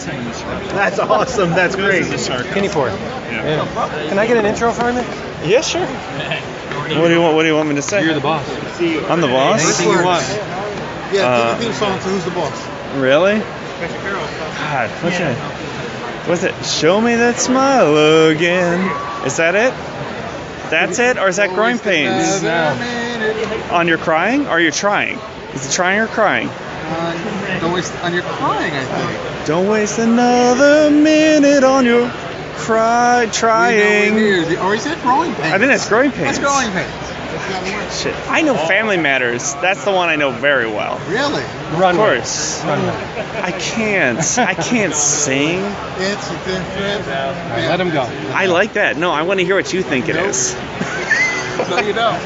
That's awesome. That's great. Penny port. Yeah. Can I get an intro from you? Yeah, sure. What do you want? What do you want me to say? You're the boss. I'm the boss. Anything you want. Yeah, do the theme song to Who's the Boss. Really? God, what's it? Show me that smile again. Is that it? That's it, or is that growing pains? On your crying, or you're trying? Is it trying or crying? Don't waste on your crying, I think. Don't waste another minute on your trying. Or is it growing pains? I think that's growing pains. That's growing pains. Shit. I know Family Matters. That's the one I know very well. Really? Of course. I can't sing. It's a different. Let him go. I like that. No, I want to hear what you think it is. No, you don't.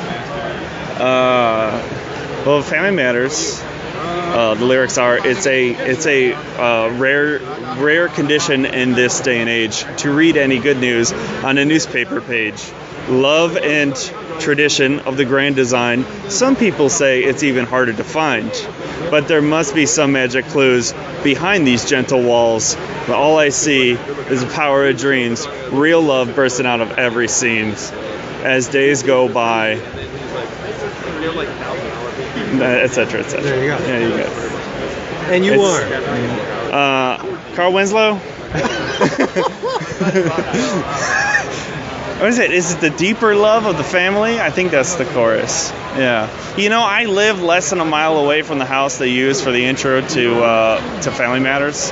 Well, Family Matters. The lyrics are: it's a rare condition in this day and age to read any good news on a newspaper page. Love and tradition of the grand design. Some people say it's even harder to find, but there must be some magic clues behind these gentle walls. But all I see is the power of dreams, real love bursting out of every scene as days go by, etc., etc. There you go. Yeah, you go. And you are. Carl Winslow. What is it? Is it the deeper love of the family? I think that's the chorus. Yeah. You know, I live less than a mile away from the house they use for the intro to Family Matters.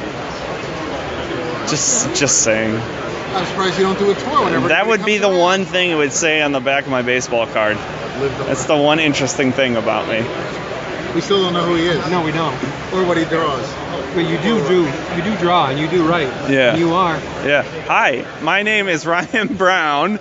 Just saying. I'm surprised you don't do a tour whenever. That would be the one thing it would say on the back of my baseball card. That's the one interesting thing about me. We still don't know who he is. No, we don't. Or what he draws. But you do draw, and you do write. Yeah. And you are. Yeah. Hi, my name is Ryan Brown,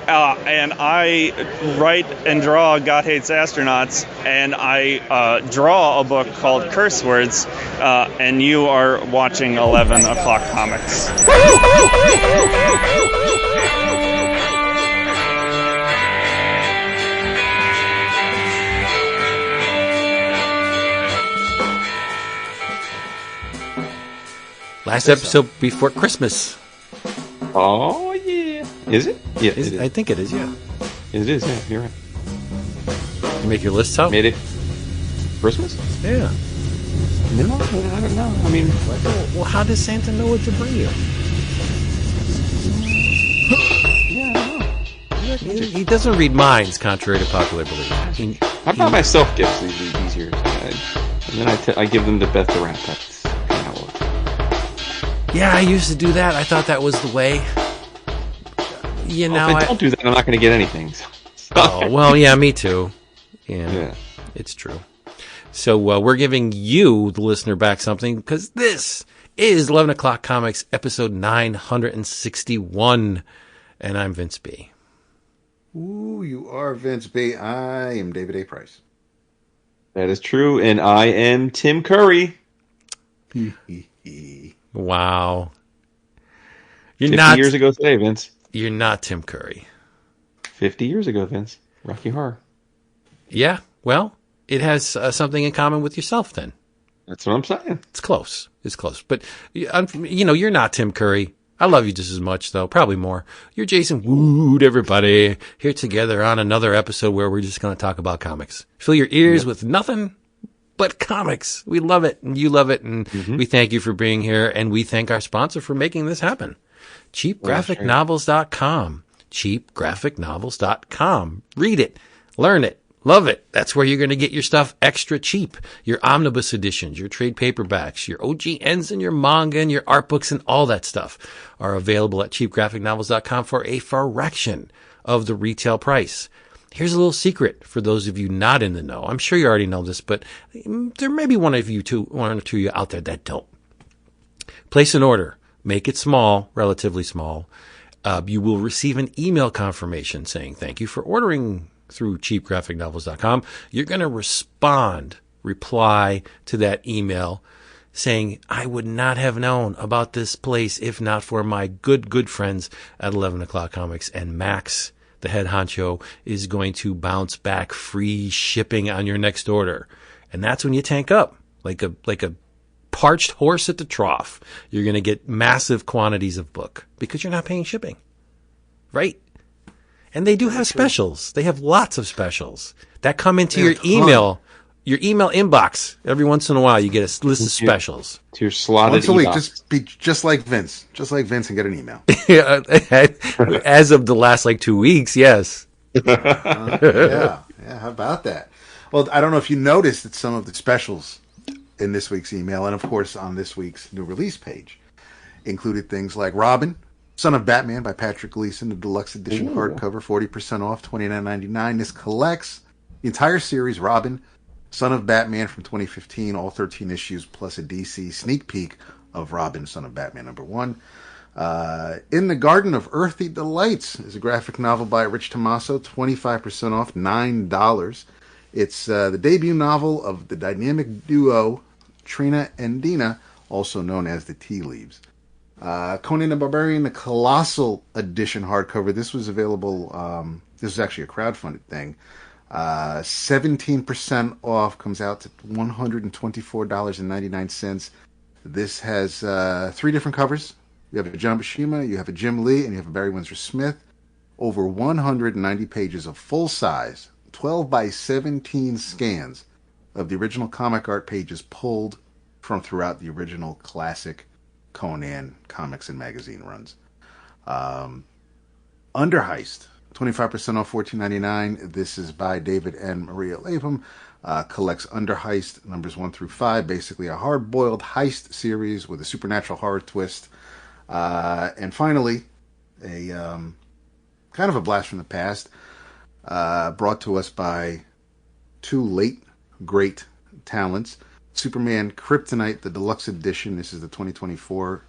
and I write and draw God Hates Astronauts, and I draw a book called Curse Words, and you are watching 11 O'Clock Comics. Last episode before Christmas. Oh, yeah. Is it? Yeah, it is. I think it is, yeah. It is, yeah. You're right. You make your lists out? Made it Christmas? Yeah. No, I don't know. I mean... Well, how does Santa know what to bring you? Yeah, I don't know. He doesn't read minds, contrary to popular belief. I buy myself gifts these years. And then I give them to Beth the Rat. That's kind of how it works. Yeah, I used to do that. I thought that was the way. You know, if I don't do that, I'm not going to get anything. Oh, well, yeah, me too. Yeah. It's true. So we're giving you, the listener, back something, because this is 11 O'Clock Comics, episode 961, and I'm Vince B. Ooh, you are Vince B. I am David A. Price. That is true, and I am Tim Curry. Wow. 50 years ago today, Vince. You're not Tim Curry. 50 years ago, Vince. Rocky Horror. Yeah, well, it has something in common with yourself then. That's what I'm saying. It's close. But, you know, you're not Tim Curry. I love you just as much, though. Probably more. You're Jason Wood, everybody. Here together on another episode where we're just going to talk about comics. Fill your ears with nothing but comics. We love it, and you love it, and we thank you for being here, and we thank our sponsor for making this happen. CheapGraphicNovels.com. CheapGraphicNovels.com. Read it. Learn it. Love it. That's where you're going to get your stuff extra cheap. Your omnibus editions, your trade paperbacks, your OGNs and your manga and your art books and all that stuff are available at CheapGraphicNovels.com for a fraction of the retail price. Here's a little secret for those of you not in the know. I'm sure you already know this, but there may be one or two of you out there that don't. Place an order. Make it small, relatively small. You will receive an email confirmation saying thank you for ordering through cheapgraphicnovels.com. You're going to reply to that email saying, I would not have known about this place if not for my good friends at 11 O'Clock Comics. And Max, the head honcho, is going to bounce back free shipping on your next order. And that's when you tank up like a parched horse at the trough. You're going to get massive quantities of book because you're not paying shipping. Right? And they do have specials. They have lots of specials that come into your email inbox. Every once in a while, you get a list of specials. To your slotted Once a week, ebox. just be just like Vince. Just like Vince and get an email. As of the last 2 weeks, yes. Yeah, how about that? Well, I don't know if you noticed that some of the specials in this week's email, and of course on this week's new release page, included things like Robin, Son of Batman by Patrick Gleason, the deluxe edition hardcover, 40% off, $29.99. This collects the entire series, Robin, Son of Batman from 2015, all 13 issues, plus a DC sneak peek of Robin, Son of Batman #1. In the Garden of Earthly Delights is a graphic novel by Rich Tommaso, 25% off, $9. It's the debut novel of the dynamic duo Trina and Dina, also known as the Tea Leaves. Conan the Barbarian, the Colossal Edition hardcover. This was available, this was actually a crowdfunded thing. 17% off, comes out to $124.99. This has 3 different covers. You have a John Buscema, you have a Jim Lee, and you have a Barry Windsor Smith. Over 190 pages of full-size, 12 by 17 scans of the original comic art pages pulled from throughout the original classic Conan comics and magazine runs. Under Heist, 25% off, $14.99. This is by David and Maria Latham. Collects Under Heist numbers 1 through 5. Basically a hard-boiled heist series with a supernatural horror twist. And finally, a kind of a blast from the past, brought to us by 2 late great talents. Superman Kryptonite, the deluxe edition. This is the 2024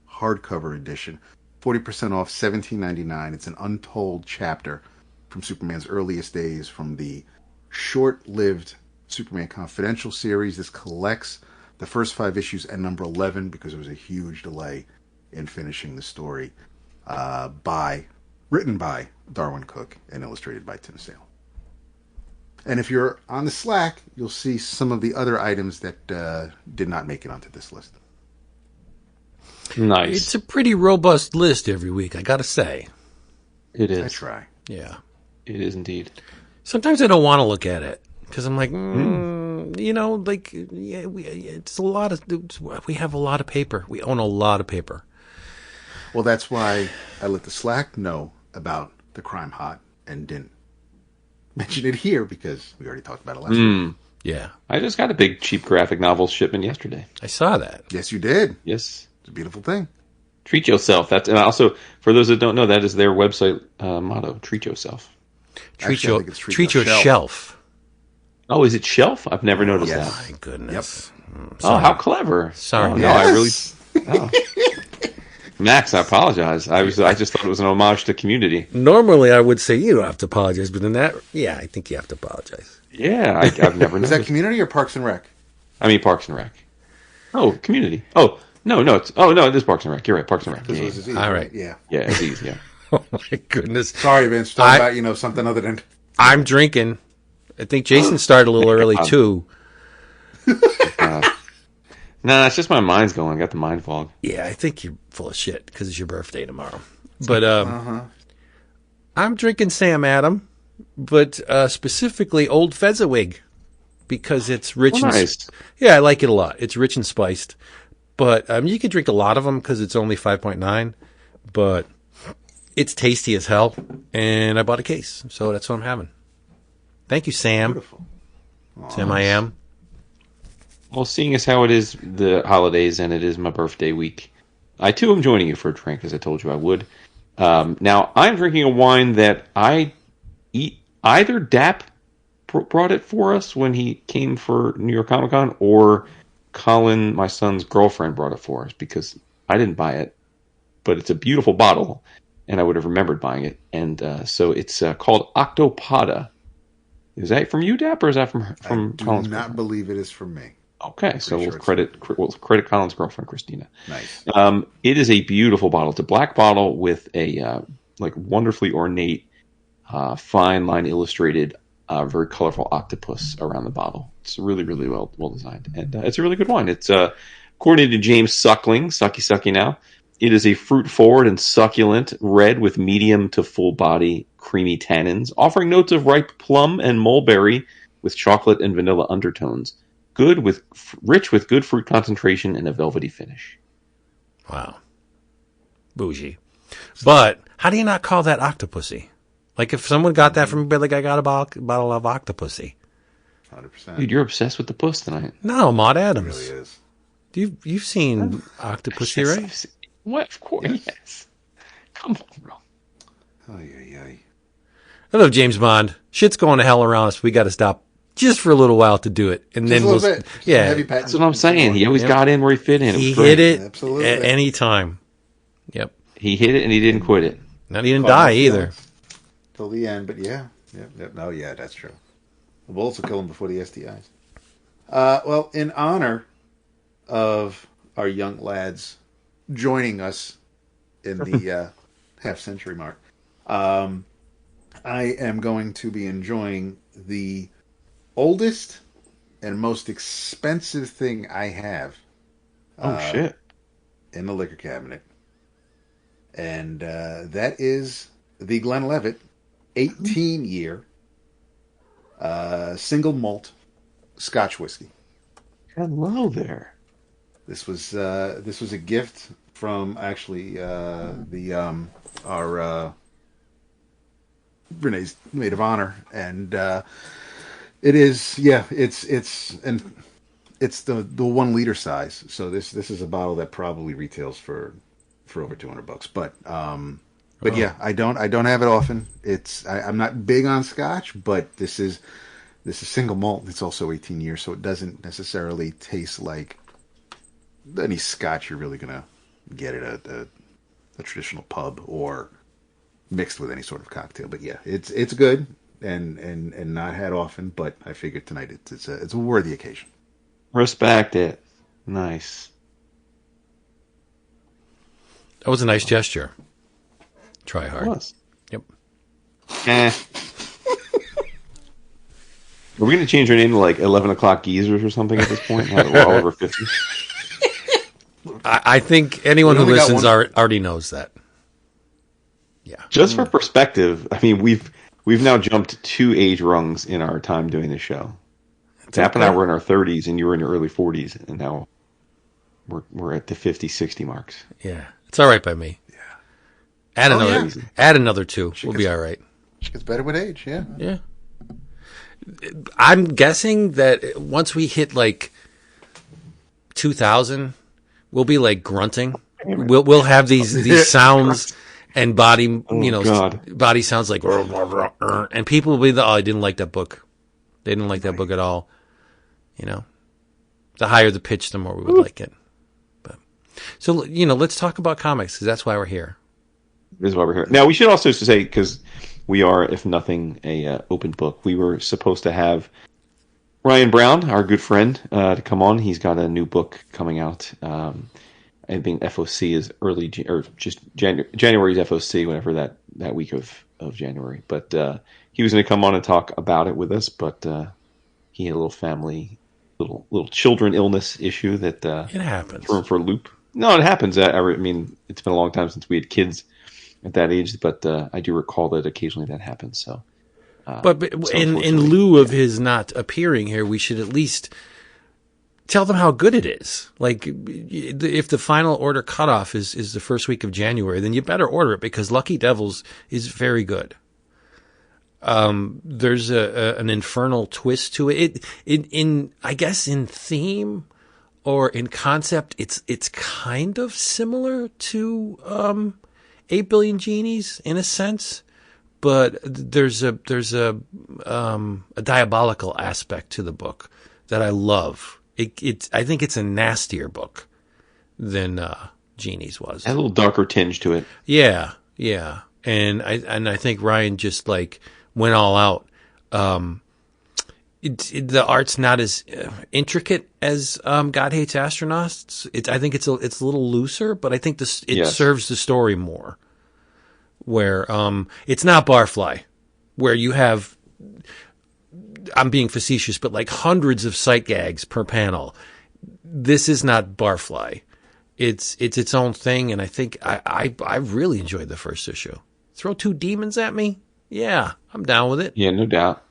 hardcover edition. 40% off, $17.99. It's an untold chapter from Superman's earliest days, from the short-lived Superman Confidential series. This collects the first 5 issues and number 11 because there was a huge delay in finishing the story. Written by Darwin Cook and illustrated by Tim Sale. And if you're on the Slack, you'll see some of the other items that did not make it onto this list. Nice. It's a pretty robust list every week, I gotta say. It is. I try. Yeah. It is indeed. Sometimes I don't want to look at it because I'm like, it's a lot of. We have a lot of paper. We own a lot of paper. Well, that's why I let the Slack know about the Crime Hot and didn't mention it here because we already talked about it last week. Yeah. I just got a big cheap graphic novel shipment yesterday. I saw that. Yes, you did. Yes. It's a beautiful thing. Treat yourself. That's, and also, for those that don't know, that is their website motto. Treat yourself. Actually, I think it's treat your shelf. Oh, is it shelf? I've never noticed Yes. that. My goodness. Oh, how clever. Sorry. Oh, no, I really... Oh. Max, I apologize. I just thought it was an homage to Community. Normally, I would say you don't have to apologize, but in that, yeah, I think you have to apologize. Yeah, I've never Is noticed. that Community or Parks and Rec? I mean Parks and Rec. Oh, Community. Oh, no, it is Parks and Rec. You're right, Parks and Rec. This Yeah, was Aziz, All right. Yeah. yeah, Aziz, yeah. Oh, my goodness. Sorry, Vince. Talk about, something other than... I'm drinking. I think Jason started a little early, too. Nah, it's just my mind's going. I got the mind fog. Yeah, I think you're full of shit because it's your birthday tomorrow. But I'm drinking Sam Adam, but specifically Old Fezziwig because it's rich Nice. Yeah, I like it a lot. It's rich and spiced. But you can drink a lot of them because it's only 5.9. But it's tasty as hell, and I bought a case, so that's what I'm having. Thank you, Sam. Beautiful. Sam, I am. Well, seeing as how it is the holidays and it is my birthday week, I too am joining you for a drink, as I told you I would. Now, I'm drinking a wine that I eat. Either Dap brought it for us when he came for New York Comic Con, or Colin, my son's girlfriend, brought it for us because I didn't buy it. But it's a beautiful bottle, and I would have remembered buying it. And so it's called Octopada. Is that from you, Dap, or is that from I do Colin's not girlfriend? believe it is from me. Okay, so sure we'll it's credit Colin's girlfriend, Christina. Nice. It is a beautiful bottle. It's a black bottle with a wonderfully ornate, fine line illustrated very colorful octopus around the bottle. It's really, really well designed, and it's a really good wine. It's according to James Suckling, Sucky now. It is a fruit-forward and succulent red with medium to full-body creamy tannins, offering notes of ripe plum and mulberry with chocolate and vanilla undertones. Rich with good fruit concentration and a velvety finish. Wow. Bougie. But how do you not call that Octopussy? Like if someone got that from me, like I got a bottle of Octopussy. 100%. Dude, you're obsessed with the puss tonight. No, Maud It Adams. really is. You've seen Octopussy, Yes, right? I've seen- What? Of course, yes. Come on, bro. Ay. I love James Bond. Shit's going to hell around us. We got to stop just for a little while to do it, and Just then a little bit. Just yeah, some heavy That's what I'm saying. He always got in where he fit in. It he was great. hit it Absolutely. at any time. Yep. He hit it and he didn't quit it. Not even die either. Till the end, but yeah. Yep. No, yeah, that's true. The bullets will kill him before the STIs. Well, in honor of our young lads joining us in the half-century mark, I am going to be enjoying the oldest and most expensive thing I have Shit. in the liquor cabinet. And that is the Glenlivet 18-year single malt Scotch whiskey. Hello there. This was a gift from actually our Renee's maid of honor, and it is it's the 1 liter size. So this is a bottle that probably retails for over $200. But yeah, I don't have it often. I'm not big on Scotch, but this is single malt. It's also 18 years, so it doesn't necessarily taste like any Scotch you're really gonna get at a traditional pub or mixed with any sort of cocktail. But yeah, it's good and not had often. But I figured tonight it's a worthy occasion. Respect it. Nice. That was a nice gesture. Try hard. It was. Yep. Eh. Are we going to change our name to like 11 o'clock geezers or something at this point? Now that we're all over 50. I think anyone We who only got listens one. already knows that. Yeah. Just for perspective, I mean, we've now jumped 2 age rungs in our time doing this show. Zap and I were in our 30s, and you were in your early 40s, and now we're at the 50, 60 marks. Yeah. It's all right by me. Yeah. Add another 2. We'll be all right. It gets better with age. Yeah. Yeah. I'm guessing that once we hit like 2000, we'll be like grunting. We'll have these sounds and body, God. body sounds like, and people will be I didn't like that book. They didn't like that book at all. The higher the pitch, the more we would like it. But so let's talk about comics because that's why we're here. This is why we're here. Now, we should also say, because we are, if nothing, a open book. We were supposed to have Ryan Brown, our good friend, to come on. He's got a new book coming out. I think FOC is early, or just January's FOC, whenever that week of January. But he was going to come on and talk about it with us, but he had a little family, little children illness issue that It happens. threw him for a loop. No, it happens. I mean, it's been a long time since we had kids at that age, but I do recall that occasionally that happens. So, But in lieu of his not appearing here, we should at least tell them how good it is. Like, if the final order cutoff is the first week of January, then you better order it because Lucky Devils is very good. There's an infernal twist to it. I guess in theme or in concept, it's kind of similar to 8 Billion Genies in a sense, but there's a diabolical aspect to the book that I love. I think it's a nastier book than Genies was. a little darker tinge to it. Yeah. And I think Ryan just like went all out. The art's not as intricate as God Hates Astronauts. I think it's a little looser, but I think it serves the story more. Where it's not Barfly, where you have I'm being facetious, but like hundreds of sight gags per panel. This is not Barfly. It's its own thing, and I think I really enjoyed the first issue. Throw two demons at me? Yeah, I'm down with it. Yeah, no doubt.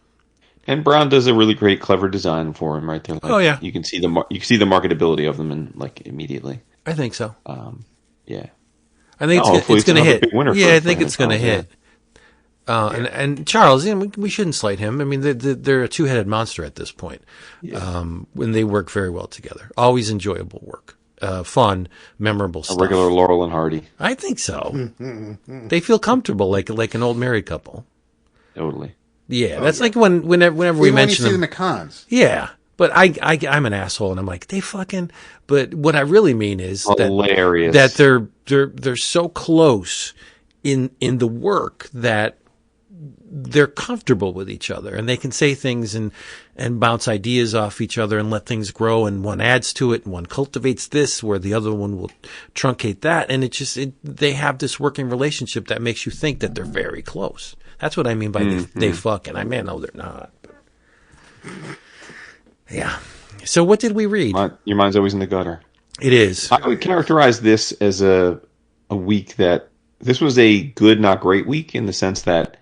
And Brown does a really great, clever design for him right there. Like, oh yeah, you can see the marketability of them and like immediately. I think so. Yeah, I think it's going to hit. Yeah, I think it's going to hit. Yeah. And Charles, we shouldn't slight him. I mean, they're a two-headed monster at this point. Yeah. When they work very well together. Always enjoyable work. Fun, memorable stuff. A regular Laurel and Hardy. I think so. They feel comfortable, like an old married couple. Totally. Yeah, that's like whenever we mention them. When you see them at cons. Yeah, but I'm an asshole, and I'm like, they fucking. But what I really mean is hilarious. that they're so close in the work that they're comfortable with each other, and they can say things and bounce ideas off each other and let things grow, and one adds to it and one cultivates this where the other one will truncate that, and they have this working relationship that makes you think that they're very close. That's what I mean by they fuck, and I mean, no, they're not. Yeah. So what did we read? Your mind's always in the gutter. It is. I would characterize this as a week that this was a good, not great week in the sense that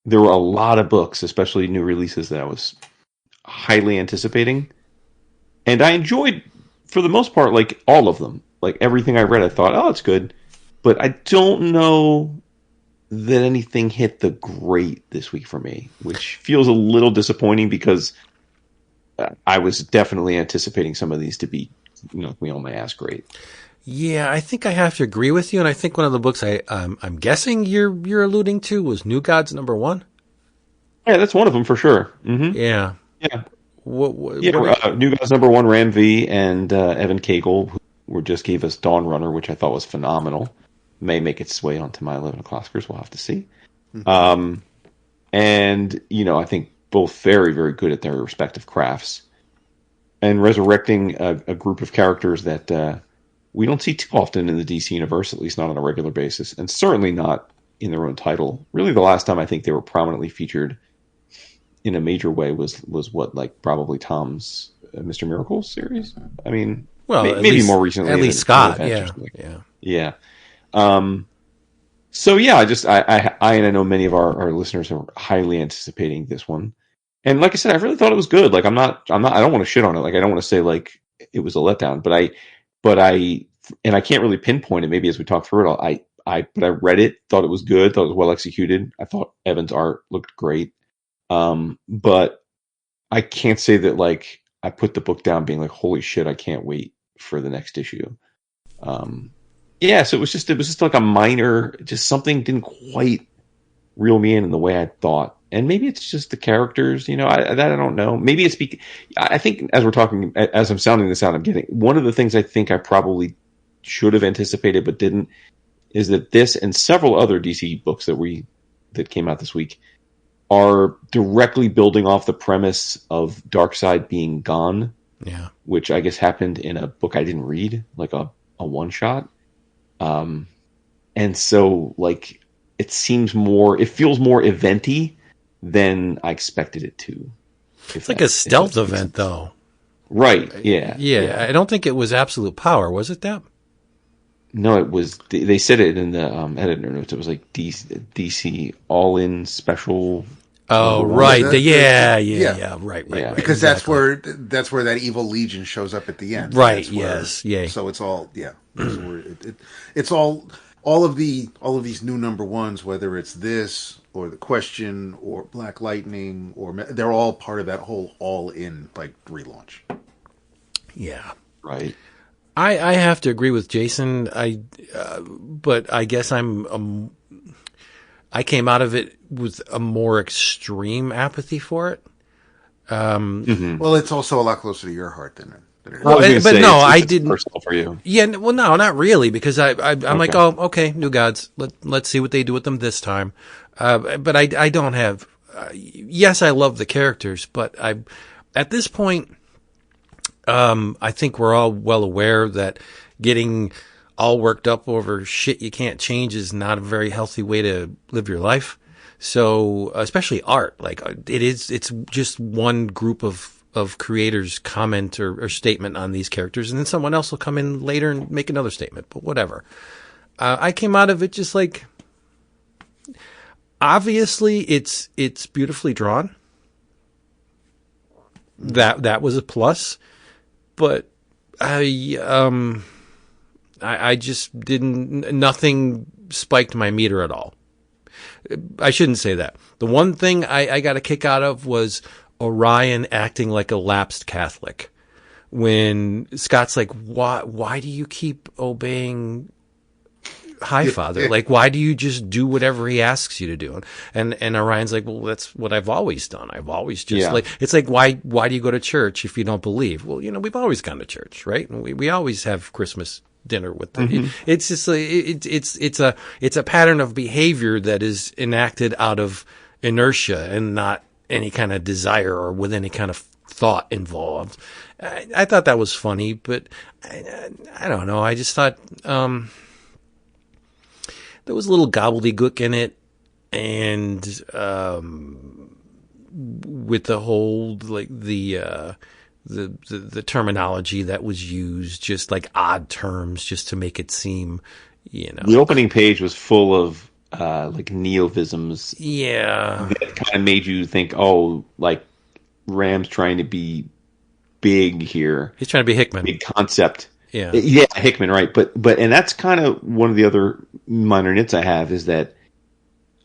there were a lot of books, especially new releases, that I was highly anticipating. And I enjoyed, for the most part, like all of them. Like everything I read, I thought, oh, it's good. But I don't know that anything hit the great this week for me, which feels a little disappointing because I was definitely anticipating some of these to be, me on my ass great. Yeah, I think I have to agree with you, and I think one of the books I'm guessing you're alluding to was New Gods #1. Yeah, that's one of them for sure. Mm-hmm. Yeah. New Gods #1, Ram V and Evan Cagle, who just gave us Dawn Runner, which I thought was phenomenal. May make its way onto my 11 o'clockers. We'll have to see. Mm-hmm. And I think both very, very good at their respective crafts, and resurrecting a group of characters that we don't see too often in the DC universe, at least not on a regular basis, and certainly not in their own title. Really, the last time I think they were prominently featured in a major way was what, like, probably Tom's Mr. Miracle series. I mean, maybe least, more recently. At least Scott, yeah. Yeah. So yeah, I know many of our listeners are highly anticipating this one. And like I said, I really thought it was good. Like I don't want to shit on it. Like I don't want to say like it was a letdown, but I can't really pinpoint it. Maybe as we talk through it all, but I read it, thought it was good, thought it was well executed. I thought Evan's art looked great. But I can't say that like I put the book down being like, holy shit, I can't wait for the next issue. Yeah, so it was just like a minor, just something didn't quite reel me in the way I thought. And maybe it's just the characters, I don't know. Maybe it's I think as we're talking, as I'm sounding this out, I'm getting one of the things I think I probably should have anticipated but didn't is that this and several other DC books that came out this week are directly building off the premise of Darkseid being gone. Yeah, which I guess happened in a book I didn't read, like a one shot. And so like it feels more eventy than I expected it to. It's like a stealth event though. Right. Yeah. Yeah. I don't think it was absolute power, was it that? No, it was, they said it in the editor notes. It was like DC all-in special. Oh, right. Right. Because exactly. that's where that evil legion shows up at the end. Right. Yes. Yeah. So it's all it's all of these new #1s, whether it's this or The Question or Black Lightning, or they're all part of that whole all-in like relaunch. Yeah. Right. I have to agree with Jason. But I guess I came out of it with a more extreme apathy for it. Well, it's also a lot closer to your heart than it is. Well, I didn't. Personal for you. Yeah, well, no, not really, because I'm okay. Like, oh, okay, New Gods. Let's see what they do with them this time. But I don't have. Yes, I love the characters, but at this point, I think we're all well aware that getting all worked up over shit you can't change is not a very healthy way to live your life. So, especially art, like it's just one group of creators comment or statement on these characters, and then someone else will come in later and make another statement, but whatever. I came out of it just like, obviously it's beautifully drawn. That was a plus, but I just nothing spiked my meter at all. I shouldn't say that. The one thing I got a kick out of was Orion acting like a lapsed Catholic. When Scott's like, why do you keep obeying Highfather? Like, why do you just do whatever he asks you to do? And Orion's like, well, that's what I've always done. I've always just like, it's like, why do you go to church if you don't believe? Well, we've always gone to church, right? And we always have Christmas dinner with them. It's just like, it's a pattern of behavior that is enacted out of inertia and not any kind of desire or with any kind of thought involved. I thought that was funny, but I don't know. I just thought, there was a little gobbledygook in it, and with the whole like the terminology that was used, just like odd terms, just to make it seem, The opening page was full of like neologisms. Yeah, that kind of made you think, oh, like Ram's trying to be big here. He's trying to be Hickman. Big concept. Yeah, Hickman, right? But and that's kind of one of the other minor nits I have is that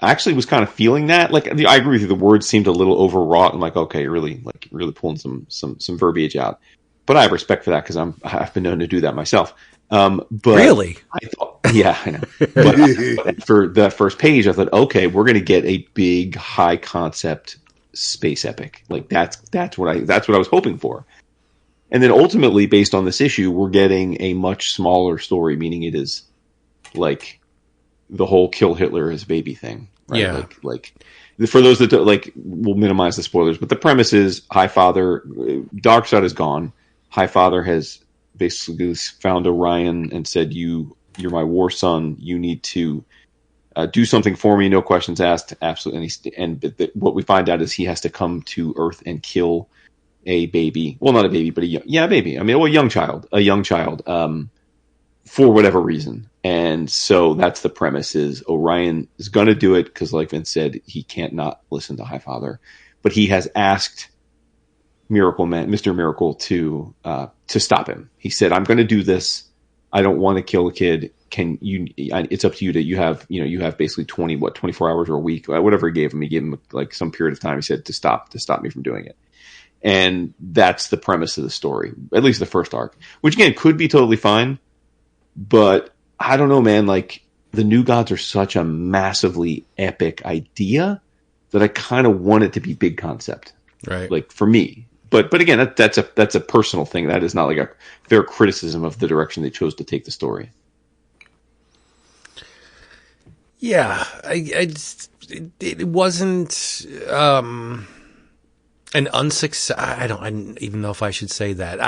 I actually was kind of feeling that. Like, I agree with you. The words seemed a little overwrought. I'm like, okay, really pulling some verbiage out. But I have respect for that because I've been known to do that myself. But really, I thought, yeah, I know. But for that first page, I thought, okay, we're going to get a big, high concept space epic. Like that's what I was hoping for. And then ultimately, based on this issue, we're getting a much smaller story, meaning it is like the whole kill Hitler as baby thing. Right? Yeah. Like for those that don't, like, we'll minimize the spoilers, but the premise is Highfather, Darkseid is gone. Highfather has basically found Orion and said, you're my war son. You need to do something for me. No questions asked. Absolutely. What we find out is he has to come to Earth and kill a baby. Well, not a baby, but a baby. I mean, a young child, for whatever reason. And so that's the premise is Orion is going to do it because, like Vince said, he can't not listen to Highfather, but he has asked Mr. Miracle to stop him. He said, I'm going to do this. I don't want to kill a kid. It's up to you you have basically 24 hours or a week, whatever he gave him like some period of time. He said to stop me from doing it. And that's the premise of the story, at least the first arc, which again could be totally fine, but I don't know, man. Like, the New Gods are such a massively epic idea that I kind of want it to be big concept, right? Like, for me, but again, that's a personal thing. That is not like a fair criticism of the direction they chose to take the story. Yeah, it wasn't an unsuccess. I don't even know if I should say that.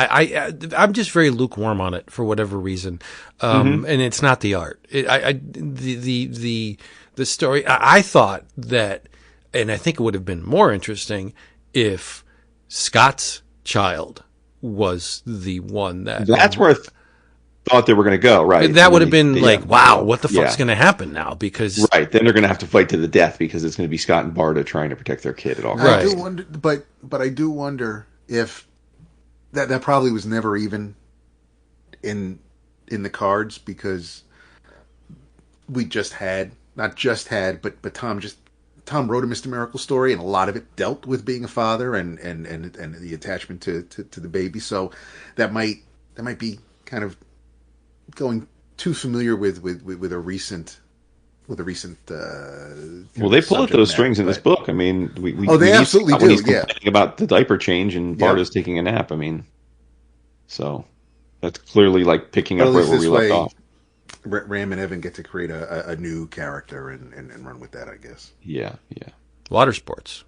I'm just very lukewarm on it for whatever reason, and it's not the art. The story. I thought that, and I think it would have been more interesting if Scott's child was the one that. That's where I thought they were going to go, right? That would have been wow, what the fuck's going to happen now? Because right, then they're going to have to fight to the death because it's going to be Scott and Barda trying to protect their kid at all. Right. I do wonder, but I do wonder if that probably was never even in the cards because we not just had, but Tom wrote a Mr. Miracle story, and a lot of it dealt with being a father and the attachment to the baby. So that might be kind of going too familiar with a recent well, they pull at those strings in this book. I mean, they absolutely do. When he's complaining about the diaper change and Barda's taking a nap. I mean, so that's clearly like picking up right where we left off. Ram and Evan get to create a new character and run with that, I guess. Yeah. Water sports.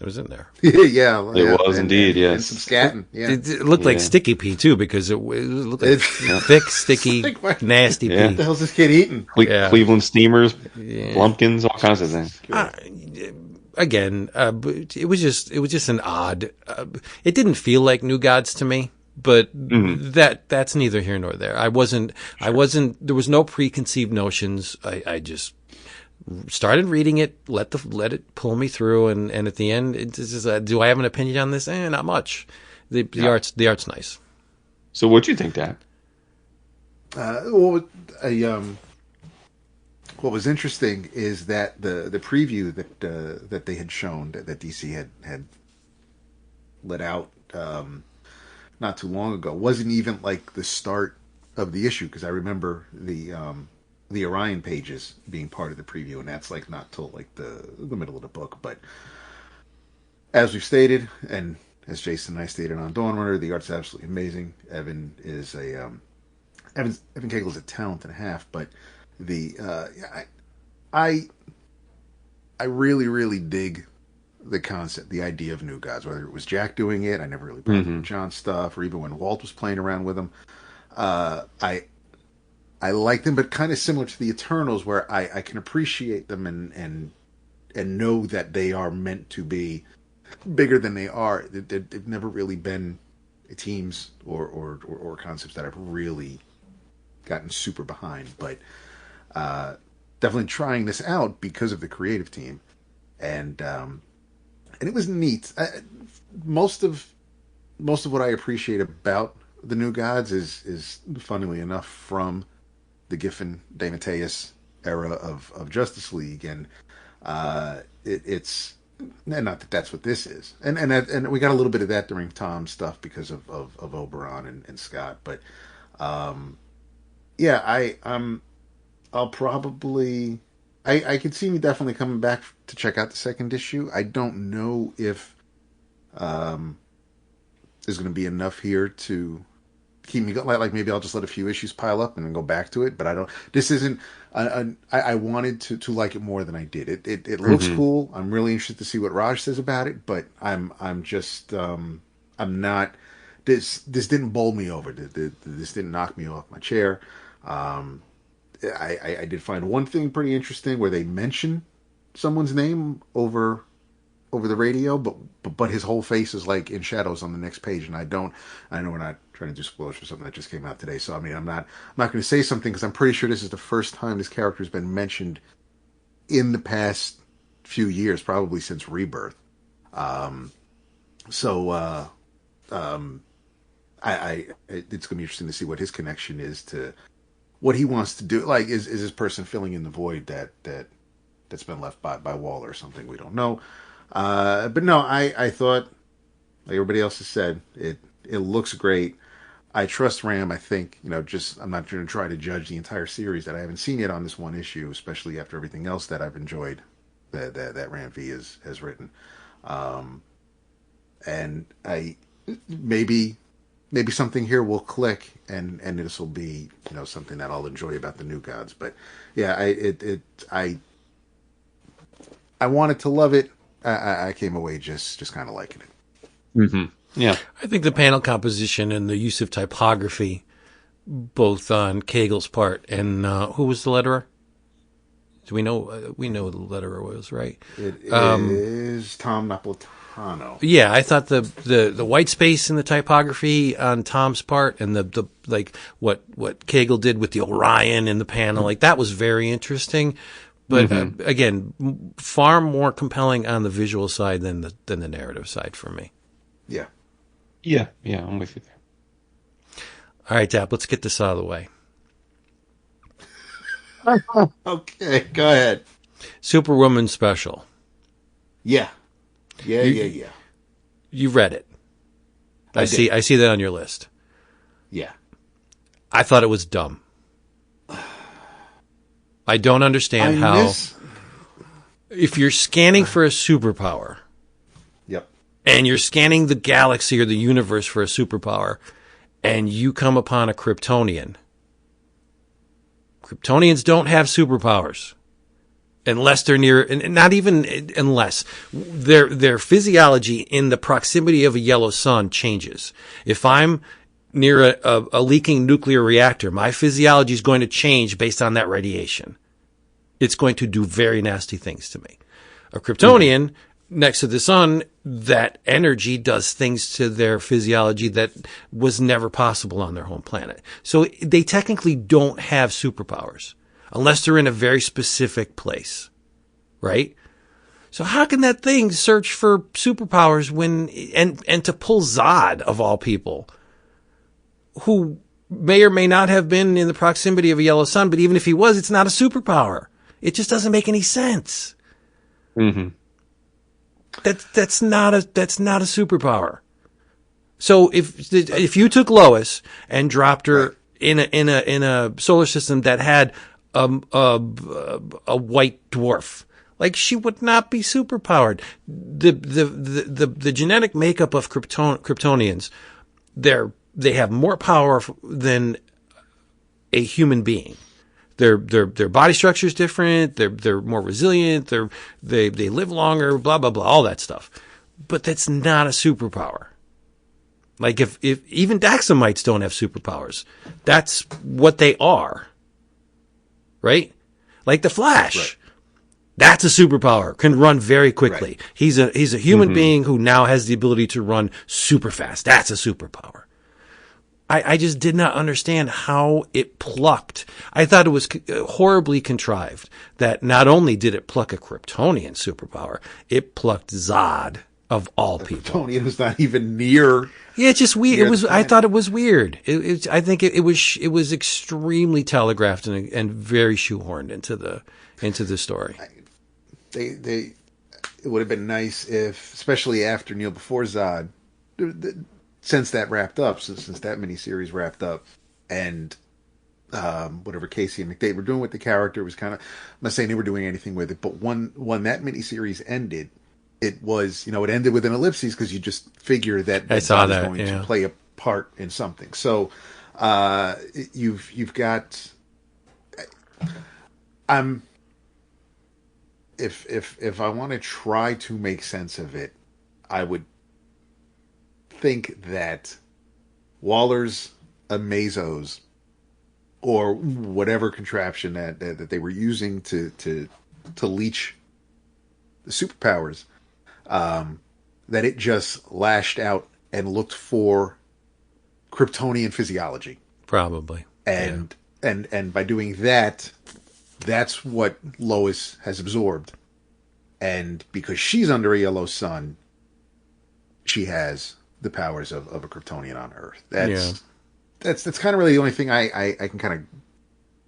It was in there. Yeah, It was indeed, yes. And some scatting. Yeah. It looked like Yeah. sticky pea too, because it looked like thick, sticky, Like, what nasty Yeah. pea. the hell's this kid eating? Yeah. Cleveland Steamers, Yeah. Lumpkins, all kinds of things. Again, but it was just an odd. It didn't feel like New Gods to me, but that's neither here nor there. I wasn't. There was no preconceived notions. I just started reading it, let it pull me through, and at the end, it's just, do I have an opinion on this? Not much. The art's nice. So what'd you think, Dad? What was interesting is that the preview that they had shown that DC had let out not too long ago wasn't even like the start of the issue, because I remember the Orion pages being part of the preview, and that's like not till like the middle of the book. But as we've stated, and as Jason and I stated on Dawn Runner, the art's absolutely amazing. Evan Cagle's a talent and a half, but I really dig the concept, the idea of New Gods. Whether it was Jack doing it, I never really brought in John stuff, or even when Walt was playing around with him. I like them, but kind of similar to the Eternals, where I can appreciate them and know that they are meant to be bigger than they are. They've never really been teams or concepts that I've really gotten super behind, but definitely trying this out because of the creative team, and it was neat. Most of what I appreciate about the New Gods is funnily enough from the Giffen DeMatteis era of Justice League, and it's not that that's what this is, and we got a little bit of that during Tom's stuff because of Oberon and Scott, but yeah, I'll probably I could see me definitely coming back to check out the second issue. I don't know if there's going to be enough here to keep me going. Like maybe I'll just let a few issues pile up and then go back to it. But I don't. This isn't. I wanted to like it more than I did. It looks cool. I'm really interested to see what Raj says about it. But I'm just I'm not. This didn't bowl me over. This didn't knock me off my chair. I did find one thing pretty interesting where they mention someone's name over the radio, but his whole face is like in shadows on the next page, and I know we're not trying to do spoilers for something that just came out today, so I mean I'm not going to say something because I'm pretty sure this is the first time this character has been mentioned in the past few years, probably since Rebirth. It's going to be interesting to see what his connection is to what he wants to do. Like, is this person filling in the void that's been left by Waller or something? We don't know. But no, I thought, like everybody else has said, it looks great. I trust Ram. I think, I'm not going to try to judge the entire series that I haven't seen yet on this one issue, especially after everything else that I've enjoyed that Ram V has written. And maybe something here will click, and this will be, something that I'll enjoy about the New Gods. But yeah, I wanted to love it. I came away just kind of liking it. Mm-hmm. Yeah, I think the panel composition and the use of typography, both on Cagle's part and who was the letterer? Do we know? We know who the letterer was, right? It is Tom Napolitano. Yeah, I thought the white space in the typography on Tom's part, and the like what Cagle did with the Orion in the panel, like that was very interesting. But again, far more compelling on the visual side than the narrative side for me. Yeah. Yeah, I'm with you there. All right, Dap, let's get this out of the way. Okay, go ahead. Superwoman special. Yeah. Yeah. You read it. I see that on your list. Yeah. I thought it was dumb. I don't understand how if you're scanning for a superpower. Yep. And you're scanning the galaxy or the universe for a superpower, and you come upon a Kryptonian. Kryptonians don't have superpowers. unless they're near, and not even unless their physiology in the proximity of a yellow sun changes. If I'm near a leaking nuclear reactor, my physiology is going to change based on that radiation. It's going to do very nasty things to me. A Kryptonian next to the sun, that energy does things to their physiology that was never possible on their home planet. So they technically don't have superpowers unless they're in a very specific place, right? So how can that thing search for superpowers and to pull Zod of all people, who may or may not have been in the proximity of a yellow sun, but even if he was, it's not a superpower. It just doesn't make any sense. Mm-hmm. That's not a superpower. So if you took Lois and dropped her in a solar system that had a white dwarf, like, she would not be superpowered. The genetic makeup of Kryptonians, they have more power than a human being. Their body structure is different. They're more resilient. They live longer. Blah blah blah. All that stuff. But that's not a superpower. Like, if even Daxamites don't have superpowers, that's what they are. Right? Like the Flash. Right. That's a superpower. Can run very quickly. Right. He's a human being who now has the ability to run super fast. That's a superpower. I just did not understand how it plucked. I thought it was horribly contrived that not only did it pluck a Kryptonian superpower, it plucked Zod of all people. Kryptonian was not even near. Yeah, it's just weird. I thought it was weird. I think it was extremely telegraphed and very shoehorned into the story. It would have been nice if, especially after Kneel Before Zod, since that wrapped up, since that miniseries wrapped up, and whatever Casey and McDade were doing with the character was kind of, I'm not saying they were doing anything with it, but when that miniseries ended, it was, it ended with an ellipses because you just figure that I saw that was going to play a part in something. So you've got, if I want to try to make sense of it, I would think that Waller's Amazos, or whatever contraption that they were using to leech the superpowers, that it just lashed out and looked for Kryptonian physiology, probably, and by doing that, that's what Lois has absorbed, and because she's under a yellow sun, she has the powers of a Kryptonian on Earth. That's kind of really the only thing I can kind of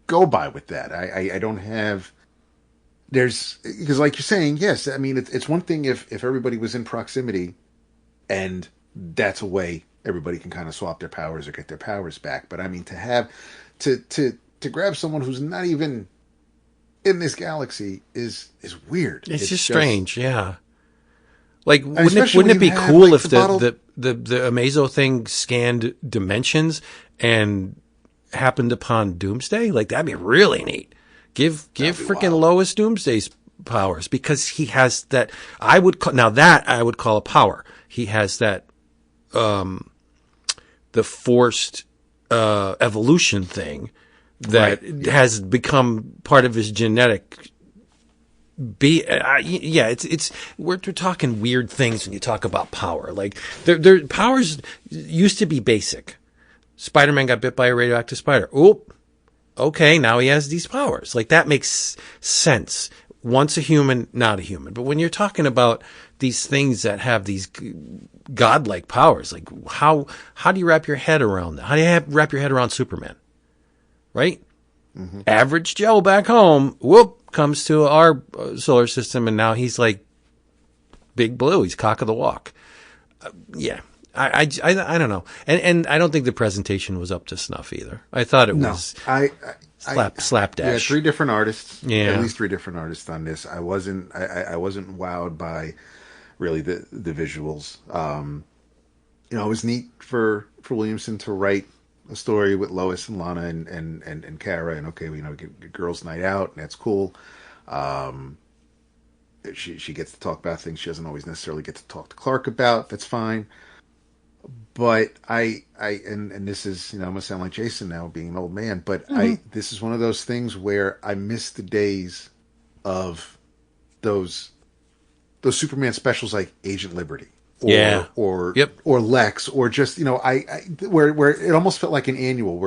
go by with that. I don't have, because like you're saying, yes, I mean, it's one thing if everybody was in proximity and that's a way everybody can kind of swap their powers or get their powers back. But I mean, to have, to grab someone who's not even in this galaxy is weird. It's just strange. Yeah. Like, wouldn't it be cool if the Amazo thing scanned dimensions and happened upon Doomsday? Like, that'd be really neat. Give freaking Lois Doomsday's powers, because he has that. I would call a power. He has that, the forced evolution thing that has become part of his genetic. We're talking weird things when you talk about power. Like, their powers used to be basic. Spider-Man got bit by a radioactive spider. Oop. Okay, now he has these powers. Like, that makes sense. Once a human, not a human. But when you're talking about these things that have these godlike powers, like, how do you wrap your head around that? How do you wrap your head around Superman? Right? Mm-hmm. Average Joe back home, comes to our solar system, and now he's like Big Blue. He's cock of the walk. I don't know, and I don't think the presentation was up to snuff either. I thought it was slapdash. Yeah, three different artists. Yeah, at least three different artists on this. I wasn't wowed by really the visuals. It was neat for Williamson to write a story with Lois and Lana and Kara, and okay, get girls' night out, and that's cool. She gets to talk about things she doesn't always necessarily get to talk to Clark about. That's fine. But and this is, I'm gonna sound like Jason now, being an old man, but this is one of those things where I miss the days of those Superman specials like Agent Liberty, or Lex, or just where it almost felt like an annual.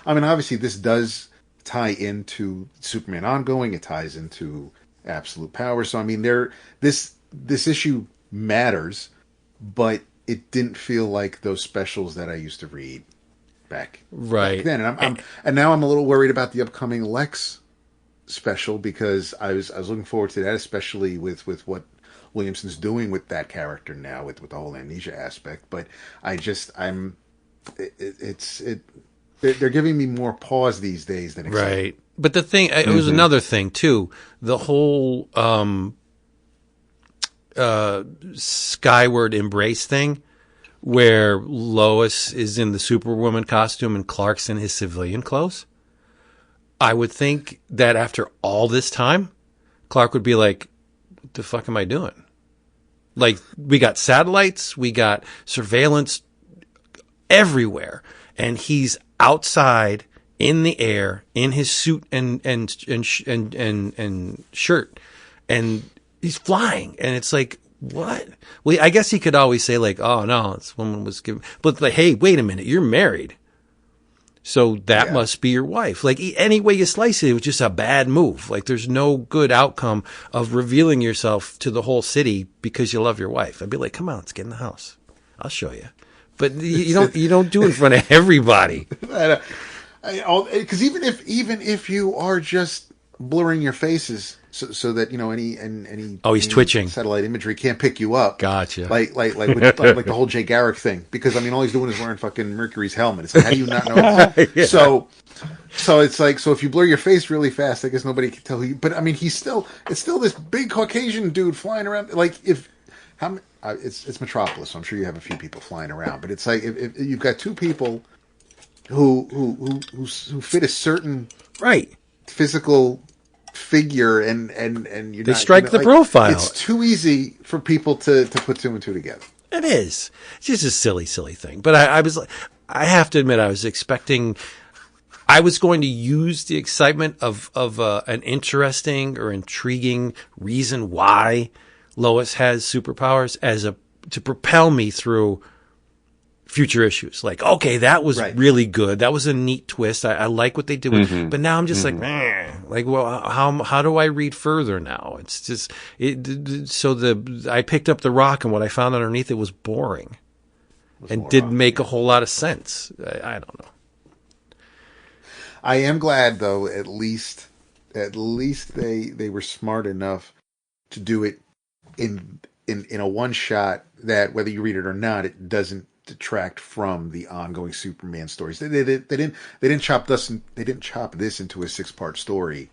Obviously this does tie into Superman ongoing. It ties into Absolute Power. So this issue matters, but it didn't feel like those specials that I used to read back then. And now I'm a little worried about the upcoming Lex special, because I was looking forward to that, especially with what Williamson's doing with that character now, with the whole amnesia aspect. But they're giving me more pause these days than excitement. Right. But the thing, it was another thing too. The whole Skyward Embrace thing, where Lois is in the Superwoman costume and Clark's in his civilian clothes. I would think that after all this time, Clark would be like, what the fuck am I doing? Like, we got satellites, we got surveillance everywhere, and he's outside in the air in his suit and shirt, and he's flying, and it's like, what? Well, I guess he could always say like, oh no, this woman was giving, but like, hey, wait a minute, you're married, so that must be your wife. Like, any way you slice it, it was just a bad move. Like, there's no good outcome of revealing yourself to the whole city because you love your wife. I'd be like, come on, let's get in the house, I'll show you. But you don't do it in front of everybody. Because even if you are just blurring your faces so that any he's twitching, satellite imagery can't pick you up. Gotcha. Like the whole Jay Garrick thing. Because all he's doing is wearing fucking Mercury's helmet. It's like, how do you not know? Yeah. So it's like, so if you blur your face really fast, I guess nobody can tell who you. But it's still this big Caucasian dude flying around. Like, it's Metropolis, so I'm sure you have a few people flying around. But it's like, if you've got two people who fit a certain physical figure, and they strike the profile. It's too easy for people to put two and two together. It is. It's just a silly thing. But I have to admit, I was expecting, I was going to use the excitement of an interesting or intriguing reason why Lois has superpowers to propel me through future issues. Like, okay, that was really good. That was a neat twist. I like what they did with it. But now I'm just like, well, how do I read further now? It's just, I picked up The Rock, and what I found underneath it was boring and didn't make a whole lot of sense. I don't know. I am glad, though, at least they were smart enough to do it in a one shot that, whether you read it or not, it doesn't detract from the ongoing Superman stories. They didn't chop this into a 6-part story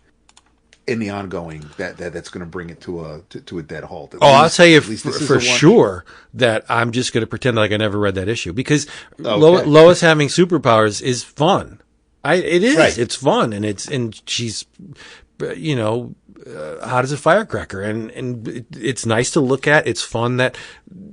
in the ongoing that's going to bring it to a dead halt. I'll tell you for sure that I'm just going to pretend like I never read that issue, because Lois having superpowers is fun. It is. Right. It's fun, and she's, hot as a firecracker, and it's nice to look at. It's fun that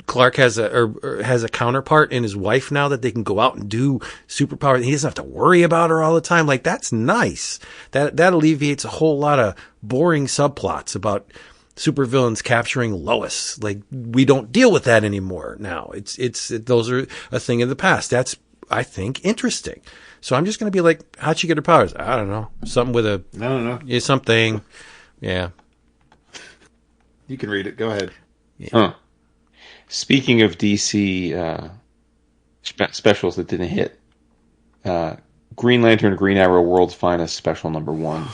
Clark has a counterpart in his wife now, that they can go out and do superpowers. He doesn't have to worry about her all the time. Like, that's nice. That alleviates a whole lot of boring subplots about supervillains capturing Lois. Like, we don't deal with that anymore now. Those are a thing of the past. That's, I think, interesting. So I'm just going to be like, how'd she get her powers? I don't know. Something with a... I don't know. Yeah, something. Yeah. You can read it. Go ahead. Yeah. Huh. Speaking of DC specials that didn't hit, Green Lantern, Green Arrow, World's Finest special number 1.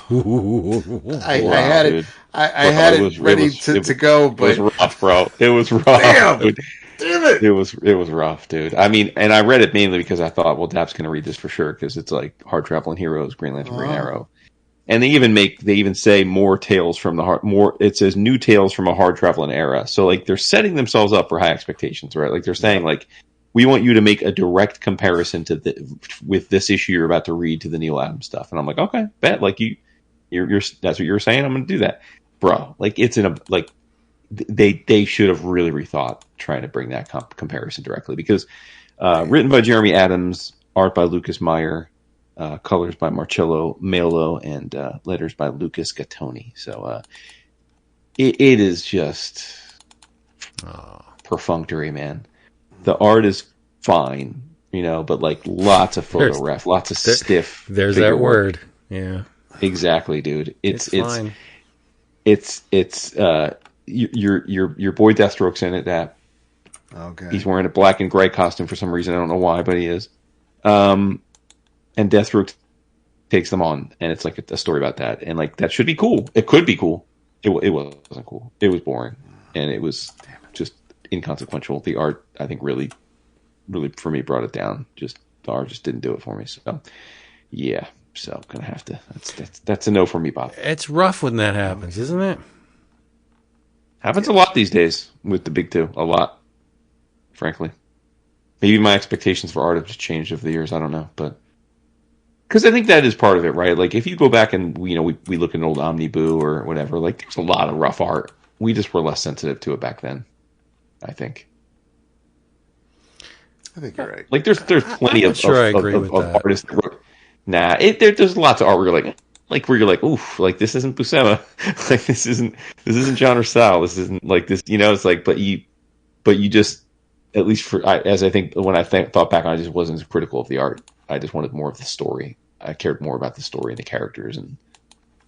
I had it. I had it ready to go, but it was rough, bro. It was rough. Damn. Dude. Damn it! It was rough, dude. I mean, and I read it mainly because I thought, well, Dap's going to read this for sure, because it's like Hard Traveling Heroes, Green Lantern, Green Arrow, and they even say more tales from it says new tales from a hard traveling era. So like, they're setting themselves up for high expectations, right? Like, they're saying like, we want you to make a direct comparison with this issue you're about to read to the Neil Adams stuff, and I'm like, okay, bet, like you're that's what you're saying. I'm going to do that. bro, like it's in a like they should have really rethought trying to bring that comparison directly because written by Jeremy Adams, art by Lucas Meyer, colors by Marcello Melo, and letters by Lucas Gattoni. So it is just perfunctory, man. The art is fine, but like lots of photo ref, lots of stiff. There's that word. Yeah. Exactly, dude. It's fine. It's your boy Deathstroke's in it. That Okay. he's wearing a black and gray costume for some reason. I don't know why, but he is. And Deathstroke takes them on, and it's like a story about that, and like that should be cool. It could be cool. It wasn't cool. It was boring, and it was just inconsequential. The art, I think, really for me brought it down. Just the art just didn't do it for me. So yeah. So gonna have to. That's a no for me, Bob. It's rough when that happens, isn't it? Happens a lot these days with the big two. A lot, frankly. Maybe my expectations for art have just changed over the years. I don't know, but because I think that is part of it, right? Like if you go back and we look at an old Omniboo or whatever, like there's a lot of rough art. We just were less sensitive to it back then. I think you're right. Like there's plenty of artists that wrote. Nah, there's lots of art where you're like, oof, like this isn't Buscema, like this isn't John Rosal, this isn't like this, it's like, but you just, at least as I think when I thought back on it, I just wasn't as critical of the art. I just wanted more of the story. I cared more about the story and the characters, and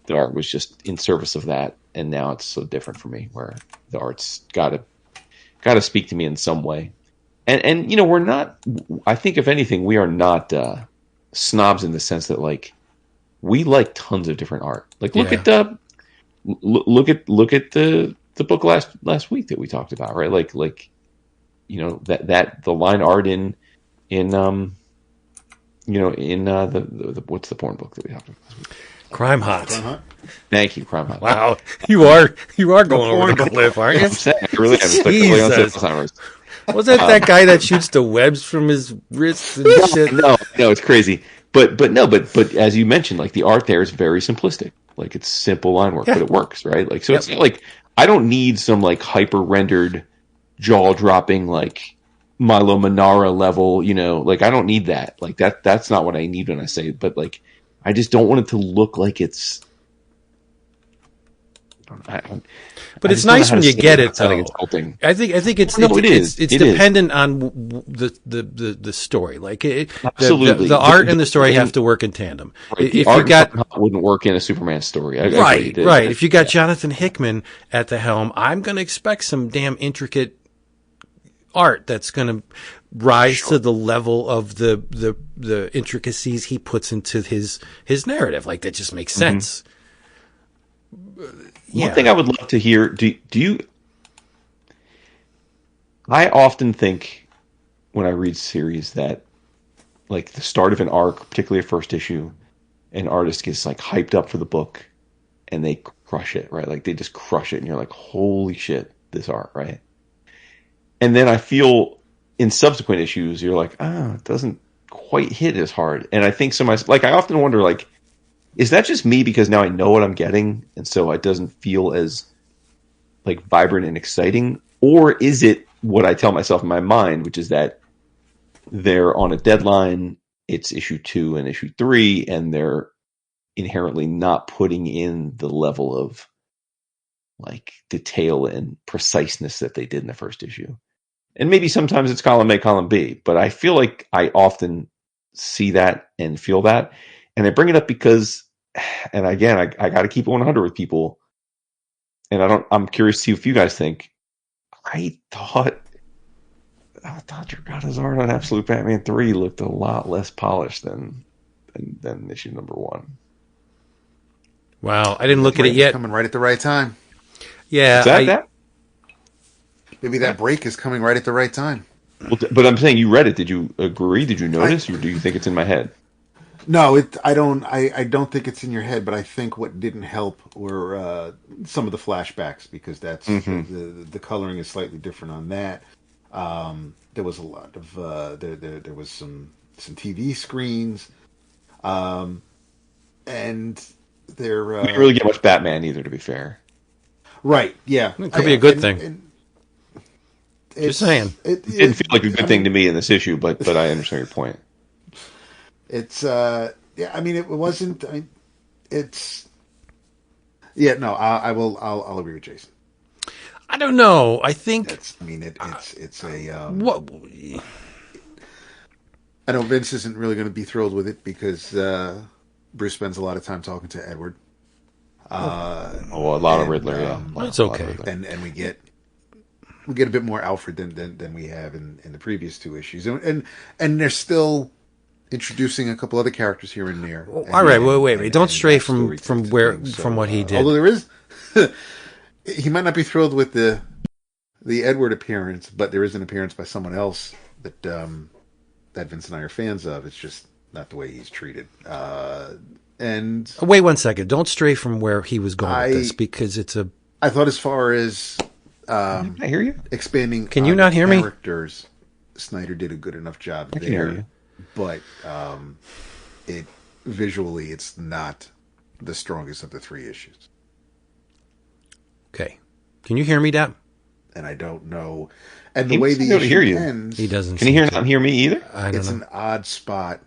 the art was just in service of that. And now it's so different for me, where the art's gotta speak to me in some way. And we're not. I think if anything, we are not snobs in the sense that like we like tons of different art. Like look at the book last week that we talked about, right? Like that the line art in the what's the porn book that we talked about last week? Crime Hot. Thank you, Crime Hot. Wow, you are going over the cliff, aren't you? I'm saying, I really am. It's like Was that guy that shoots the webs from his wrists and shit? No, it's crazy. But as you mentioned, like the art there is very simplistic. Like it's simple line work, but it works, right? Like so, it's not like I don't need some like hyper rendered, jaw dropping like Milo Manara level. Like I don't need that. Like that's not what I need when I say it. But like I just don't want it to look like it's. But it's nice when you get it, though. I think it's dependent on the story. Like absolutely, the art and the story have to work in tandem. Right. If you got wouldn't work in a Superman story, right. If you got Jonathan Hickman at the helm, I'm going to expect some damn intricate art that's going to rise to the level of the intricacies he puts into his narrative. Like that just makes sense. One thing I would love to hear, do you... I often think when I read series that like the start of an arc, particularly a first issue, an artist gets like hyped up for the book and they crush it, right? Like they just crush it and you're like, holy shit, this art, right? And then I feel in subsequent issues, you're like, it doesn't quite hit as hard. And I think I often wonder like, is that just me because now I know what I'm getting, and so it doesn't feel as like vibrant and exciting? Or is it what I tell myself in my mind, which is that they're on a deadline, it's issue 2 and issue 3, and they're inherently not putting in the level of like detail and preciseness that they did in the first issue? And maybe sometimes it's column A, column B, but I feel like I often see that and feel that. And I bring it up because, and again, I got to keep it 100 with people. And I'm curious to see if you guys think. I thought Dragata's art on Absolute Batman 3 looked a lot less polished than issue number 1. Wow, I didn't look at it yet. Coming right at the right time. Yeah, that? Maybe that break is coming right at the right time. Well, but I'm saying you read it. Did you agree? Did you notice, or do you think it's in my head? No, I don't think it's in your head, but I think what didn't help were some of the flashbacks, because that's the coloring is slightly different on that. There was a lot of there was some TV screens, and there we didn't really get much Batman either, to be fair. Right. Yeah. It could be a good thing. Just saying. It didn't feel like a good thing to me in this issue, but I understand your point. It's yeah. I mean, it wasn't. It's yeah. No, I'll agree with Jason. I don't know. I think It's a what I know Vince isn't really going to be thrilled with it because Bruce spends a lot of time talking to Edward. A lot of Riddler. Yeah, it's okay. And we get a bit more Alfred than we have in the previous two issues, and they're still introducing a couple other characters here and there. All right, wait. Don't stray from what he did. Although there is, he might not be thrilled with the Edward appearance, but there is an appearance by someone else that Vince and I are fans of. It's just not the way he's treated. And wait 1 second. Don't stray from where he was going with this because it's a. I thought as far as I hear you. expanding. Can you not hear me? Characters, Snyder did a good enough job I can hear you. but it visually it's not the strongest of the three issues. Okay, can you hear me, Dap? And I don't know. And He the way doesn't the know to hear issue you. ends, He doesn't. Can you hear not hear me either? I don't it's know. an odd spot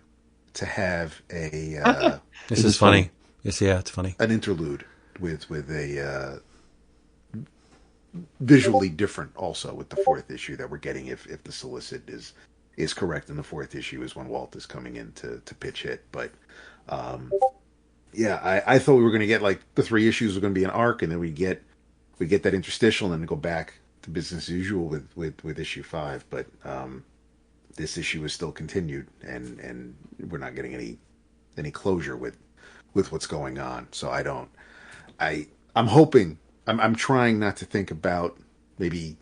to have a This is funny. Yes, yeah, it's funny. an interlude with a visually different also with the fourth issue that we're getting if the solicit is correct, and the fourth issue is when Walt is coming in to pitch hit. But yeah, I thought we were going to get like the three issues were going to be an arc, and then we get that interstitial and then go back to business as usual with issue 5. But this issue is still continued, and we're not getting any closure with what's going on. So I'm hoping. I'm trying not to think about maybe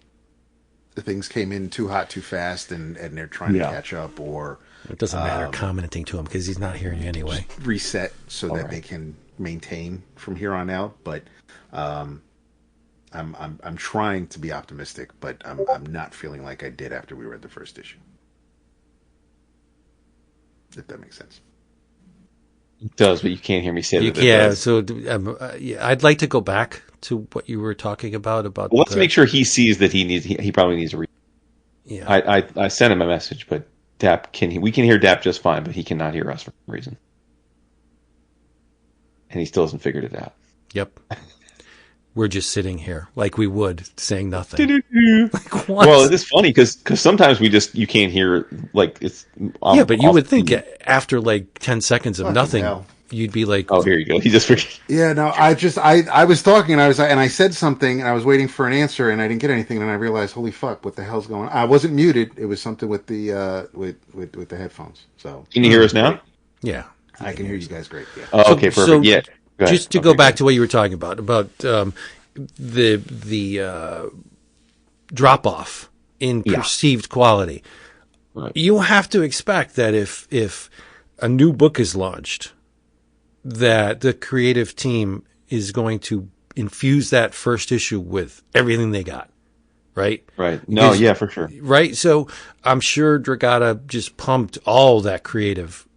the things came in too hot too fast and they're trying to catch up, or It doesn't matter commenting to him because he's not hearing you anyway. reset so that they can maintain from here on out. But I'm trying to be optimistic, but I'm not feeling like I did after we read the first issue. If that makes sense. It does, but you can't hear me say that. Yeah, so I'd like to go back to what you were talking about. Well, let's make sure he sees that he probably needs a read. Yeah, I sent him a message, but Dap we can hear Dap just fine, but he cannot hear us for some reason, and he still hasn't figured it out. Yep. We're just sitting here like we would, saying nothing. Like, well, it is funny because sometimes you can't hear like it's. Yeah, but you would think after like 10 seconds of nothing, hell. you'd be like, Oh, here you go. He just forget. Yeah, no, I was talking and I said something and I was waiting for an answer and I didn't get anything, and then I realized, holy fuck, what the hell's going on? I wasn't muted. It was something with the with the headphones. So Can you hear us now? yeah. I can hear you guys great. Yeah. Oh, okay, perfect. So, yeah. Go ahead. Just to go back to what you were talking about the drop off in perceived quality. Right. You have to expect that if a new book is launched, that the creative team is going to infuse that first issue with everything they got, right? Right. No, Because- yeah, for sure. Right? So I'm sure Dragata just pumped all that creative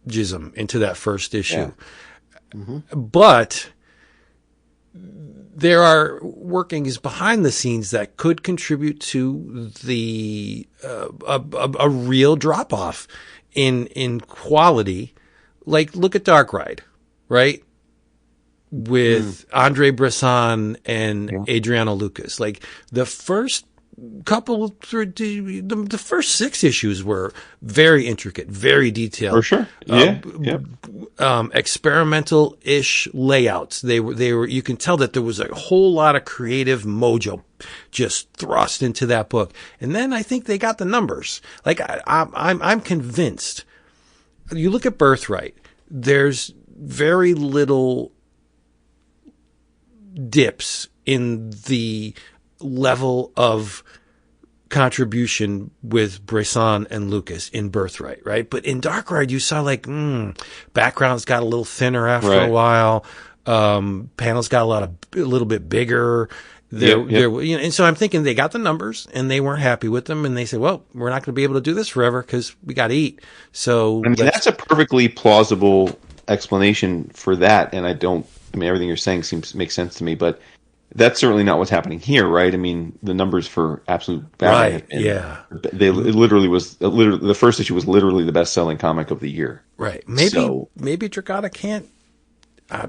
jism into that first issue. Yeah. But there are workings behind the scenes that could contribute to the a real drop off in quality. Like, look at Dark Ride, right? With Andre Bresson and Adriano Lucas. Like, the first couple, the first 6 issues were very intricate, very detailed. For sure. Yeah. Experimental-ish layouts. They were. You can tell that there was a whole lot of creative mojo just thrust into that book. And then I think they got the numbers. Like, I'm convinced. You look at Birthright. There's very little dips in the level of contribution with Bresson and Lucas in Birthright, right? But in Dark Ride, you saw like, backgrounds got a little thinner after a while. Panels got a little bit bigger. And so I'm thinking they got the numbers and they weren't happy with them, and they said, "Well, we're not going to be able to do this forever because we got to eat." So I mean, that's a perfectly plausible explanation for that, and I mean, everything you're saying makes sense to me, but That's certainly not what's happening here, right? I mean, the numbers for Absolute Batman have been, it literally was the first issue was literally the best-selling comic of the year. Maybe Dragata can't.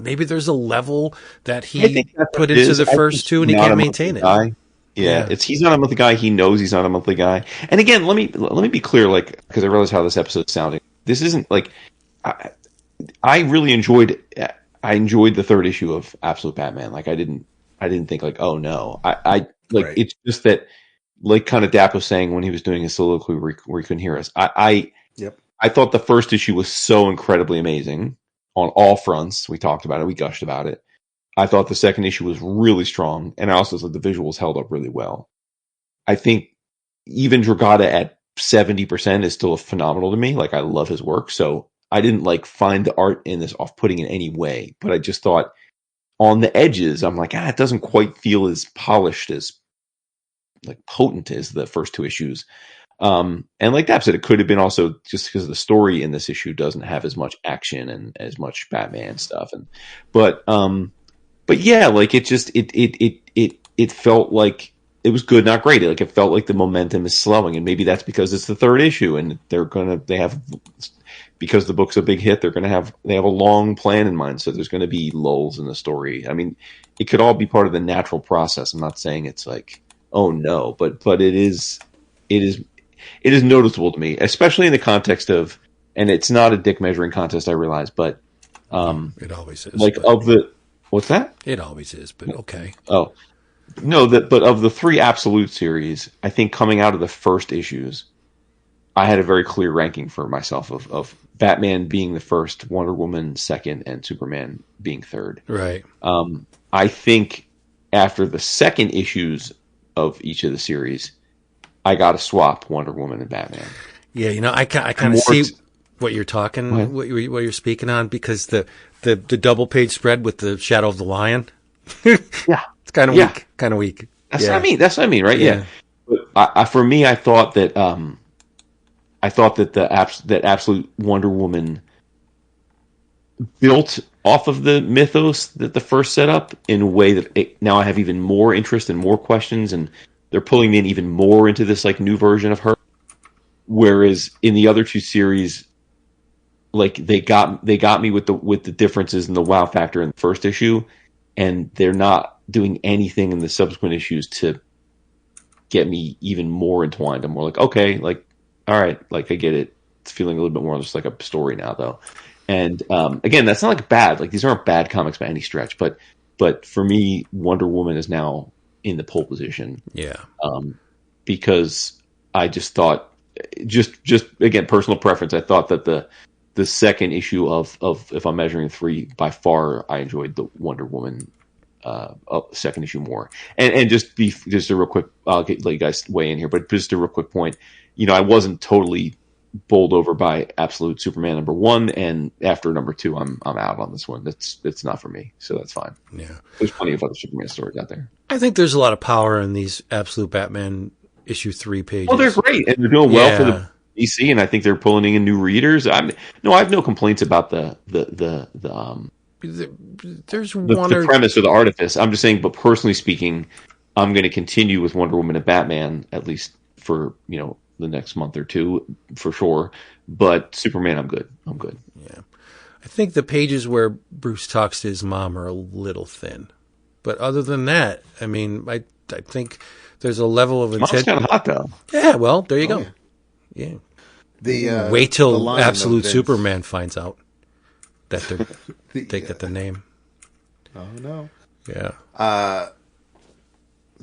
Maybe there's a level that he put into the first two, and he can't maintain it. He's not a monthly guy. He knows he's not a monthly guy. And again, let me be clear, like, because I realize how this episode's sounding. This isn't like I really enjoyed. I enjoyed the third issue of Absolute Batman. Like, I didn't think like, oh no, It's just that, like, kind of Dap was saying when he was doing his soliloquy where he couldn't hear us. I thought the first issue was so incredibly amazing on all fronts. We talked about it. We gushed about it. I thought the second issue was really strong, and I also thought the visuals held up really well. I think even Dragata at 70% is still phenomenal to me. Like, I love his work, so I didn't like find the art in this off-putting in any way. But I just thought on the edges, I'm like, it doesn't quite feel as polished, as like potent as the first two issues. And like Dap said, it could have been also just because the story in this issue doesn't have as much action and as much Batman stuff. But yeah, like it felt like it was good, not great. Like, it felt like the momentum is slowing, and maybe that's because it's the third issue, and because the book's a big hit, they have a long plan in mind. So there's going to be lulls in the story. I mean, it could all be part of the natural process. I'm not saying it's like, oh no, but it is noticeable to me, especially in the context of, and it's not a dick measuring contest, I realize, but it always is. Like, what's that? It always is, but okay. Oh, no, but of the three Absolute series, I think coming out of the first issues, I had a very clear ranking for myself of Batman being the first, Wonder Woman second, and Superman being third. Right. I think after the second issues of each of the series, I got to swap Wonder Woman and Batman. Yeah, I kind of see what you're talking, what you're speaking on, because the double page spread with the Shadow of the Lion. Yeah, it's kind of weak. Kind of weak. That's what I mean. That's what I mean, right? Yeah. But for me, I thought that that Absolute Wonder Woman built off of the mythos that the first set up in a way that now I have even more interest and more questions, and they're pulling me in even more into this like new version of her. Whereas in the other two series, like they got me with the differences in the wow factor in the first issue, and they're not doing anything in the subsequent issues to get me even more entwined. I'm more like, okay, like, all right, like I get it. It's feeling a little bit more just like a story now, though. And again, that's not like bad. Like, these aren't bad comics by any stretch, but for me, Wonder Woman is now in the pole position. Yeah. Because I just thought, just again, personal preference. I thought that the second issue of if I'm measuring three, by far, I enjoyed the Wonder Woman second issue more. And just a real quick, I'll let you guys weigh in here, but just a real quick point. I wasn't totally bowled over by Absolute Superman #1, and after #2, I'm out on this one. It's not for me, so that's fine. Yeah, there's plenty of other Superman stories out there. I think there's a lot of power in these Absolute Batman issue 3 pages. Oh, they're great, and they're doing well for the DC, and I think they're pulling in new readers. I have no complaints about the premise or the artifice. I'm just saying, but personally speaking, I'm going to continue with Wonder Woman and Batman, at least for the next month or two, for sure. But Superman, I'm good. Yeah, I think the pages where Bruce talks to his mom are a little thin, but other than that, I mean, I think there's a level of intent. Mom's kind of hot though. Yeah, well, there you go. Yeah. Wait till Absolute Superman finds out that they get the name. Oh no. Yeah.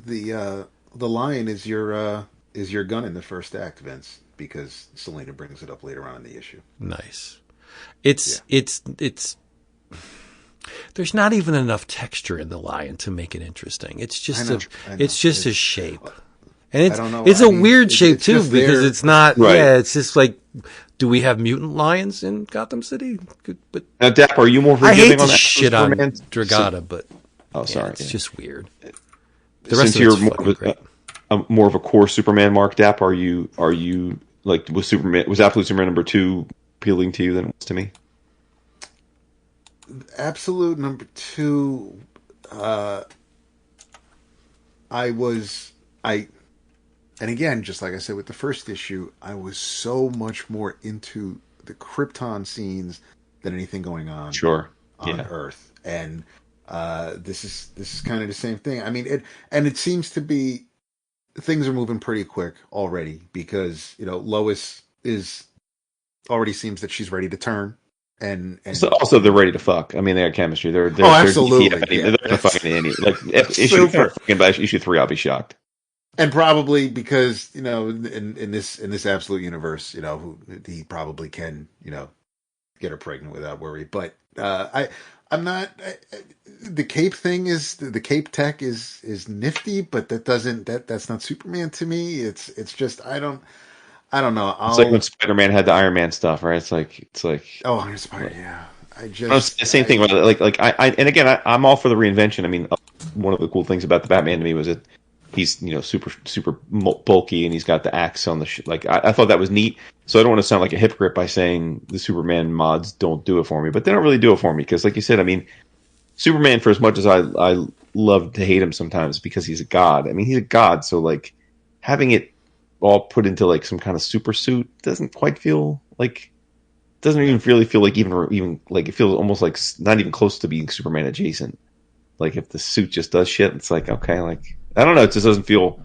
The lion is your gun in the first act, Vince, because Selena brings it up later on in the issue. Nice. It's there's not even enough texture in the lion to make it interesting. It's just a shape. And it's a weird shape too, because it's not. Right. Yeah, it's just like, do we have mutant lions in Gotham City? But now, Dap, are you more forgiving on that? Shit on Dragata, but it's just weird. The rest of it's more of a core Superman mark, Dap. Are you like, was Absolute Superman #2 appealing to you than it was to me? Absolute #2. and again, just like I said with the first issue, I was so much more into the Krypton scenes than anything going on on Earth. And this is kind of the same thing. I mean, it seems to be things are moving pretty quick already because Lois already seems that she's ready to turn. And so also they're ready to fuck. I mean, they have chemistry. They're absolutely. They're gonna fucking any like issue 3, I'll be shocked. And probably because in this absolute universe, he probably can get her pregnant without worry. But I'm not. The cape thing the cape tech is nifty, but that's not Superman to me. It's just I don't know. It's like when Spider-Man had the Iron Man stuff, right? It's like Iron Spider, yeah. Same thing. Like I and again, I'm all for the reinvention. I mean, one of the cool things about the Batman to me was that he's super bulky and he's got the axe on the like I thought that was neat. So I don't want to sound like a hypocrite by saying the Superman mods don't do it for me, but they don't really do it for me because, like you said, I mean, Superman, for as much as I love to hate him sometimes because he's a god. I mean, he's a god, so like having it all put into like some kind of super suit doesn't quite feel like. Doesn't even really feel like even like it feels almost like not even close to being Superman adjacent. Like if the suit just does shit, it's like okay, like I don't know, it just doesn't feel.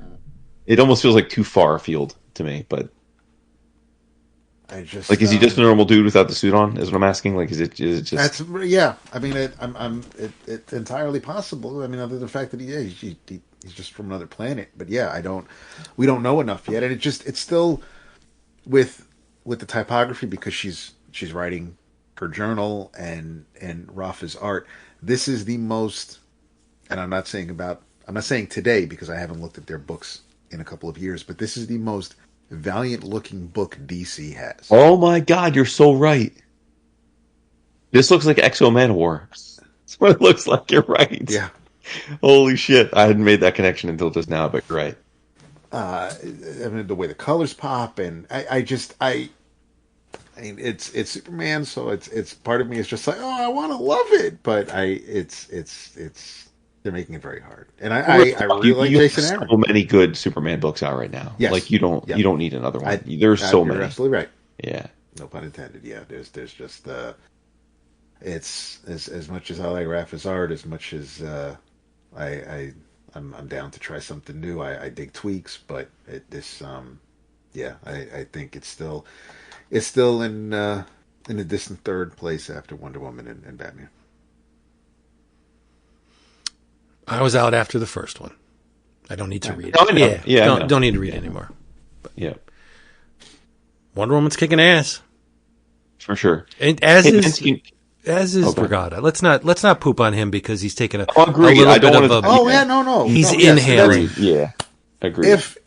It almost feels like too far afield to me. But is he just a normal dude without the suit on? Is what I'm asking. Like is it just? That's I mean, it's entirely possible. I mean, other than the fact that he's just from another planet. But yeah, we don't know enough yet, and it's still with the typography because she's writing her journal and Rafa's art. This is the most, and I'm not saying today because I haven't looked at their books in a couple of years, but this is the most valiant looking book DC has. Oh my God, you're so right. This looks like Exo Manowar. That's what it looks like. You're right. Yeah. Holy shit. I hadn't made that connection until just now, but you're right. I mean, the way the colors pop, and I mean, it's Superman, so it's part of me is just like, oh, I want to love it, but they're making it very hard, and I really like Jason Aaron. So many good Superman books out right now. Yes. Like you don't need another one. There's so many. You're absolutely right. Yeah. No pun intended. Yeah. There's just it's as much as I like Rafa's art, as much as I'm down to try something new. I dig tweaks, but I think it's still in a distant third place after Wonder Woman and Batman. I was out after the first one. I don't need to read it. Oh, yeah. Don't need to read it anymore. But, yeah. Wonder Woman's kicking ass. For sure. And as is Vergata. Let's not poop on him because he's taking a little I don't bit of a. Oh yeah, no. He's inhaling. Yeah, agreed. If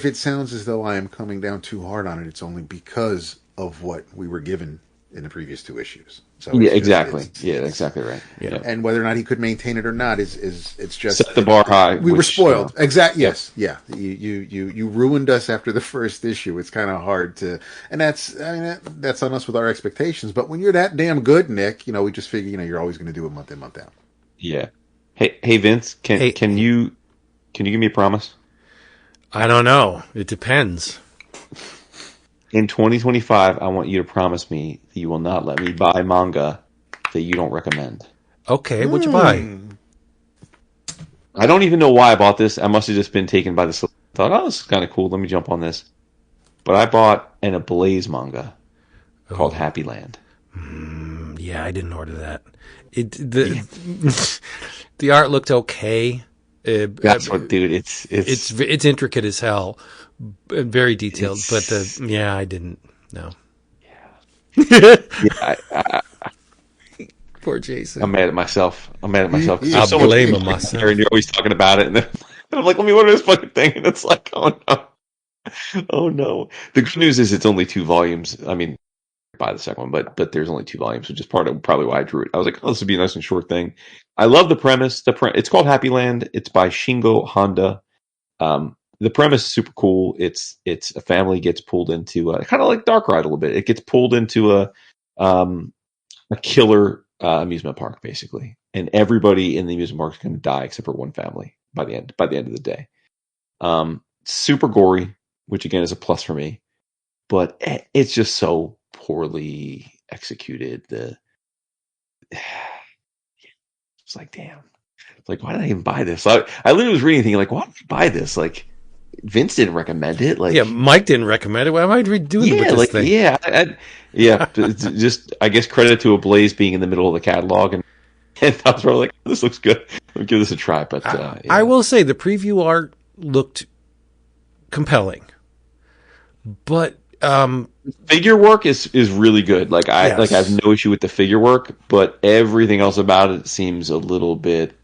it sounds as though I am coming down too hard on it, it's only because of what we were given in the previous two issues. So yeah, exactly. Exactly right. Yeah. And whether or not he could maintain it or not is it's just set the bar high. We were spoiled. Exactly. Yes. Yeah. You ruined us after the first issue. It's kind of hard to, and that's on us with our expectations. But when you're that damn good, Nick, we just figure you're always going to do it month in, month out. Yeah. Hey Vince, can you give me a promise? I don't know. It depends. In 2025, I want you to promise me that you will not let me buy manga that you don't recommend. Okay, what'd you buy? I don't even know why I bought this. I must have just been taken by the thought, oh, this is kind of cool. Let me jump on this. But I bought an Ablaze manga called Happyland. Yeah, I didn't order that. The art looked okay. That's what, dude. It's intricate as hell, very detailed. But I didn't. No. Yeah. Poor Jason. I'm mad at myself. I'll blame him myself. And you're always talking about it, and then I'm like, let me order this fucking thing, and it's like, oh no. The good news is it's only 2 volumes. I mean, buy the second one, but there's only 2 volumes, which is probably why I drew it. I was like, oh, this would be a nice and short thing. I love the premise. It's called Happyland. It's by Shingo Honda. The premise is super cool. It's a family gets pulled into kind of like Dark Ride a little bit. It gets pulled into a killer amusement park basically, and everybody in the amusement park is going to die except for one family. by the end of the day. Super gory, which again is a plus for me, but it's just so poorly executed. It's like, damn. Like, why did I even buy this? I literally was reading thinking, like, why did I buy this? Like, Vince didn't recommend it. Like, yeah, Mike didn't recommend it. Why am I doing with this thing? Yeah. Just, I guess, credit to Ablaze being in the middle of the catalog, and I was probably like, this looks good. I'll give this a try. But I will say the preview art looked compelling, but figure work is really good. Like I have no issue with the figure work, but everything else about it seems a little bit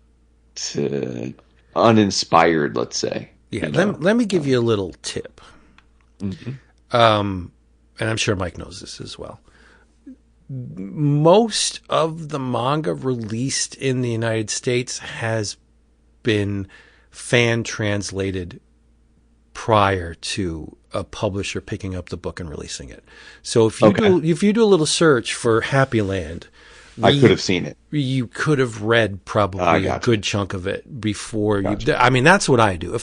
uninspired, let's say. Yeah, let me give you a little tip. Mm-hmm. And I'm sure Mike knows this as well. Most of the manga released in the United States has been fan translated prior to a publisher picking up the book and releasing it. So if you do a little search for Happyland, I could have seen it. You could have read probably a good chunk of it before you. I mean, that's what I do.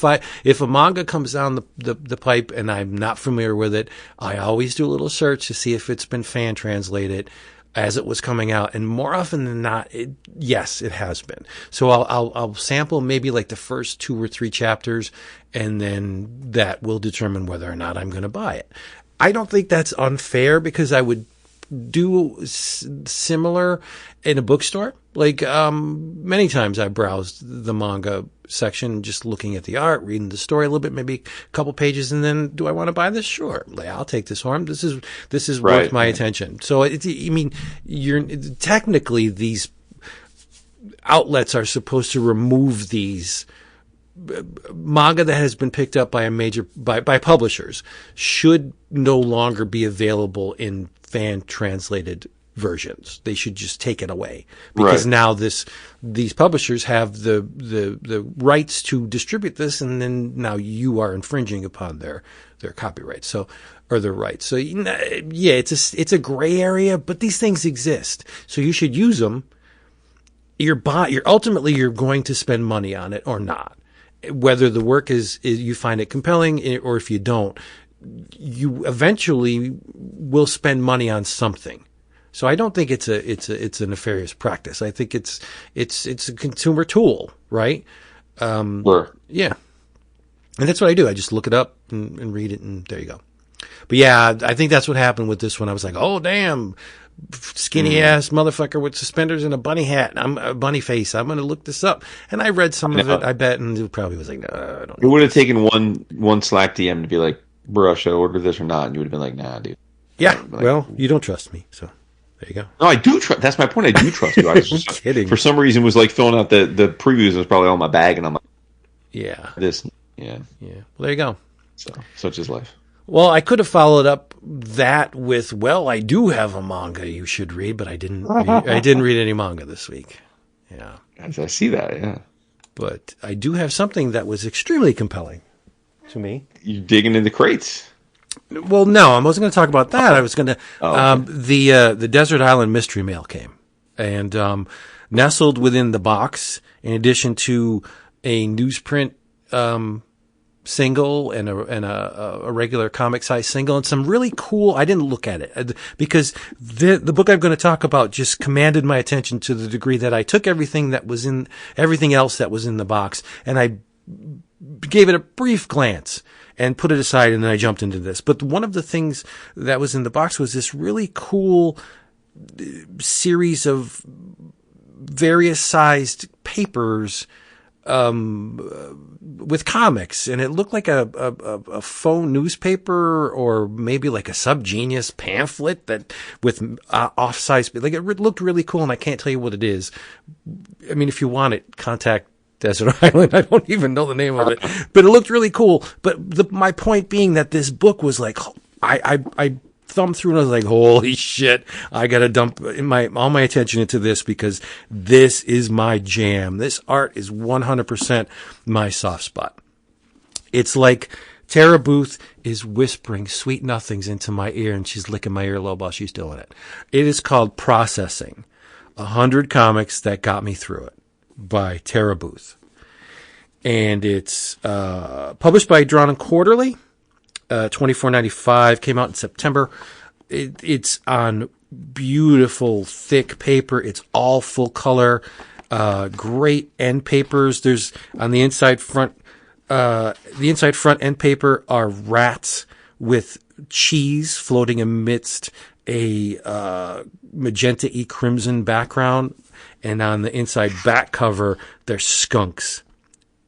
If a manga comes down the pipe and I'm not familiar with it, I always do a little search to see if it's been fan translated as it was coming out. And more often than not, yes, it has been. So I'll sample maybe like the first 2 or 3 chapters, and then that will determine whether or not I'm going to buy it. I don't think that's unfair, because I would do similar in a bookstore. Like, many times I browsed the manga section, just looking at the art, reading the story a little bit, maybe a couple pages, and then, do I want to buy this? Sure. I'll take this home. This is right, worth my attention. So you're technically, these outlets are supposed to remove these manga that has been picked up by by publishers should no longer be available in fan translated versions. They should just take it away, because now these publishers have the rights to distribute this, and then now you are infringing upon their copyright. So, or their rights. So yeah, it's a gray area, but these things exist. So you should use them. Ultimately you're going to spend money on it or not. Whether the work is you find it compelling, or if you don't, you eventually will spend money on something. So I don't think it's a nefarious practice. I think it's a consumer tool, right? Sure. Yeah, and that's what I do. I just look it up and read it, and there you go. But yeah, I think that's what happened with this one. I was like, oh damn, skinny ass motherfucker with suspenders and a bunny hat. I'm a bunny face. I'm going to look this up. And I read some of it, I bet, and it probably was like, no, I don't. It would have taken one Slack DM to be like, bro, should I order this or not? And you would have been like, nah, dude. Yeah. Like, well, you don't trust me, so there you go. No, I do trust. That's my point. I do trust you. I was just kidding. For some reason, was like filling out the previews. It was probably on my bag, and I'm like, yeah, this, yeah. Well, there you go. So such is life. Well, I could have followed up that with, well, I do have a manga you should read, but I didn't. I didn't read any manga this week. Yeah, I see that. Yeah, but I do have something that was extremely compelling to me. You digging in the crates? Well, no, I wasn't going to talk about that. I was going to. Okay. The Desert Island Mystery Mail came, and nestled within the box, in addition to a newsprint single and a regular comic size single, and some really cool. I didn't look at it because the book I'm going to talk about just commanded my attention to the degree that I took everything else that was in the box, and I gave it a brief glance and put it aside, and then I jumped into this. But one of the things that was in the box was this really cool series of various sized papers with comics, and it looked like a faux newspaper, or maybe like a Subgenius pamphlet that with off-size, like it looked really cool, and I can't tell you what it is. I mean, if you want it, contact Desert Island. I don't even know the name of it, but it looked really cool. But my point being that this book was like, I thumbed through and I was like, holy shit, I got to dump all my attention into this, because this is my jam. This art is 100% my soft spot. It's like Tara Booth is whispering sweet nothings into my ear, and she's licking my earlobe while she's doing it. It is called Processing, 100 Comics That Got Me Through It, by Tara Booth. and it's published by Drawn and Quarterly. $24.95, came out in September. It's on beautiful thick paper. It's all full color. Great end papers. There's on the inside front end paper are rats with cheese floating amidst a magenta-y crimson background, and on the inside back cover there's skunks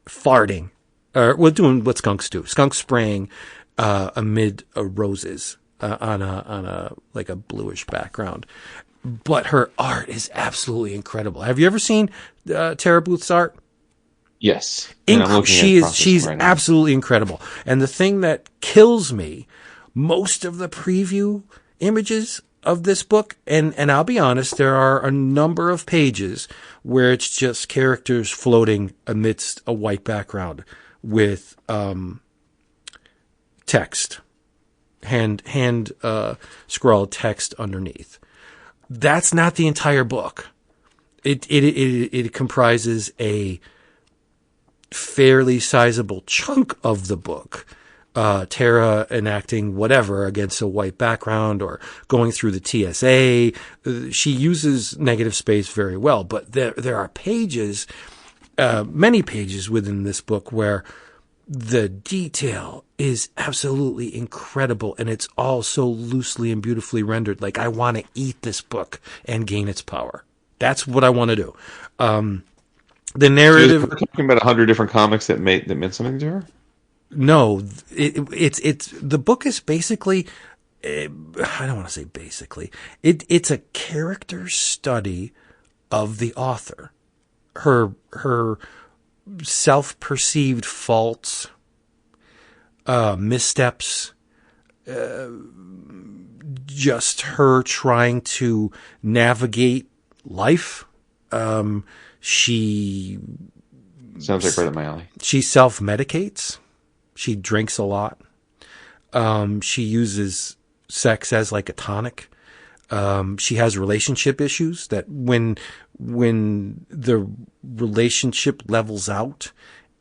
farting, doing what skunks do, skunk spraying amid roses on a like a bluish background. But her art is absolutely incredible. Have you ever seen Tara Booth's art? Yes. She's right absolutely incredible. And the thing that kills me, most of the preview images of this book, and I'll be honest, there are a number of pages where it's just characters floating amidst a white background with text, hand scrawled text underneath. That's not the entire book. It comprises a fairly sizable chunk of the book. Tara enacting whatever against a white background or going through the TSA. She uses negative space very well, but there are pages, many pages within this book where the detail is absolutely incredible, and it's all so loosely and beautifully rendered. Like, I want to eat this book and gain its power. That's what I want to do. The narrative. So we're talking about 100 different comics that meant something to her. No, it's the book is basically. I don't want to say basically. It's a character study of the author. Her self-perceived faults, missteps, just her trying to navigate life. She sounds like right up my alley. She self-medicates. She drinks a lot. She uses sex as like a tonic. She has relationship issues that when the relationship levels out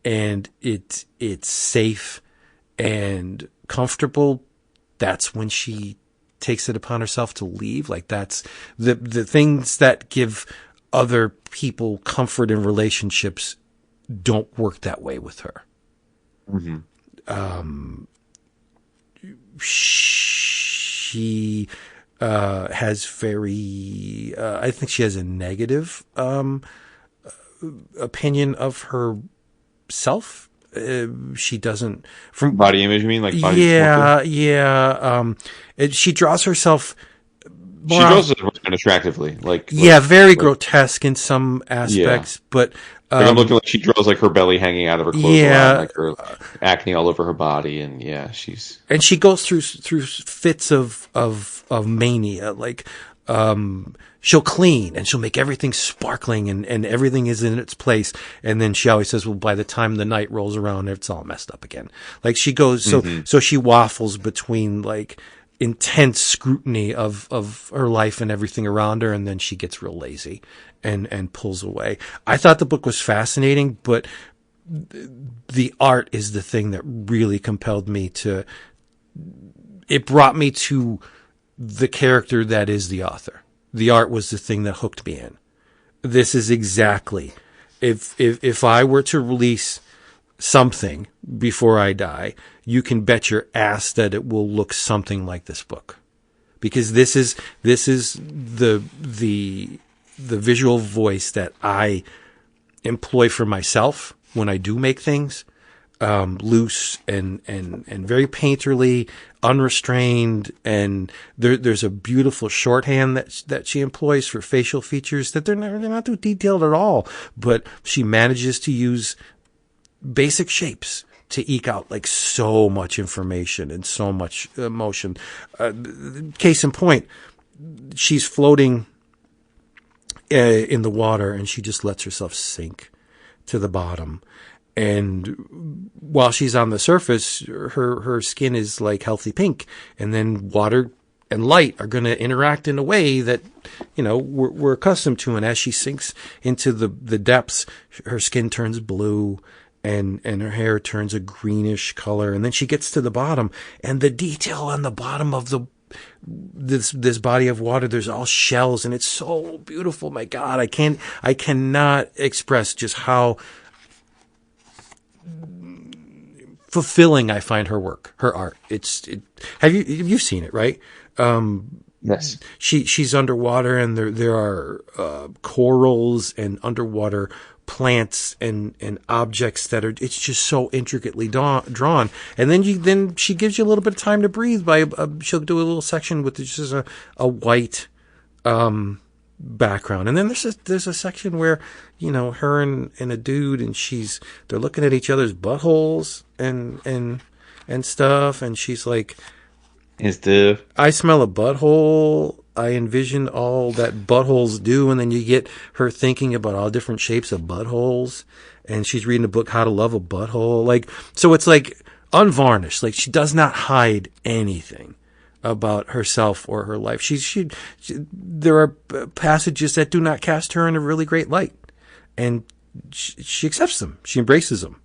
and it's safe and comfortable, that's when she takes it upon herself to leave. Like, that's the things that give other people comfort in relationships don't work that way with her. Mm-hmm. She has very, I think she has a negative opinion of herself. She doesn't, from body image, you mean, like body yeah. She draws herself. She draws herself unattractively, very grotesque in some aspects, but. I'm looking like she draws like her belly hanging out of her clothes, like her acne all over her body, and she's. And she goes through fits of mania, like she'll clean and she'll make everything sparkling and everything is in its place, and then she always says, well, by the time the night rolls around, it's all messed up again. Like, she goes so she waffles between like intense scrutiny of her life and everything around her, and then she gets real lazy and pulls away. I thought the book was fascinating, but the art is the thing that really compelled me to. It brought me to the character that is the author. The art was the thing that hooked me in. This is exactly, if I were to release something before I die, you can bet your ass that it will look something like this book, because this is the visual voice that I employ for myself when I do make things, loose and very painterly, unrestrained, and there's a beautiful shorthand that she employs for facial features that they're not too detailed at all, but she manages to use basic shapes to eke out like so much information and so much emotion. Case in point, she's floating in the water and she just lets herself sink to the bottom. And while she's on the surface, her skin is like healthy pink, and then water and light are going to interact in a way that, we're accustomed to. And as she sinks into the depths, her skin turns blue and her hair turns a greenish color, and then she gets to the bottom, and the detail on the bottom of this body of water, there's all shells, and it's so beautiful. My God, I cannot express just how fulfilling I find her work, her art. You've seen it, right? Yes. She's underwater, and there are corals and underwater plants and objects that are, it's just so intricately drawn. And then she gives you a little bit of time to breathe by she'll do a little section with just a white background, and then there's a section where her and a dude, and they're looking at each other's buttholes and stuff, and she's like, I smell a butthole. I envision all that buttholes do, and then you get her thinking about all different shapes of buttholes, and she's reading a book, How to Love a Butthole. Like, so it's like unvarnished. Like, she does not hide anything about herself or her life. There are passages that do not cast her in a really great light, and she accepts them. She embraces them,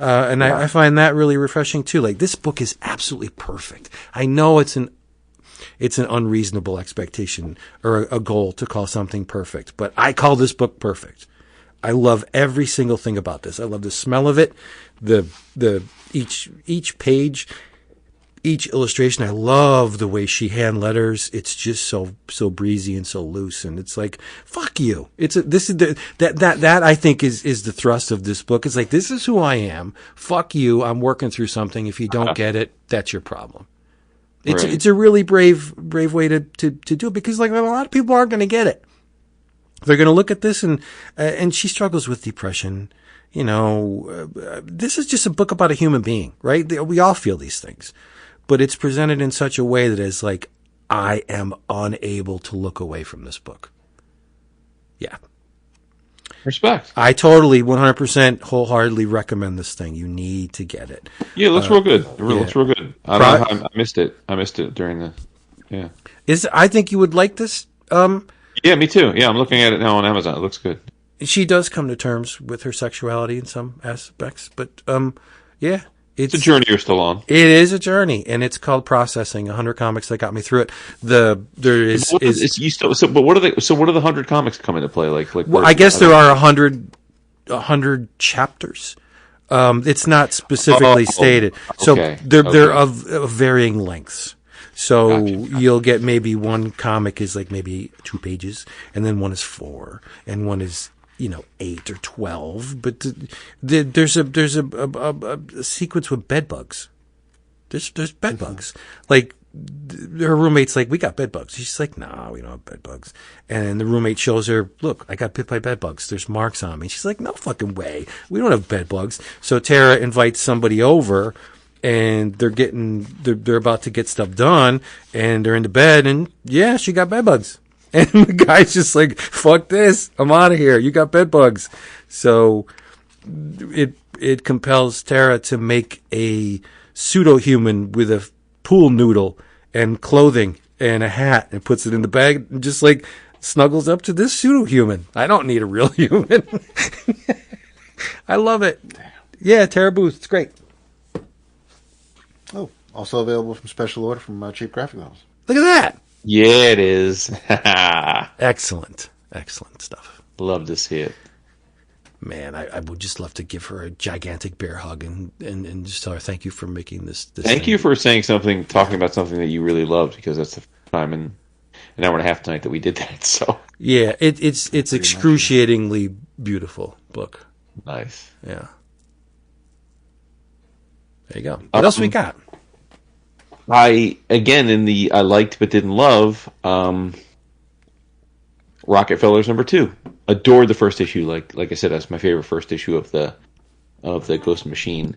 and I find that really refreshing too. Like, this book is absolutely perfect. I know it's an unreasonable expectation or a goal to call something perfect, but I call this book perfect. I love every single thing about this. I love the smell of it, each page, each illustration. I love the way she hand letters. It's just so breezy and so loose, and it's like, fuck you. That I think is the thrust of this book. It's like, this is who I am. Fuck you. I'm working through something. If you don't get it, that's your problem. It's a really brave way to do it, because like a lot of people aren't going to get it. They're going to look at this and she struggles with depression. This is just a book about a human being, right? We all feel these things, but it's presented in such a way that is like, I am unable to look away from this book. Yeah. Respect. I totally 100% wholeheartedly recommend this thing. You need to get it. Yeah, it looks real good. It looks real good. I missed it. I missed it during the. Yeah. I think you would like this. Yeah, me too. Yeah, I'm looking at it now on Amazon. It looks good. She does come to terms with her sexuality in some aspects, but yeah. It's a journey you're still on. It is a journey, and it's called Processing. 100 comics that got me through it. But what are they? So what are the 100 comics come into play? Well, I guess there are 100 chapters. It's not specifically stated, so they're of varying lengths. So gotcha. You'll get maybe one comic is like maybe 2 pages, and then one is 4, and one is 8 or 12, but there's a sequence with bed bugs. There's bed bugs. Like, her roommate's like, we got bed bugs. She's like, nah, we don't have bed bugs. And the roommate shows her, look, I got bit by bed bugs. There's marks on me. She's like, no fucking way. We don't have bed bugs. So Tara invites somebody over, and they're about to get stuff done, and they're in the bed, and yeah, she got bed bugs. And the guy's just like, fuck this. I'm out of here. You got bed bugs. So it compels Tara to make a pseudo-human with a pool noodle and clothing and a hat, and puts it in the bag and just like snuggles up to this pseudo-human. I don't need a real human. I love it. Yeah, Tara Booth. It's great. Oh, also available from special order from Cheap Graphic Novels. Look at that. Yeah, it is. Excellent stuff. Love to see it. Man, I would just love to give her a gigantic bear hug and just tell her thank you for making this Thank you for talking about something that you really loved, because that's the first time in an hour and a half tonight that we did that. So yeah, it's excruciatingly beautiful book. Nice. Yeah. There you go. What else we got? I liked but didn't love Rocketfellers #2. Adored the first issue. Like I said, that's my favorite first issue of the Ghost Machine.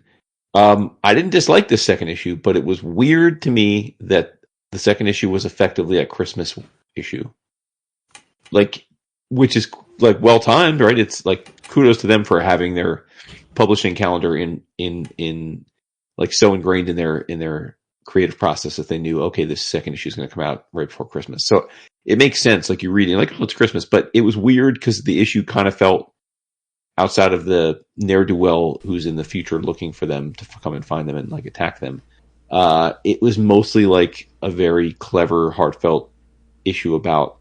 I didn't dislike this second issue, but it was weird to me that the second issue was effectively a Christmas issue. Which is well timed, right? It's kudos to them for having their publishing calendar in so ingrained in their creative process that they knew, okay, this second issue is going to come out right before Christmas. So it makes sense. You're reading, oh, it's Christmas, but it was weird because the issue kind of felt outside of the ne'er-do-well who's in the future looking for them to come and find them and like attack them. It was mostly like a very clever, heartfelt issue about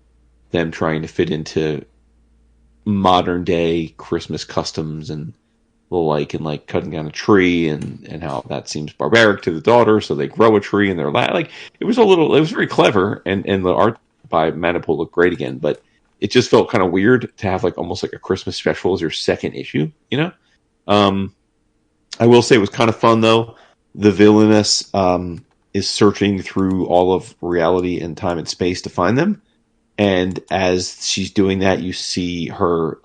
them trying to fit into modern day Christmas customs and the like, and like cutting down a tree and how that seems barbaric to the daughter, so they grow a tree in their lap. Like it was very clever, and the art by Manipul looked great again, but it just felt kind of weird to have like almost like a Christmas special as your second issue, you know? I will say it was kind of fun though. The villainess is searching through all of reality and time and space to find them. And as she's doing that, you see her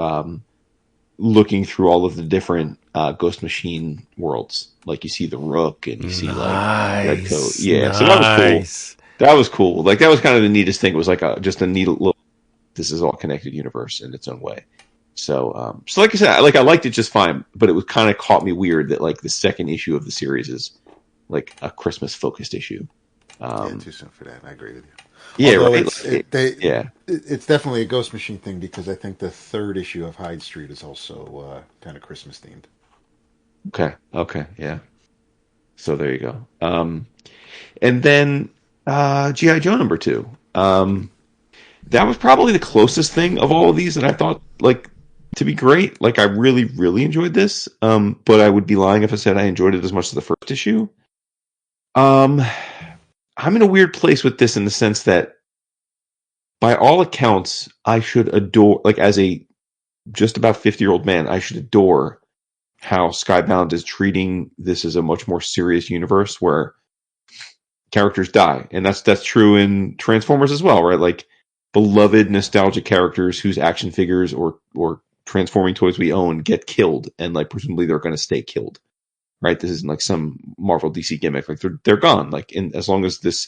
looking through all of the different Ghost Machine worlds. Like you see the Rook and you see like Red Coat. Yeah, nice. So that was cool. That was cool. Like that was kind of the neatest thing. It was like just a neat little. This is all connected universe in its own way. So, like I said, I liked it just fine, but it was kind of caught me weird that like the second issue of the series is like a Christmas focused issue. Too soon for that. I agree with you. Yeah, although right. It's definitely a Ghost Machine thing because I think the third issue of Hyde Street is also kind of Christmas themed. Okay, yeah. So there you go. And then G.I. Joe number 2. That was probably the closest thing of all of these that I thought like to be great. Like I really, really enjoyed this. But I would be lying if I said I enjoyed it as much as the first issue. I'm in a weird place with this in the sense that by all accounts, I should adore, like as a just about 50-year-old man, I should adore how Skybound is treating this as a much more serious universe where characters die. And that's true in Transformers as well, right? Like beloved nostalgic characters whose action figures or transforming toys we own get killed, and like presumably they're going to stay killed, right? This isn't like some Marvel DC gimmick. Like they're gone. Like as long as this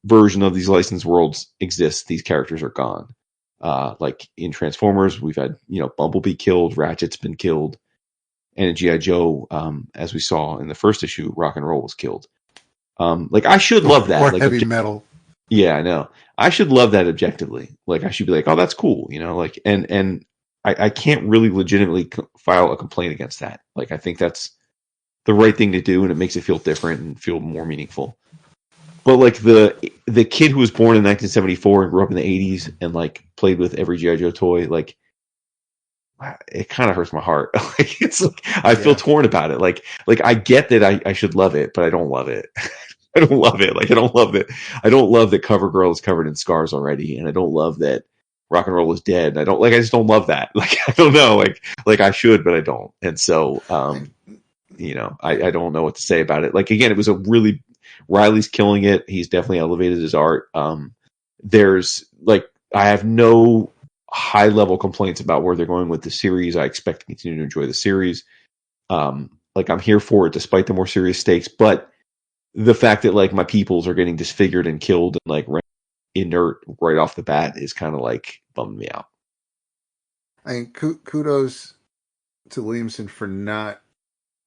version of these licensed worlds exists, these characters are gone. Like in Transformers, we've had Bumblebee killed, Ratchet's been killed, and in G.I. Joe, as we saw in the first issue, Rock and Roll was killed. Like I should love that. Or like heavy metal. Yeah, I know. I should love that objectively. Like I should be like, oh, that's cool, like, and I can't really legitimately file a complaint against that. Like I think that's the right thing to do, and it makes it feel different and feel more meaningful. But like the kid who was born in 1974 and grew up in the 80s and like played with every G.I. Joe toy, like it kind of hurts my heart. Like it's like I feel torn about it. Like I get that I should love it, but I don't love it. I don't love it. Like I don't love that. I don't love that CoverGirl is covered in scars already, and I don't love that Rock and Roll is dead. And I just don't love that. Like I don't know. Like I should, but I don't. And so I don't know what to say about it. Like again, it was a really Riley's killing it. He's definitely elevated his art. There's like I have no high level complaints about where they're going with the series. I expect to continue to enjoy the series. Like I'm here for it despite the more serious stakes, but the fact that like my peoples are getting disfigured and killed and like inert right off the bat is kind of like bummed me out. I mean, kudos to Williamson for not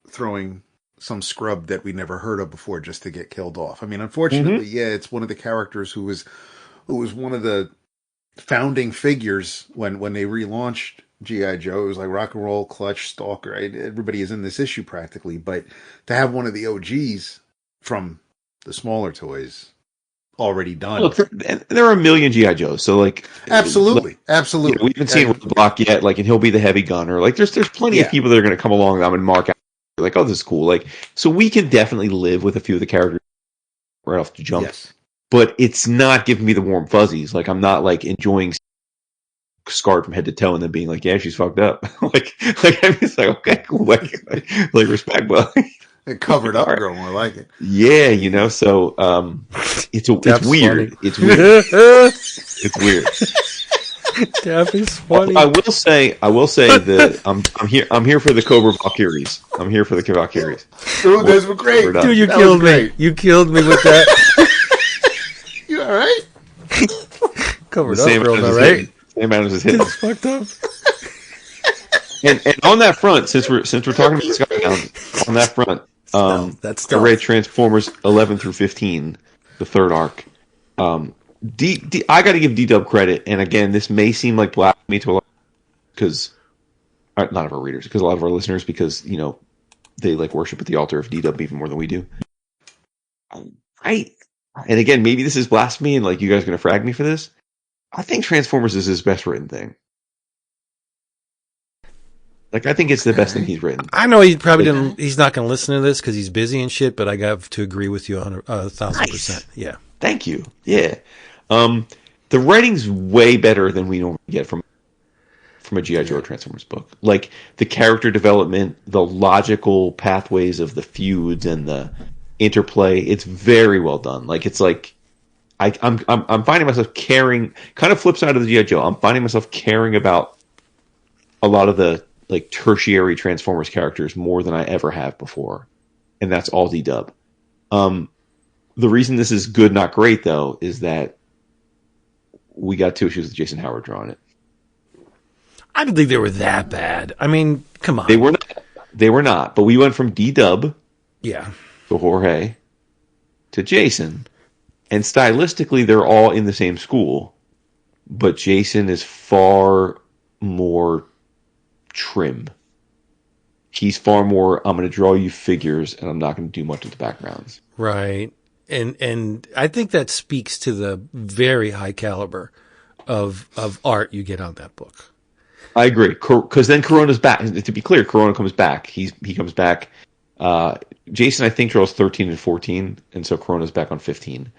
throwing some scrub that we never heard of before just to get killed off. I mean, unfortunately, it's one of the characters who was one of the founding figures when they relaunched G.I. Joe. It was like Rock and Roll, Clutch, Stalker. Right? Everybody is in this issue practically, but to have one of the OGs from the smaller toys already done. Look, there are a million G.I. Joes, so like absolutely. We haven't seen Roadblock yet, like, and he'll be the heavy gunner. Like, there's plenty of people that are going to come along that I'm going to mark out. Like, oh, this is cool. Like, so we can definitely live with a few of the characters right off the jump. Yes. But it's not giving me the warm fuzzies. Like, I'm not like enjoying scarred from head to toe and then being like, yeah, she's fucked up. like I'm just like, okay, cool. Like respect, but. It covered up, girl. More like it. Yeah, so it's weird. It's weird. It's weird. Daffy's funny. I will say that I'm here for the Cobra Valkyries. I'm here for the Valkyries. Dude, those were great. Dude, you killed me. You killed me with that. You all right? Covered up, girl, all right? Same man as his hit. It's fucked up. And on that front, since we're talking about Skybound, on that front, that's I read Transformers 11 through 15, the third arc. I got to give D-Dub credit, and again, this may seem like blasphemy to a lot because not of our readers, because a lot of our listeners, because they like worship at the altar of DW even more than we do. And again, maybe this is blasphemy, and like you guys are going to frag me for this. I think Transformers is his best written thing. Like, I think it's the best thing he's written. I know he probably didn't. He's not going to listen to this because he's busy and shit. But I got to agree with you on 1,000%. Yeah. Thank you. Yeah. The writing's way better than we normally get from a G.I. Joe Transformers book. Like, the character development, the logical pathways of the feuds and the interplay, it's very well done. Like, it's like I'm finding myself caring. Kind of flip side of the G.I. Joe. I'm finding myself caring about a lot of the like tertiary Transformers characters more than I ever have before, and that's all D-Dub. The reason this is good, not great, though, is that we got 2 issues with Jason Howard drawing it. I didn't think they were that bad. I mean, come on. They were not. But we went from D-Dub, yeah, to Jorge, to Jason, and stylistically, they're all in the same school. But Jason is far more trim. He's far more, I'm going to draw you figures, and I'm not going to do much with the backgrounds. Right. And I think that speaks to the very high caliber of art you get on that book. I agree, because then Corona's back. To be clear, Corona comes back. He comes back. Jason, I think, draws 13 and 14, and so Corona's back on 15.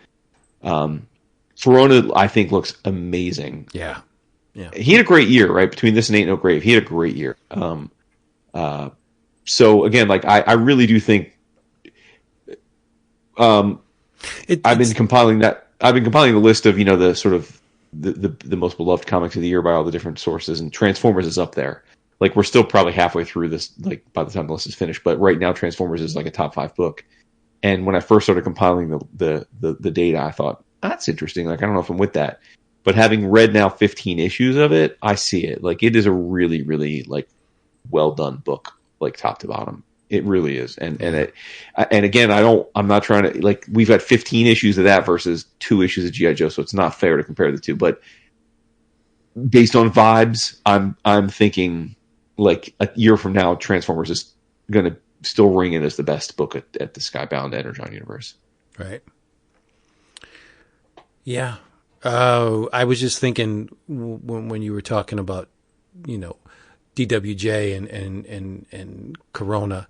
Corona, I think, looks amazing. Yeah. He had a great year, right? Between this and Ain't No Grave, he had a great year. So again, like I really do think. I've been compiling the list of the sort of the most beloved comics of the year by all the different sources, and Transformers is up there. Like, we're still probably halfway through this, like, by the time the list is finished, but right now Transformers is like a top 5 book. And when I first started compiling the data, I thought, that's interesting. Like, I don't know if I'm with that. But having read now 15 issues of it, I see it. Like, it is a really, really, like, well done book, like, top to bottom. It really is. And again, I'm not trying to, like, we've got 15 issues of that versus 2 issues of G.I. Joe, so it's not fair to compare the two. But based on vibes, I'm thinking, like, a year from now, Transformers is going to still ring in as the best book at the Skybound Energon universe. Right. Yeah. I was just thinking when you were talking about, DWJ and Corona.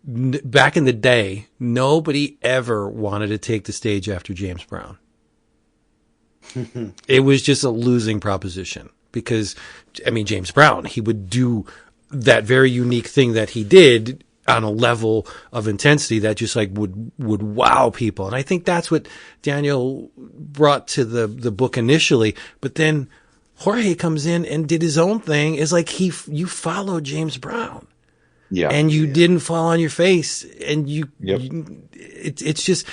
Back in the day, nobody ever wanted to take the stage after James Brown. It was just a losing proposition because, James Brown, he would do that very unique thing that he did on a level of intensity that just like would wow people. And I think that's what Daniel brought to the book initially, but then Jorge comes in and did his own thing. It's like you followed James Brown. Yeah. And you didn't fall on your face, and it's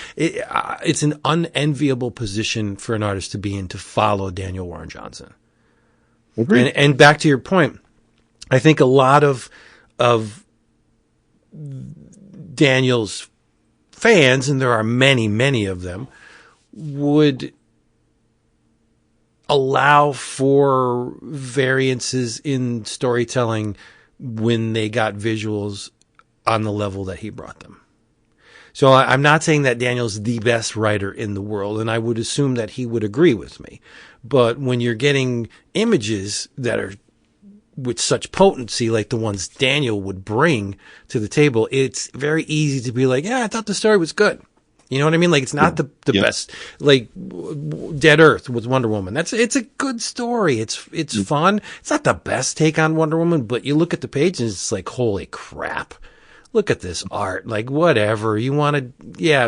an unenviable position for an artist to be in, to follow Daniel Warren Johnson. And back to your point, I think a lot of Daniel's fans, and there are many, many of them, would allow for variances in storytelling when they got visuals on the level that he brought them. So I'm not saying that Daniel's the best writer in the world, and I would assume that he would agree with me. But when you're getting images that are with such potency, like the ones Daniel would bring to the table, it's very easy to be like, yeah, I thought the story was good. You know what I mean? Like, it's not the best, like Dead Earth with Wonder Woman. It's a good story. It's fun. It's not the best take on Wonder Woman, but you look at the page and it's like, holy crap. Look at this art. Like, whatever you want to,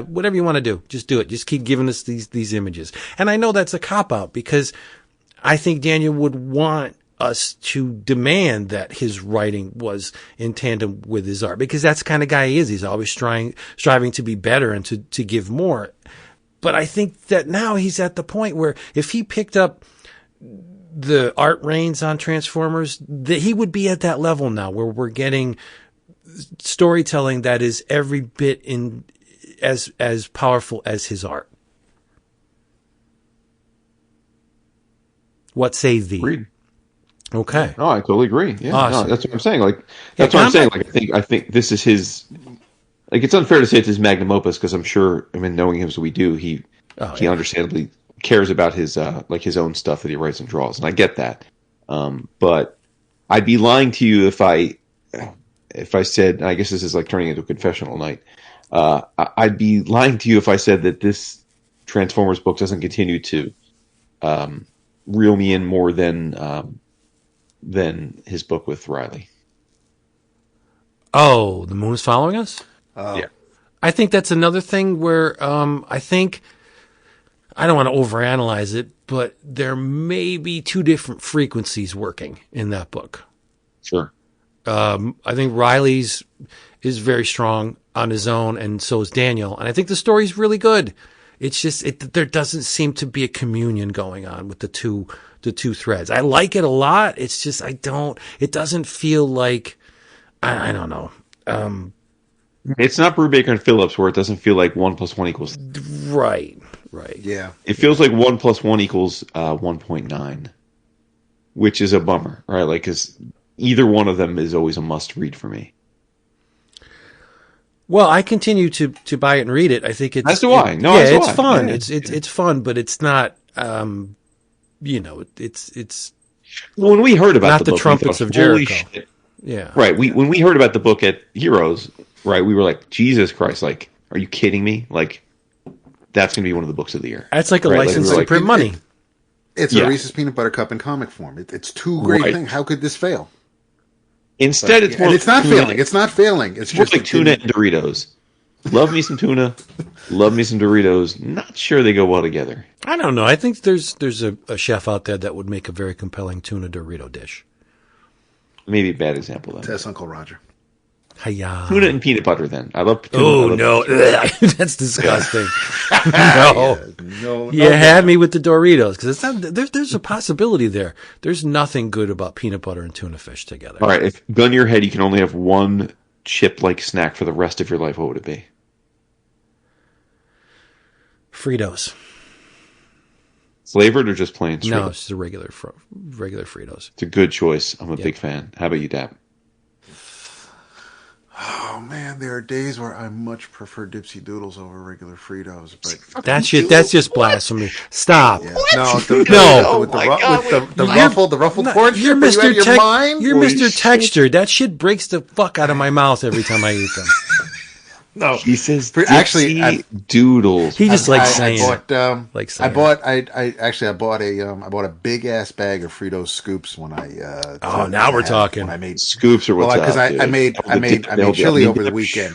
whatever you want to do, just do it. Just keep giving us these images. And I know that's a cop out because I think Daniel would want us to demand that his writing was in tandem with his art, because that's the kind of guy he is. He's always striving to be better and to give more. But I think that now he's at the point where if he picked up the art reins on Transformers, that he would be at that level now where we're getting storytelling that is every bit as powerful as his art. What say thee? Agreed. Okay. No, I totally agree. Yeah, Awesome. no, that's what I'm saying. Like, that's what I'm saying. Like, I think this is his. Like, it's unfair to say it's his magnum opus because I'm sure. I mean, knowing him as we do, he understandably cares about his like his own stuff that he writes and draws, and I get that. But I'd be lying to you if I said. And I guess this is like turning into a confessional night. I'd be lying to you if I said that this Transformers book doesn't continue to reel me in more than his book with Riley. Oh, the moon is following us? Yeah. I think that's another thing where I think, I don't want to overanalyze it, but there may be two different frequencies working in that book. Sure. I think Riley's is very strong on his own, and so is Daniel. And I think the story's really good. It's just there doesn't seem to be a communion going on with the two threads. I like it a lot. It's just it doesn't feel like I don't know. It's not Brubaker and Phillips where it doesn't feel like 1 + 1 = Right. Yeah. It feels like 1 + 1 = 1.9, which is a bummer, right? Like, because either one of them is always a must read for me. Well, I continue to buy it and read it. I think it's As do I. No, yeah, as do it's I. fun. Yeah. It's fun, but it's not. It's When we heard about not the the book, we trumpets thought, of "Holy Jericho." shit." Yeah, Right. When we heard about the book at Heroes, right, we were like, Jesus Christ, like, are you kidding me? Like, that's going to be one of the books of the year. that's like a Right, like, license we're to like- print money. It's Yeah. a Reese's Peanut Butter Cup in comic form. It's two great Right. things. How could this fail? Instead, it's more And it's not tuna. failing. It's not failing. It's It's more just like tuna and Doritos. Love me some tuna. Love me some Doritos. Not sure they go well together. I don't know. I think there's a chef out there that would make a very compelling tuna Dorito dish. Maybe a bad example, then. Test Uncle Roger. Hiya. Tuna and peanut butter, then. I love tuna. Oh I love no, that's disgusting. No. No, You had me with the Doritos because it's not. There's a possibility there. There's nothing good about peanut butter and tuna fish together. All right, if gun to your head, you can only have one chip-like snack for the rest of your life, what would it be? Fritos. Flavored or just plain? Straight No, up? it's just a regular Fritos. It's a good choice. I'm a big fan. How about you, Dap? Oh man, there are days where I much prefer Dipsy Doodles over regular Fritos, but That's just blasphemy. Stop. yeah. No. with the ruffled corn chip. You're Are you out of your Mr. mind? You're Holy Mr. shit. Texture. That shit breaks the fuck out of my mouth every time I eat them. No, He says Actually, Dipsy Doodles. He just likes I saying it. bought, Like I saying bought I bought a big ass bag of Fritos scoops when I. Oh, now we're talking. When I made Scoops or what's because up, I made chili over the weekend.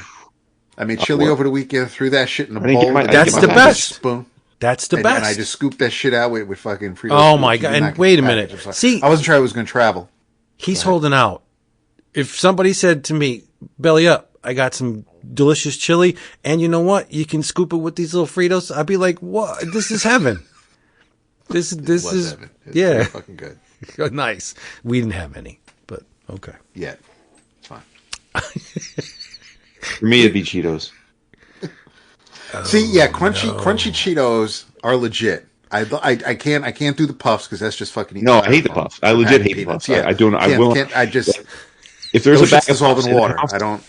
I made chili over the weekend. Threw that shit in a I didn't get bowl. my- I didn't That's get the my best. Spoon. That's the And best. I just scooped that shit out with fucking Fritos. Oh, scoops. my You God. did And not get wait the a minute. package. See- I wasn't sure I was going to travel. He's holding out. If somebody said to me, belly up, I got some delicious chili, and you know what? You can scoop it with these little Fritos. I'd be like, what? This is heaven. This It is, was heaven. It's yeah. very fucking good. Nice. We didn't have any, but okay. Yet. It's fine. For me, it'd be Cheetos. See, yeah, crunchy Cheetos are legit. I can't do the puffs because that's just fucking. No, I hate the puffs. I legit hate the peanuts. puffs. Yeah, I don't. I Can't- will. can't- I just If there's those a bag shit's of dissolved puffs in in the water. house, I don't.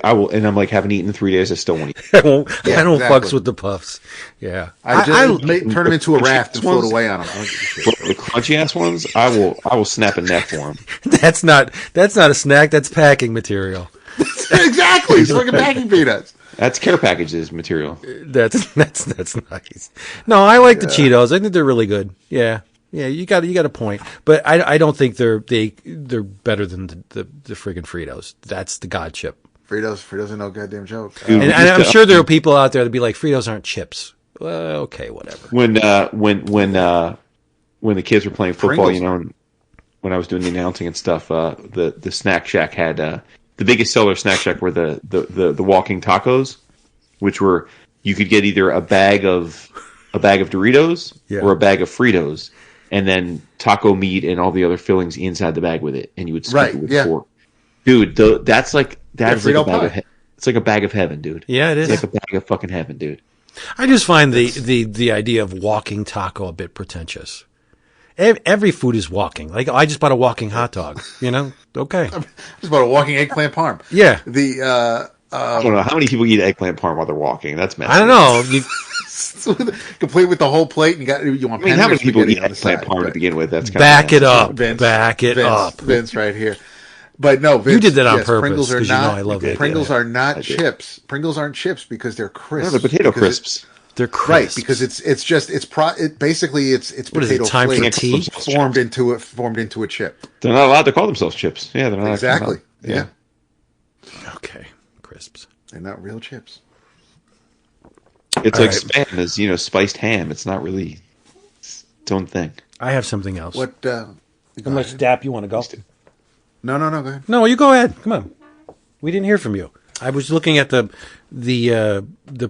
I will, and I'm like, haven't eaten in 3 days. I still won't eat. I don't Yeah, fucks exactly. with the puffs. Yeah. I just turn them into a raft and float ones- away on them. I don't give a shit. But the crunchy ass ones, I will snap a neck for them. That's not a snack. That's packing material. Exactly, it's fucking packing peanuts. That's care packages material. That's nice. No, I like the Cheetos. I think they're really good. Yeah. Yeah, you got a point. But I don't think they're better than the friggin' Fritos. That's the God chip. Fritos are no goddamn joke. Dude, And I'm sure there are people out there that be like, Fritos aren't chips. Well, okay, whatever. When the kids were playing football, Pringles. you know, and when I was doing the announcing and stuff, the Snack Shack had the biggest seller of Snack Shack were the walking tacos, which were you could get either a bag of Doritos or a bag of Fritos, and then taco meat and all the other fillings inside the bag with it, and you would scoop it with a fork. Dude, that's like a Frito bag pie. it's like a bag of heaven, dude. Yeah, it is. It's like a bag of fucking heaven, dude. I just find the idea of walking taco a bit pretentious. Every food is walking. Like, I just bought a walking hot dog, Okay. Just about a walking eggplant parm. Yeah. I don't know how many people eat eggplant parm while they're walking. That's messy. I don't know. Complete with the whole plate, and you want. I mean, how many people eat on the eggplant side, parm to but- begin with? That's kind Back of it up. Vince, Back it up. Vince right here. But no, Vince, You did that on yes, purpose, Pringles are 'cause not. I love it. Pringles are not I do. chips. Pringles aren't chips because they're crisps. No, they're potato Because crisps. They're crisp. Right, because it's basically it's What is it, potato time for flakes tea? formed into a chip. They're not allowed to call themselves chips. Yeah, they're not Exactly. Yeah. Okay. Crisps. They're not real chips. It's All like right. Spam is, spiced ham. It's not really its own thing. I have something else. What? How much dap you want to go? No. Go ahead. No, you go ahead. Come on. We didn't hear from you. I was looking at the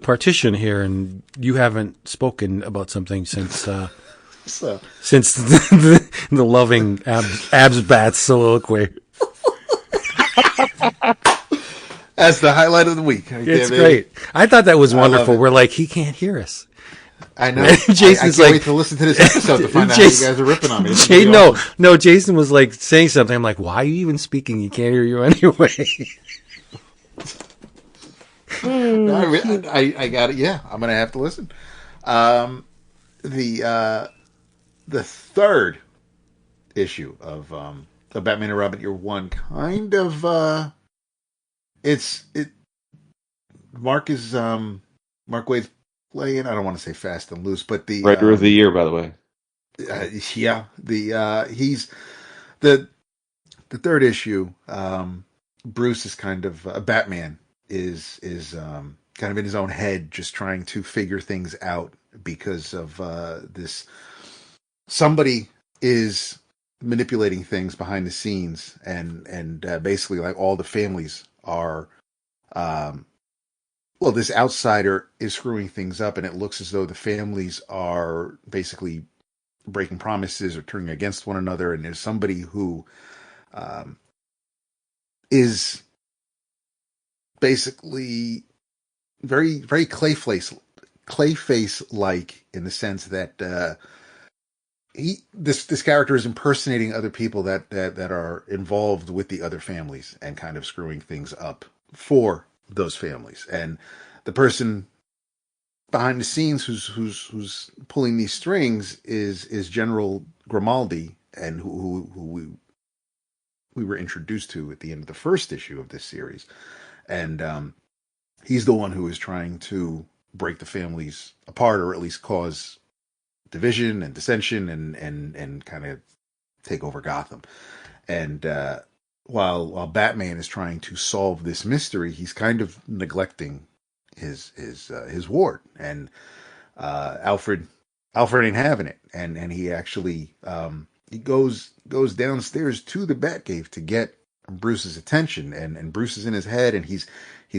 partition here, and you haven't spoken about something since So, since the loving abs bats soliloquy. that's the highlight of the week. Right It's there, baby. great. I thought that was I love wonderful. it. We're like, he can't hear us. I know. Jason's I can't like- wait to listen to this episode to find out how you Jason- guys are ripping on me. This is gonna be No, awesome. no. Jason was like saying something. I'm like, why are you even speaking? He can't hear you anyway. No, I got it. Yeah, I'm gonna have to listen. The third issue of Batman and Robin Year One kind of Mark Waid's playing. I don't want to say fast and loose, but the Writer of the year, by the way. he's the third issue. Bruce is kind of Batman is kind of in his own head, just trying to figure things out because of this. Somebody is manipulating things behind the scenes, and basically, like, all the families are. Well, this outsider is screwing things up, and it looks as though the families are basically breaking promises or turning against one another. And there's somebody who is basically very, very Clayface like, in the sense that this character is impersonating other people that are involved with the other families and kind of screwing things up for those families. And the person behind the scenes who's pulling these strings is General Grimaldi, and who we were introduced to at the end of the first issue of this series. And he's the one who is trying to break the families apart, or at least cause division and dissension, and kind of take over Gotham. And while Batman is trying to solve this mystery, he's kind of neglecting his ward, and Alfred ain't having it, and he actually he goes downstairs to the Batcave to get Bruce's attention, and Bruce is in his head, and he's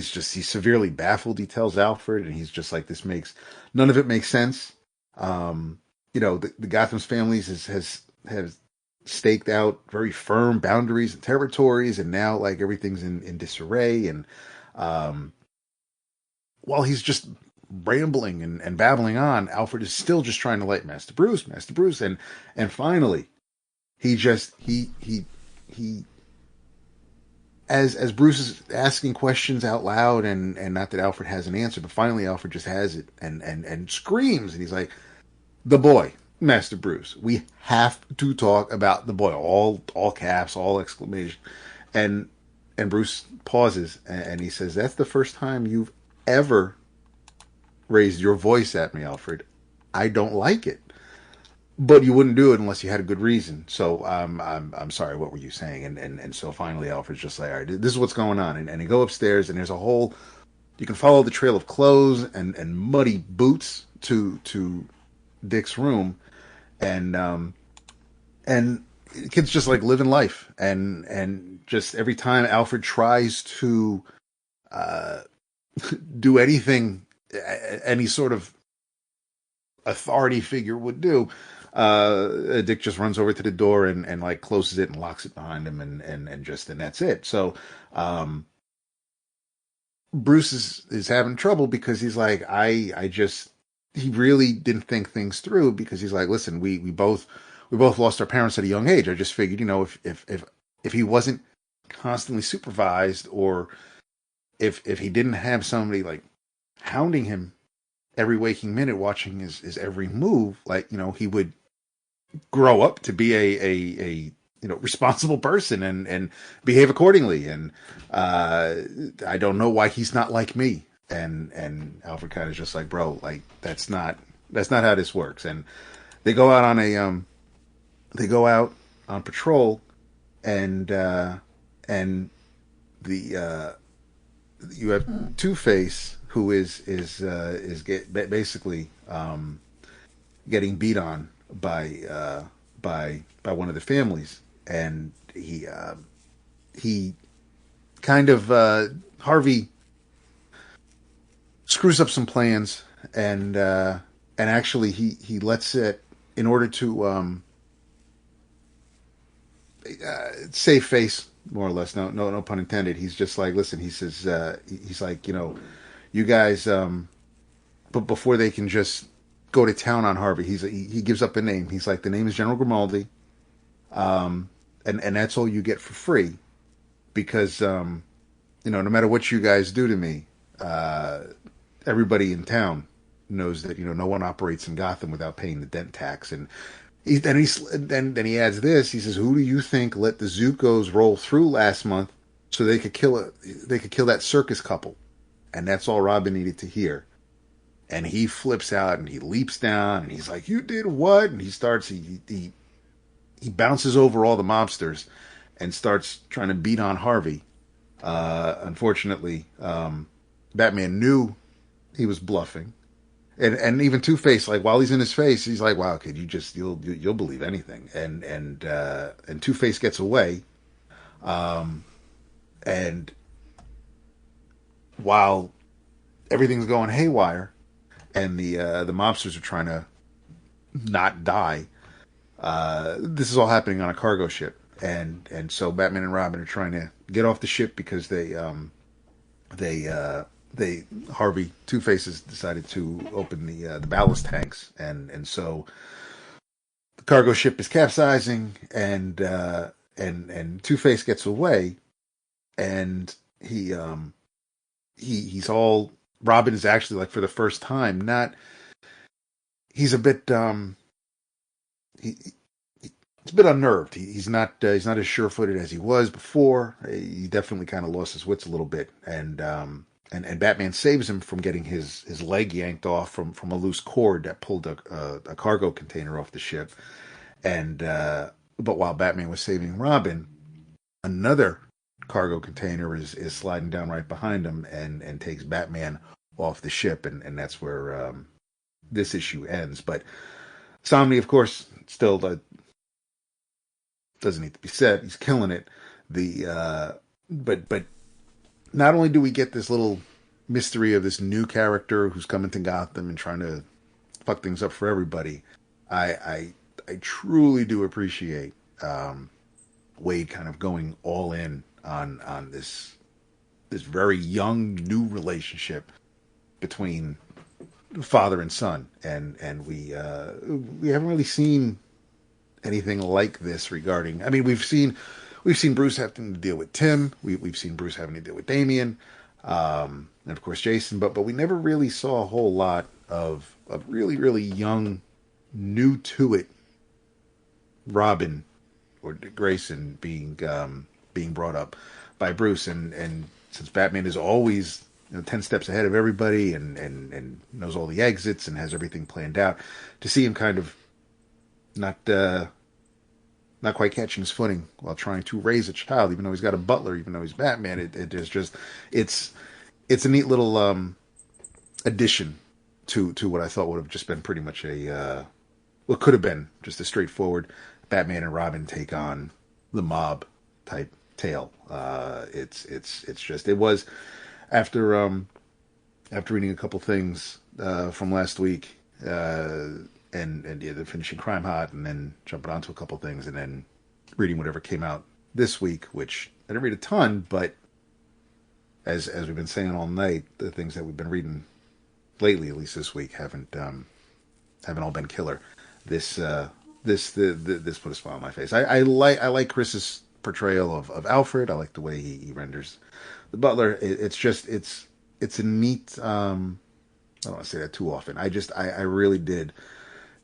severely baffled. He tells Alfred, and he's just like, none of it makes sense. The Gotham's families has staked out very firm boundaries and territories, and now, like, everything's in disarray. And while he's just rambling and babbling on, Alfred is still just trying to light Master Bruce, and finally he as Bruce is asking questions out loud, and not that Alfred has an answer, but finally Alfred just has it, and screams, and he's like, "The boy, Master Bruce. We have to talk about the boy." All caps, all exclamation. And Bruce pauses, and he says, "That's the first time you've ever raised your voice at me, Alfred. I don't like it. But you wouldn't do it unless you had a good reason. So I'm sorry. What were you saying?" And so finally, Alfred's just like, "All right, this is what's going on." And he go upstairs, and there's a whole. You can follow the trail of clothes and muddy boots to Dick's room, and the kid's just like living life, and just every time Alfred tries to do anything any sort of authority figure would do, Dick just runs over to the door and like closes it and locks it behind him, and that's it. So Bruce is having trouble because he's like, he really didn't think things through, because he's like, listen, we both we both lost our parents at a young age. I just figured, if he wasn't constantly supervised, or if he didn't have somebody like hounding him every waking minute, watching his every move, like, he would grow up to be a responsible person and behave accordingly. And I don't know why he's not like me. And Alfred kind of just like, bro, like that's not how this works. And they go out on patrol, and the you have Two-Face, who is basically getting beat on by one of the families, and he kind of Harvey screws up some plans, and actually he lets it, in order to save face, more or less. No pun intended. He's just like, listen. He says, he's like, you guys. But before they can just go to town on Harvey, he gives up a name. He's like, the name is General Grimaldi, and that's all you get for free, because no matter what you guys do to me, everybody in town knows that no one operates in Gotham without paying the dent tax. And then he adds this. He says, "Who do you think let the Zucos roll through last month so they could kill that circus couple?" And that's all Robin needed to hear. And he flips out and he leaps down and he's like, "You did what?" And he bounces over all the mobsters and starts trying to beat on Harvey. Unfortunately, Batman knew he was bluffing. And even Two-Face, like, while he's in his face, he's like, "Wow, kid, you'll believe anything." And Two-Face gets away. And while everything's going haywire, and the mobsters are trying to not die, this is all happening on a cargo ship. And so Batman and Robin are trying to get off the ship because Harvey, Two-Face has decided to open the ballast tanks, and so the cargo ship is capsizing, and Two-Face gets away, and he's all, Robin is actually, like, for the first time, he's a bit he's a bit unnerved. He's not as sure-footed as he was before. He definitely kind of lost his wits a little bit, and Batman saves him from getting his leg yanked off from a loose cord that pulled a cargo container off the ship. And but while Batman was saving Robin, another cargo container is sliding down right behind him and takes Batman off the ship, and that's where this issue ends. But Somni, of course, still doesn't need to be said. He's killing it. But not only do we get this little mystery of this new character who's coming to Gotham and trying to fuck things up for everybody, I truly do appreciate Wade kind of going all in on this very young new relationship between father and son, and we haven't really seen anything like this regarding. I mean, we've seen Bruce having to deal with Tim. We've seen Bruce having to deal with Damian, and of course Jason. But we never really saw a whole lot of really, really young, new to it Robin or Grayson being brought up by Bruce. And since Batman is always 10 steps ahead of everybody and knows all the exits and has everything planned out, to see him kind of not quite catching his footing while trying to raise a child, even though he's got a butler, even though he's Batman, it is just, it's a neat little addition to what I thought would have just been pretty much what could have been just a straightforward Batman and Robin take on the mob type tale. It's just, it was after reading a couple things from last week, and the finishing Crime Hot, and then jumping onto a couple things, and then reading whatever came out this week, which I didn't read a ton, but as we've been saying all night, the things that we've been reading lately, at least this week, haven't all been killer. This this put a smile on my face. I like Chris's portrayal of Alfred. I like the way he renders the butler. It's a neat. I don't want to say that too often. I really did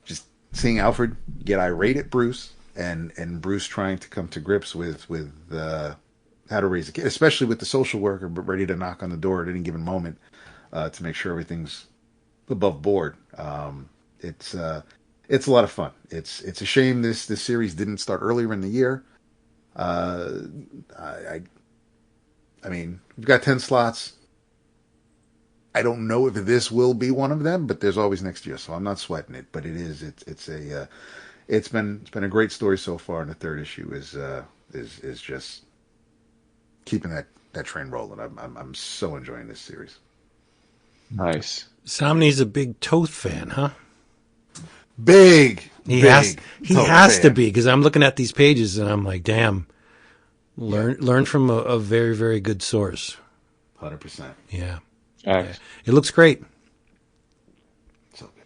just seeing Alfred get irate at Bruce and Bruce trying to come to grips with how to raise a kid, especially with the social worker ready to knock on the door at any given moment to make sure everything's above board. It's a lot of fun. It's a shame this series didn't start earlier in the year. I mean, we've got 10 slots. I don't know if this will be one of them, but there's always next year, so I'm not sweating it. But it's been a great story so far, and the third issue is just keeping that train rolling. I'm so enjoying this series. Nice. Somni's a big Toth fan, huh? He has to be, because I'm looking at these pages and I'm like, damn, learn from a very, very good source. 100%. Yeah. It looks great. So good.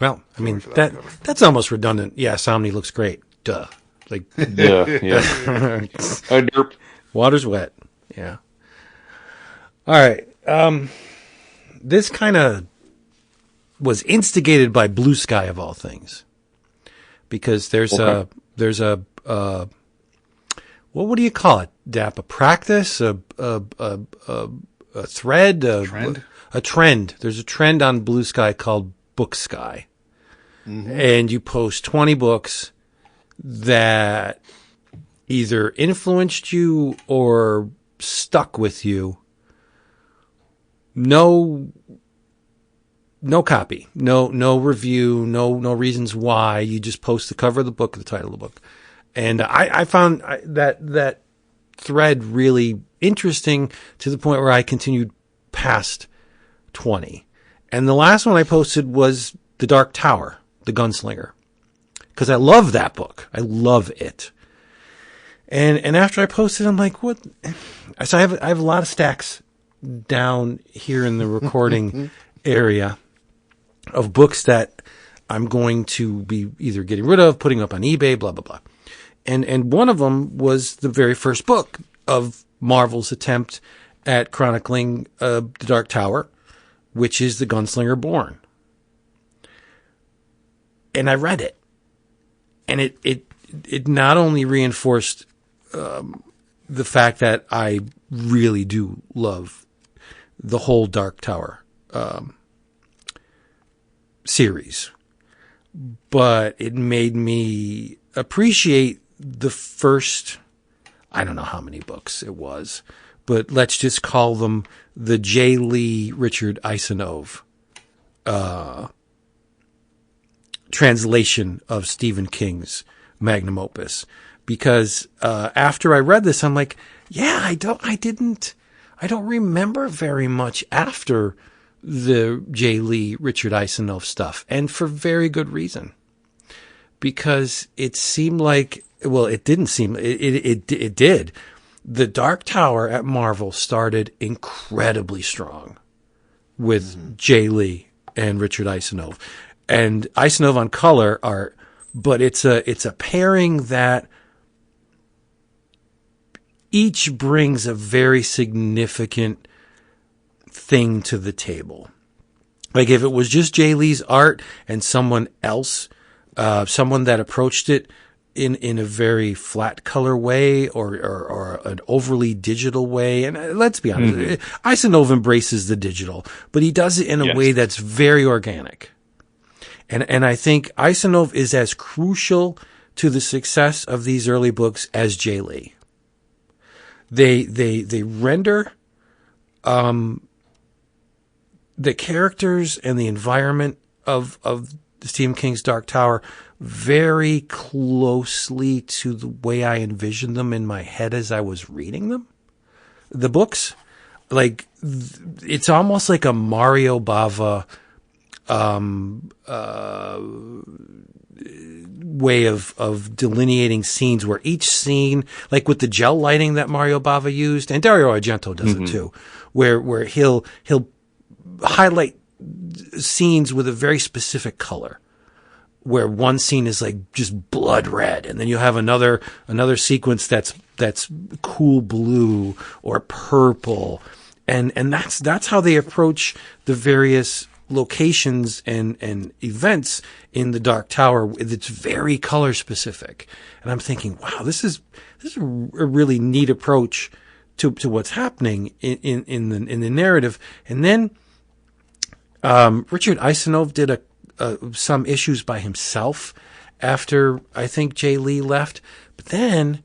Well, I mean, that's almost redundant. Yeah, Somni looks great. Duh. Like, yeah. Derp. Water's wet. Yeah. All right. This kind of was instigated by Blue Sky of all things, because there's a what do you call it, Dap? A practice, a thread, a trend. There's a trend on Blue Sky called Book Sky, and you post 20 books that either influenced you or stuck with you. No copy, no review, no reasons why. You just post the cover of the book, the title of the book. And I found that thread really interesting to the point where I continued past 20. And the last one I posted was The Dark Tower, The Gunslinger, because I love that book. I love it. And after I posted, I'm like, what? So I have a lot of stacks down here in the recording area of books that I'm going to be either getting rid of, putting up on eBay, blah, blah, blah. And one of them was the very first book of Marvel's attempt at chronicling The Dark Tower, which is The Gunslinger Born. And I read it. And it not only reinforced the fact that I really do love the whole Dark Tower series, but it made me appreciate the first, I don't know how many books it was, but let's just call them the J. Lee Richard Isanove translation of Stephen King's magnum opus. Because after I read this, I'm like, yeah, I don't remember very much after the J. Lee Richard Isanove stuff, and for very good reason. Because it seemed like, well, it didn't seem, it did. The Dark Tower at Marvel started incredibly strong with J. Lee and Richard Isanove, and Isanove on color art, but it's a pairing that each brings a very significant thing to the table. Like if it was just J. Lee's art and someone else, someone that approached it in a very flat color way or an overly digital way. And let's be honest, Isanove embraces the digital, but he does it in a way that's very organic. And I think Isanove is as crucial to the success of these early books as J. Lee. They render the characters and the environment of Stephen King's Dark Tower very closely to the way I envisioned them in my head as I was reading them. The books, like, it's almost like a Mario Bava way of delineating scenes, where each scene, like with the gel lighting that Mario Bava used, and Dario Argento does it too, where he'll highlight scenes with a very specific color. where one scene is like just blood red, and then you have another sequence that's cool blue or purple, and that's how they approach the various locations and events in the Dark Tower. It's very color specific, and I'm thinking, wow, this is a really neat approach to what's happening in the narrative. And then Richard Isanove did some issues by himself after I think Jay Lee left, but then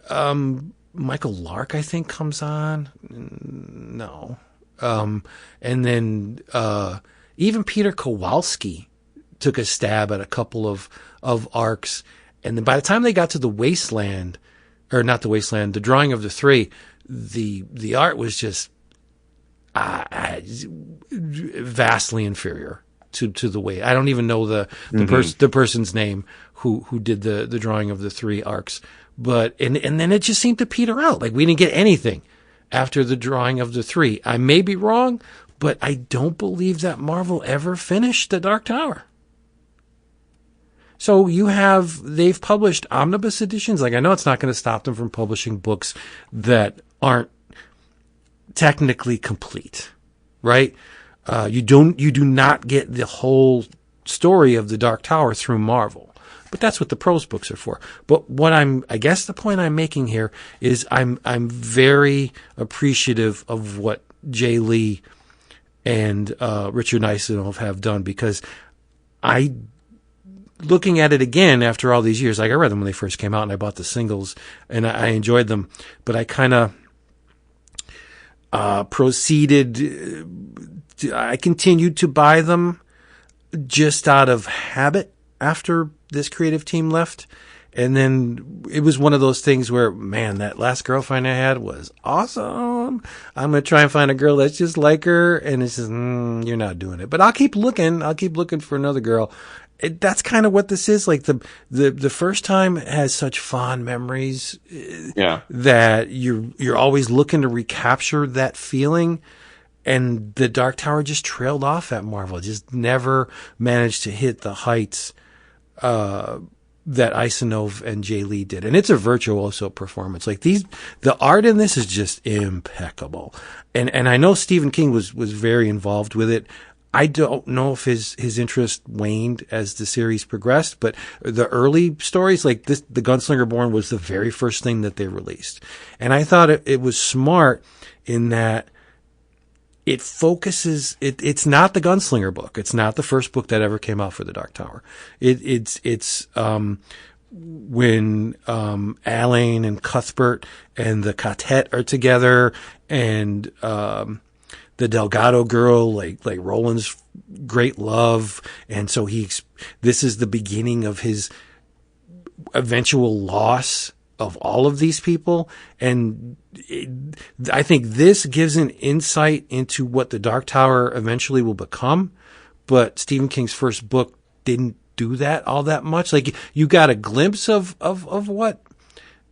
Michael Lark I think comes on. No. And then even Peter Kowalski took a stab at a couple of arcs, and then by the time they got to the Wasteland, or not the Wasteland, the Drawing of the Three, the art was just vastly inferior to the way. I don't even know the person's name who did the Drawing of the Three arcs, but and then it just seemed to peter out. Like we didn't get anything after the Drawing of the Three. I may be wrong, but I don't believe that Marvel ever finished the Dark Tower. So they've published omnibus editions. Like I know it's not going to stop them from publishing books that aren't technically complete, right? You do not get the whole story of the Dark Tower through Marvel. But that's what the prose books are for. But I guess the point I'm making here is I'm very appreciative of what Jay Lee and Richard Isanove have done, because looking at it again after all these years, like I read them when they first came out and I bought the singles and I enjoyed them, but I kind of I continued to buy them just out of habit after this creative team left. And then it was one of those things where, man, that last girlfriend I had was awesome. I'm going to try and find a girl that's just like her. And it's just, you're not doing it. But I'll keep looking. I'll keep looking for another girl. That's kind of what this is. Like the first time has such fond memories. Yeah. That you're always looking to recapture that feeling. And the Dark Tower just trailed off at Marvel. Just never managed to hit the heights that Isanove and Jay Lee did. And it's a virtuoso performance. Like the art in this is just impeccable. And I know Stephen King was very involved with it. I don't know if his interest waned as the series progressed, but the early stories like this, The Gunslinger Born was the very first thing that they released. And I thought it was smart in that it focuses, it's not the Gunslinger book. It's not the first book that ever came out for the Dark Tower. It's when Alain and Cuthbert and the Quartet are together, and the Delgado girl, like Roland's great love. And so this is the beginning of his eventual loss of all of these people. And I think this gives an insight into what the Dark Tower eventually will become. But Stephen King's first book didn't do that all that much. Like you got a glimpse of what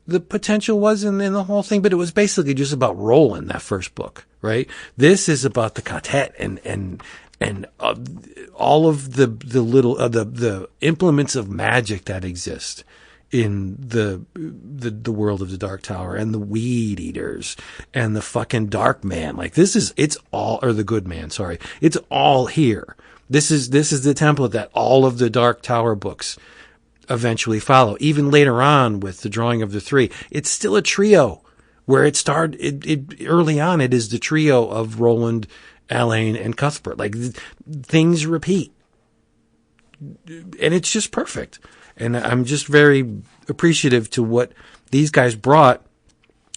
the potential was in the whole thing, but it was basically just about Roland, that first book, right? This is about the Quartet and all of the little the implements of magic that exist in the world of the Dark Tower, and the Weed Eaters and the fucking Dark Man. Like it's all, or the Good Man, sorry. It's all here. This is the template that all of the Dark Tower books eventually follow. Even later on with the Drawing of the Three, it's still a trio where it started. Early on, it is the trio of Roland, Alain, and Cuthbert. Like things repeat, and it's just perfect. And I'm just very appreciative to what these guys brought.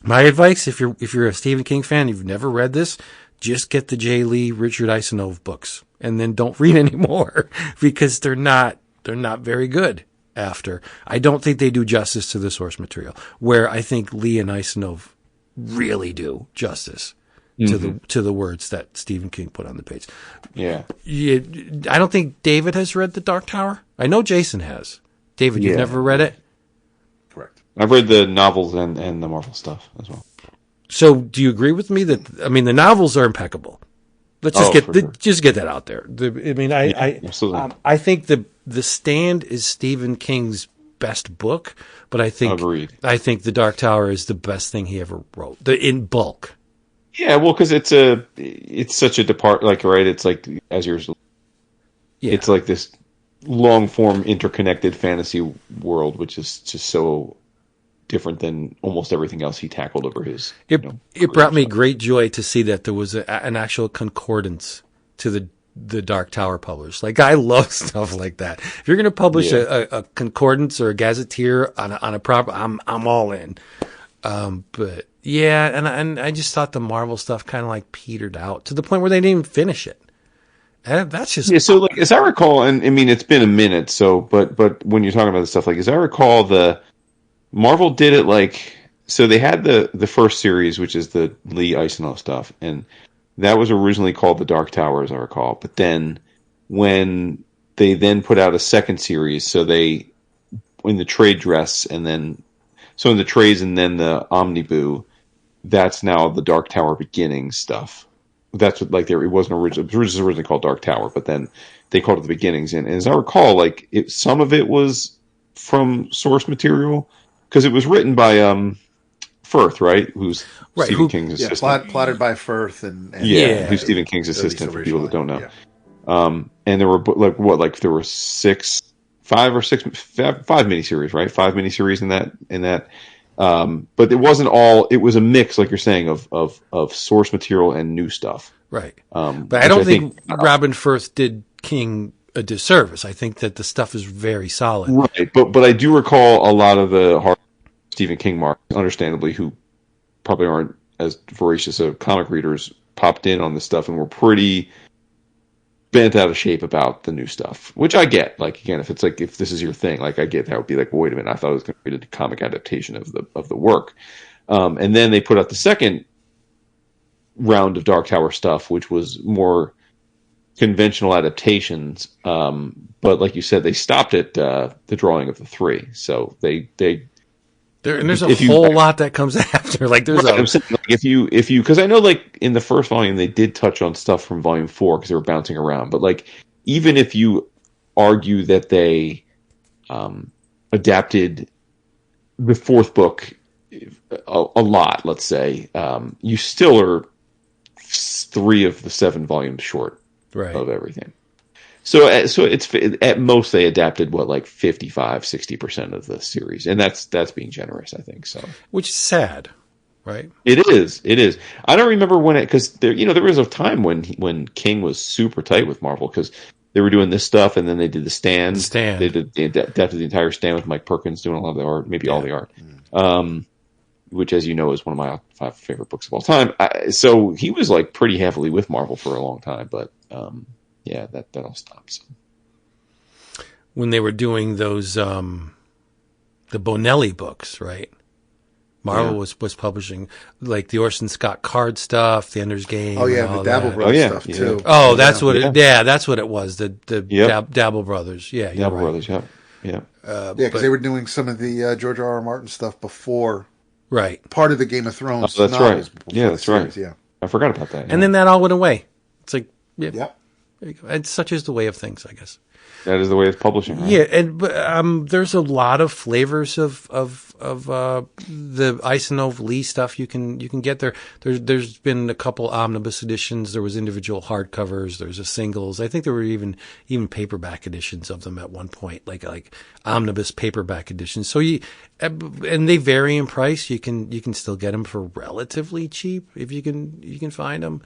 My advice, if you're a Stephen King fan, you've never read this, just get the Jay Lee, Richard Isanove books, and then don't read anymore because they're not very good. After, I don't think they do justice to the source material, where I think Lee and Isanove really do justice to the words that Stephen King put on the page. Yeah. I don't think David has read The Dark Tower. I know Jason has. David, you've never read it? Correct. I've read the novels and the Marvel stuff as well. So do you agree with me that, the novels are impeccable? Let's just get that out there. I think The Stand is Stephen King's best book, but I think The Dark Tower is the best thing he ever wrote. In bulk. Yeah, well, because it's such a right? It's like as yours. Yeah. It's like this long form interconnected fantasy world, which is just so different than almost everything else he tackled over his. It brought me great joy to see that there was an actual concordance to the Dark Tower published. Like, I love stuff like that. If you're going to publish a concordance or a gazetteer on a proper, I'm all in. But yeah, and I just thought the Marvel stuff kind of like petered out to the point where they didn't even finish it. And that's just So like, as I recall, and I mean it's been a minute, so but when you're talking about the stuff, like as I recall, the Marvel did it like, so they had the first series, which is the Lee Eisenhower stuff, and that was originally called The Dark Tower, as I recall. But then when they then put out a second series, so they in the trade dress, and then so in the trades, and then the Omniboo, that's now the Dark Tower Beginnings stuff. That's what, like, it wasn't originally. It was originally called Dark Tower, but then they called it the Beginnings. And as I recall, like some of it was from source material because it was written by Firth, right? Who's Stephen King's assistant. Plotted by Firth and who's Stephen King's assistant for people that don't know. Yeah. And there were there were five miniseries, right? 5 miniseries in that. But it wasn't all. It was a mix, like you're saying, of source material and new stuff. Right. But I don't think Robin Firth did King a disservice. I think that the stuff is very solid. Right. But I do recall a lot of the hard Stephen King marks, understandably, who probably aren't as voracious of comic readers, popped in on this stuff and were pretty bent out of shape about the new stuff, which I get. Like, again, if this is your thing, like, I get that would be like, well, wait a minute, I thought it was going to be a comic adaptation of the work. And then they put out the second round of Dark Tower stuff, which was more conventional adaptations. But like you said, they stopped at the drawing of the 3. So there's a whole lot that comes after. Like, there's I'm saying, like, if you, because I know, like, in the first volume they did touch on stuff from volume 4 because they were bouncing around. But like, even if you argue that they adapted the 4th book a lot, let's say, you still are 3 of the 7 volumes short of everything. So it's at most they adapted like 55-60% of the series, and that's being generous, I think. So, which is sad, right? It is. I don't remember when because there was a time when King was super tight with Marvel because they were doing this stuff, and then they did the Stand. They adapted the entire Stand with Mike Perkins doing a lot of the art, maybe all the art. Which, as you know, is one of my 5 favorite books of all time. So he was like pretty heavily with Marvel for a long time, but. Yeah, that all stopped. So. When they were doing those, the Bonelli books, right? Marvel was publishing like the Orson Scott Card stuff, the Ender's Game. Oh yeah, the Dabble Brothers stuff too. Oh, that's what that's what it was. The Dabble Brothers. Yeah, Dabble Brothers. Yeah. Because they were doing some of the George R.R. Martin stuff before. Right. Part of the Game of Thrones. Oh, that's right. Yeah, that's series, right. Yeah. I forgot about that. And then that all went away. It's like, yeah. There you go. And such is the way of things, I guess. That is the way of publishing, right? Yeah, and there's a lot of flavors of the Eisenhower Lee stuff you can get there. There's been a couple omnibus editions. There was individual hardcovers. There's a singles. I think there were even paperback editions of them at one point, like omnibus paperback editions. So and they vary in price. You can still get them for relatively cheap if you can find them.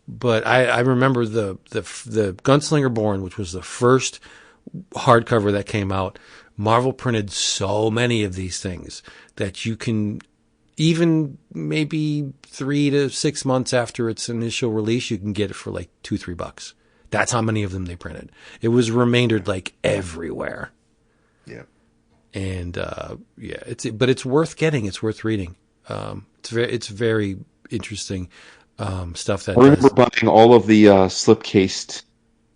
But I remember the Gunslinger Born, which was the first hardcover that came out. Marvel printed so many of these things that you can, even maybe 3 to 6 months after its initial release, you can get it for like $2-3. That's how many of them they printed. It was remaindered like everywhere. Yeah. And but it's worth getting. It's worth reading. It's very interesting. Stuff that I remember buying all of the slipcased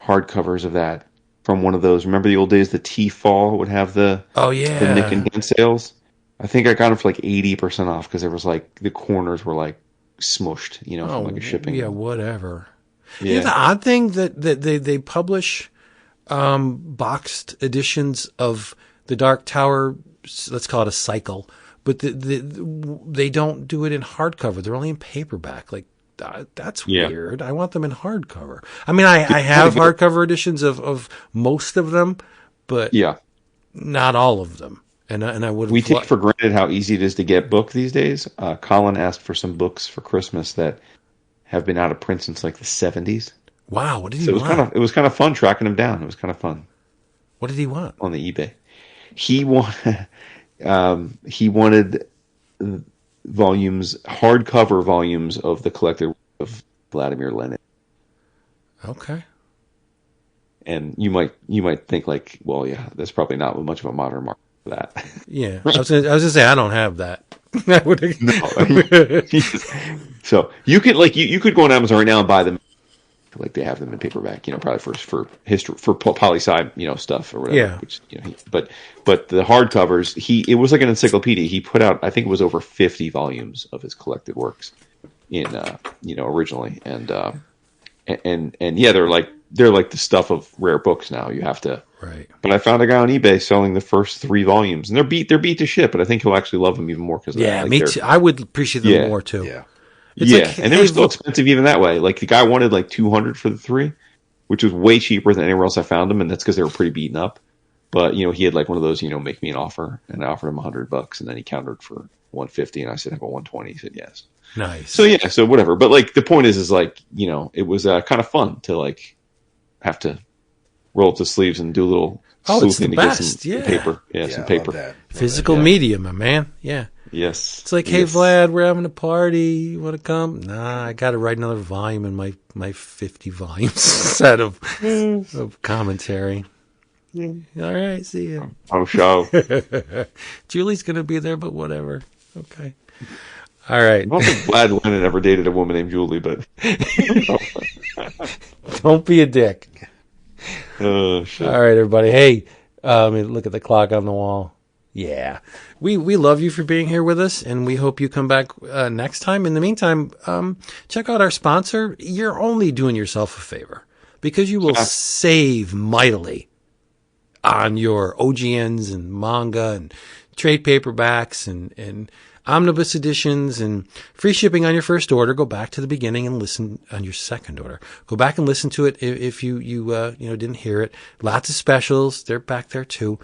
hardcovers of that from one of those. Remember the old days? The T-Fall would have the Nick and Dent sales. I think I got them for like 80% off because there was like the corners were like smushed, from like a shipping. Yeah, whatever. Yeah. The odd thing that they publish boxed editions of The Dark Tower. Let's call it a cycle, but they don't do it in hardcover. They're only in paperback. Like that's weird. I want them in hardcover. I mean, I have hardcover editions of most of them, but not all of them. And I would. We take for granted how easy it is to get book these days. Colin asked for some books for Christmas that have been out of print since like the 70s. Wow, what did he want? It was kind of fun tracking him down. It was kind of fun. What did he want? On the eBay. He wanted hardcover volumes of the collected of Vladimir Lenin. Okay. And you might think like, well, yeah, that's probably not much of a modern market for that. Yeah, I was gonna say I don't have that. So you could you could go on Amazon right now and buy them. Like they have them in paperback, probably for history, for poli-sci, stuff or whatever. Yeah. Which, but the hardcovers, it was like an encyclopedia. He put out, I think it was over 50 volumes of his collected works in, originally. And yeah, they're like the stuff of rare books now. You have to, right. But I found a guy on eBay selling the first 3 volumes and they're beat to shit, but I think he'll actually love them even more because me too. I would appreciate them more too. Yeah. And they were still expensive even that way. Like the guy wanted like $200 for the 3, which was way cheaper than anywhere else I found them, and that's because they were pretty beaten up. But he had like one of those, make me an offer, and I offered him $100, and then he countered for $150, and I said, "How about $120?" He said yes. Nice. So whatever. But like the point is like it was kind of fun to like have to roll up the sleeves and do a little sleuthing to get some paper. Some paper. Physical medium, my man. Yeah. Yes. It's like, hey, Vlad, we're having a party. You want to come? Nah, I got to write another volume in my 50 volumes set of commentary. All right, see you. I'm sure. Julie's going to be there, but whatever. Okay. All right. I don't think Vlad Lennon ever dated a woman named Julie, but... Don't be a dick. Oh, shit. All right, everybody. Hey, look at the clock on the wall. Yeah. We love you for being here with us, and we hope you come back next time. In the meantime, check out our sponsor. You're only doing yourself a favor because you will save mightily on your OGNs and manga and trade paperbacks and omnibus editions and free shipping on your first order. Go back to the beginning and listen on your second order. Go back and listen to it if you didn't hear it. Lots of specials. They're back there too.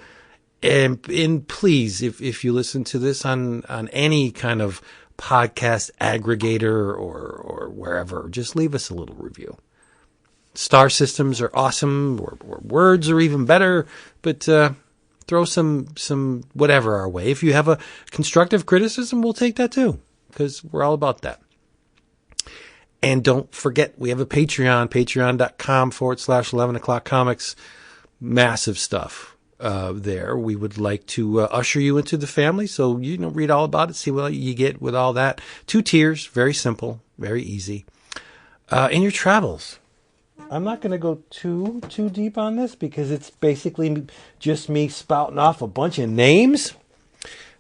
And please, if you listen to this on any kind of podcast aggregator or wherever, just leave us a little review. Star systems are awesome, or words are even better, but throw some whatever our way. If you have a constructive criticism, we'll take that too, because we're all about that. And don't forget, we have a Patreon, patreon.com/11 o'clock comics. Massive stuff. There. We would like to usher you into the family, so read all about it, see what you get with all that. 2 tiers, very simple, very easy. In your travels, I'm not going to go too deep on this because it's basically just me spouting off a bunch of names.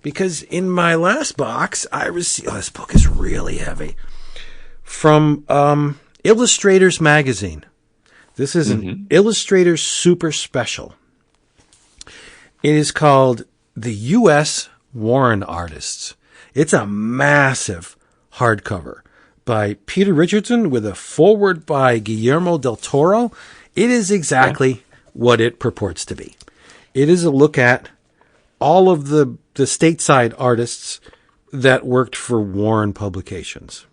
Because in my last box, I received this book is really heavy from Illustrators magazine. This is an Illustrators super special. It is called The U.S. Warren Artists. It's a massive hardcover by Peter Richardson with a foreword by Guillermo del Toro. It is exactly what it purports to be. It is a look at all of the stateside artists that worked for Warren Publications.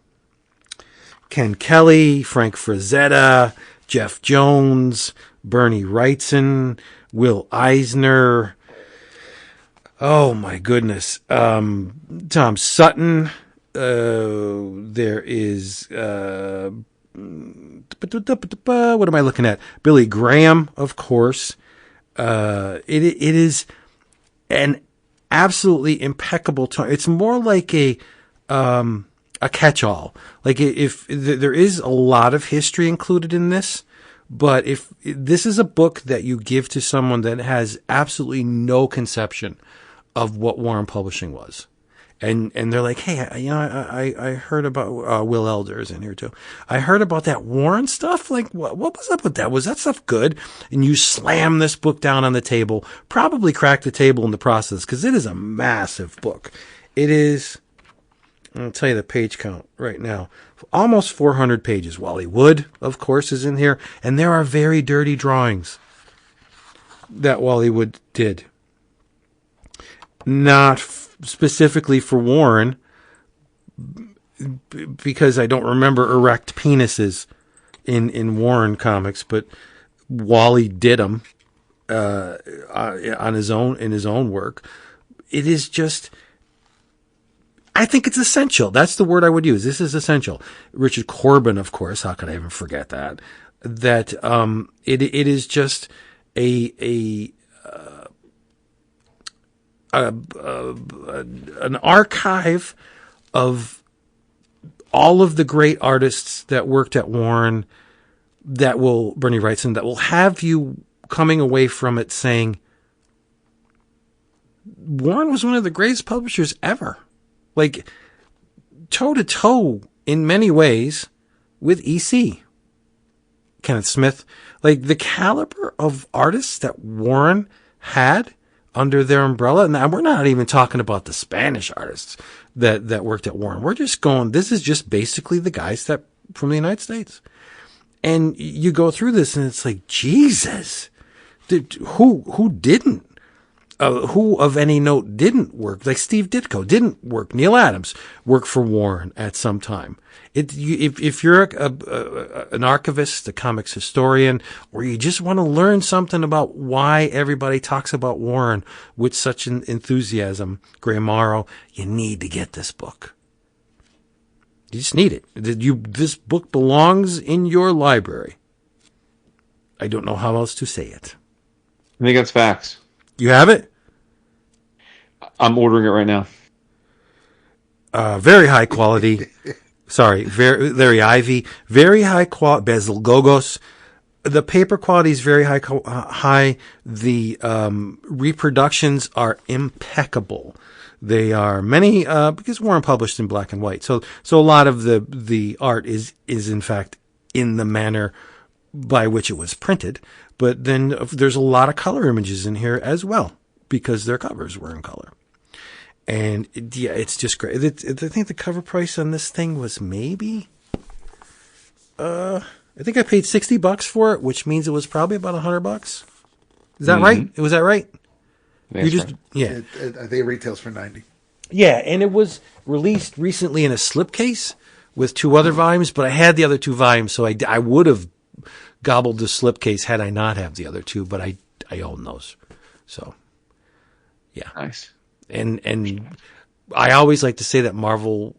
Ken Kelly, Frank Frazetta, Jeff Jones, Bernie Wrightson, Will Eisner. Oh my goodness. Tom Sutton. There is, what am I looking at? Billy Graham, of course. It is an absolutely impeccable tone. It's more like a catch-all. Like if there is a lot of history included in this, but if this is a book that you give to someone that has absolutely no conception of what Warren Publishing was, And they're like, hey, I heard about Will Elder's in here too. I heard about that Warren stuff. Like, what was up with that? Was that stuff good? And you slam this book down on the table, probably crack the table in the process, because it is a massive book. It is, I'll tell you the page count right now, almost 400 pages. Wally Wood, of course, is in here, and there are very dirty drawings that Wally Wood did. Not specifically for Warren, because I don't remember erect penises in Warren comics, but Wally did them on his own, in his own work. It is just, I think it's essential. That's the word I would use. This is essential. Richard Corbin, of course. How could I even forget that? That it is just an archive of all of the great artists that worked at Warren, that will, Bernie Wrightson, that will have you coming away from it saying, Warren was one of the greatest publishers ever. Like, toe to toe in many ways with EC. Kenneth Smith. Like, the caliber of artists that Warren had under their umbrella. And we're not even talking about the Spanish artists that worked at Warren. We're just going, this is just basically the guys that from the United States. And you go through this and it's like, Jesus, who didn't? Who of any note didn't work? Like Steve Ditko didn't work. Neil Adams worked for Warren at some time. If you're an archivist, a comics historian, or you just want to learn something about why everybody talks about Warren with such an enthusiasm, Graham Morrow, you need to get this book. You just need it. This book belongs in your library. I don't know how else to say it. I think that's facts. You have it? I'm ordering it right now. Very high quality. Sorry, very Ivy. Very high quality. Basil Gogos. The paper quality is very high. The reproductions are impeccable. They are many because Warren published in black and white. So a lot of the art is in fact in the manner by which it was printed. But then there's a lot of color images in here as well, because their covers were in color. And it's just great. I think the cover price on this thing was maybe, I think I paid $60 for it, which means it was probably about $100. Is that right? Was that right? That's right. Yeah. I think it retails for $90. Yeah, and it was released recently in a slipcase with 2 other volumes, but I had the other 2 volumes, so I would have gobbled the slipcase had I not have the other 2, but I own those. So, yeah. Nice. And I always like to say that Marvel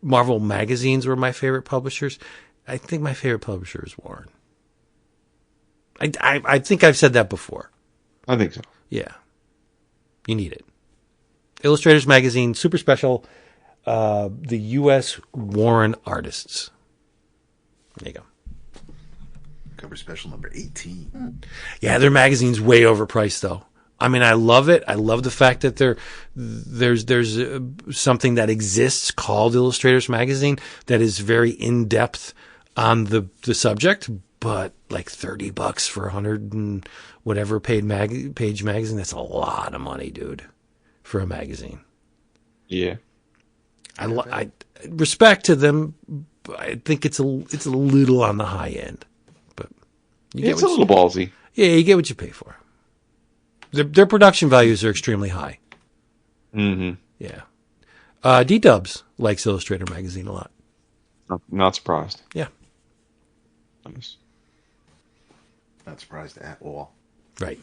magazines were my favorite publishers. I think my favorite publisher is Warren. I think I've said that before. I think so. Yeah. You need it. Illustrators magazine, super special. The U.S. Warren artists. There you go. Cover special number 18. Yeah, their magazine's way overpriced though. I mean, I love it. I love the fact that there's something that exists called Illustrators magazine that is very in depth on the subject, but like $30 for 100 and whatever page magazine. That's a lot of money, dude, for a magazine. Yeah. I respect to them. I think it's a little on the high end, but It's a little ballsy. Yeah, you get what you pay for. Their production values are extremely high. Mm-hmm. Yeah. D-Dubs likes Illustrator magazine a lot. Not surprised. Yeah. Nice. Not surprised at all. Right.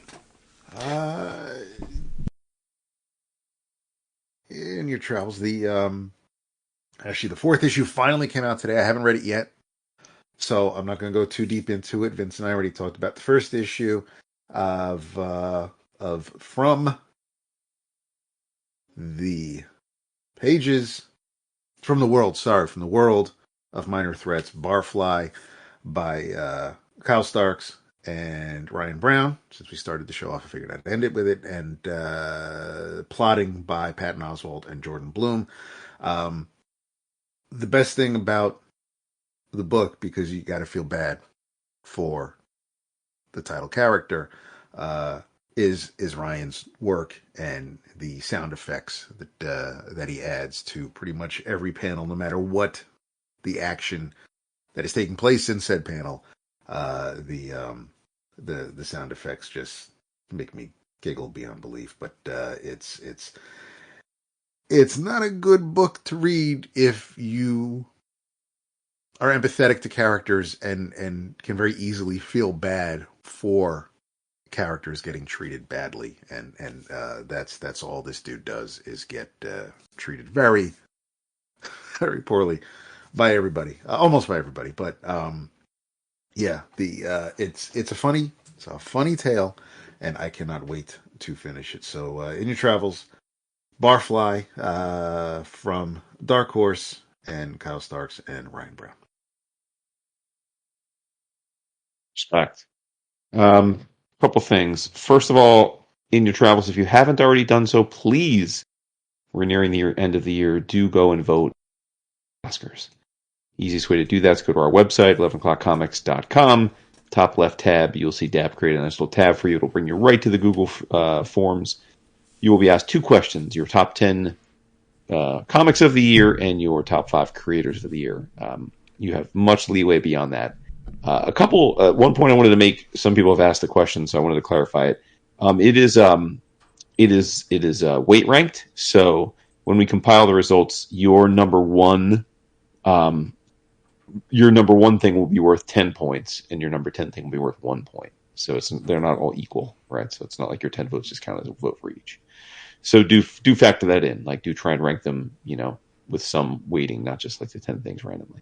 In your travels, actually the 4th issue finally came out today. I haven't read it yet, so I'm not going to go too deep into it. Vince and I already talked about the first issue of From the World of Minor Threats, Barfly by Kyle Starks and Ryan Brown. Since we started the show off, I figured I'd end it with it. And plotting by Patton Oswalt and Jordan Bloom. The best thing about the book, because you got to feel bad for the title character, is Ryan's work and the sound effects that he adds to pretty much every panel, no matter what the action that is taking place in said panel. The sound effects just make me giggle beyond belief. But it's not a good book to read if you are empathetic to characters and can very easily feel bad for characters getting treated badly, and that's all this dude does, is get treated very, very poorly by everybody, almost by everybody. But yeah, it's a funny tale, and I cannot wait to finish it. So in your travels, Barfly from Dark Horse, and Kyle Starks and Ryan Brown. Respect. Couple things. First of all, in your travels, if you haven't already done so, please, we're nearing the end of the year, do go and vote Oscars. Easiest way to do that is go to our website, 11o'clockcomics.com. Top left tab, you'll see Dab created a nice little tab for you. It'll bring you right to the Google Forms. You will be asked 2 questions: your top 10 comics of the year and your top 5 creators of the year. You have much leeway beyond that. One point I wanted to make. Some people have asked the question, so I wanted to clarify it. It is weight ranked. So when we compile the results, your number one thing will be worth 10 points, and your number 10 thing will be worth 1 point. So they're not all equal, right? So it's not like your 10 votes just count as a vote for each. So do factor that in. Like, do try and rank them, with some weighting, not just like the 10 things randomly.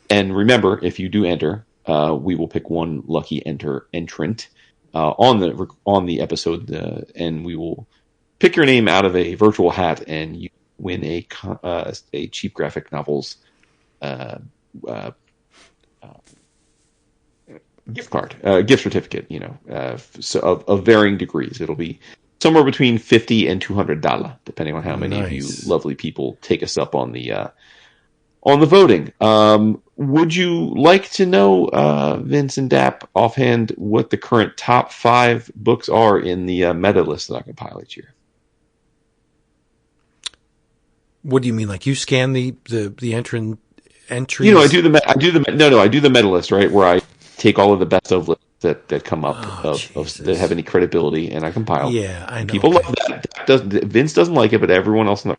And remember, if you do enter, we will pick one lucky entrant on the episode, and we will pick your name out of a virtual hat, and you win a Cheap Graphic Novels gift card, gift certificate. So of varying degrees. It'll be somewhere between $50 and $200, depending on how many of you lovely people take us up on the voting. Would you like to know, Vince and Dap, offhand, what the current top 5 books are in the meta list that I compile each year? What do you mean? Like, you scan the entries? I do the meta list, right, where I take all of the best of lists that come up that have any credibility, and I compile. Yeah, I know. People love that. Vince doesn't like it, but everyone else knows.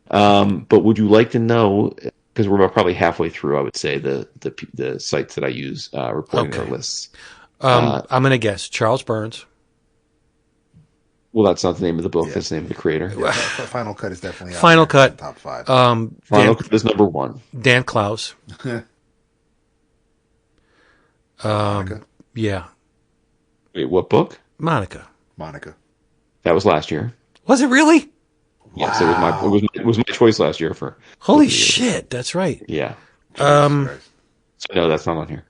But would you like to know? Because we're about probably halfway through, I would say, the sites that I use reporting their lists. I'm going to guess Charles Burns. Well, that's not the name of the book. Yeah. That's the name of the creator. Yeah, Final Cut is definitely Final Cut. Top 5. Final Cut is number 1. Dan Klaus. Monica. Yeah. Wait, what book? Monica. That was last year. Was it really? Yes, it was my choice last year for. Holy shit! That's right. Yeah. So no, that's not on here.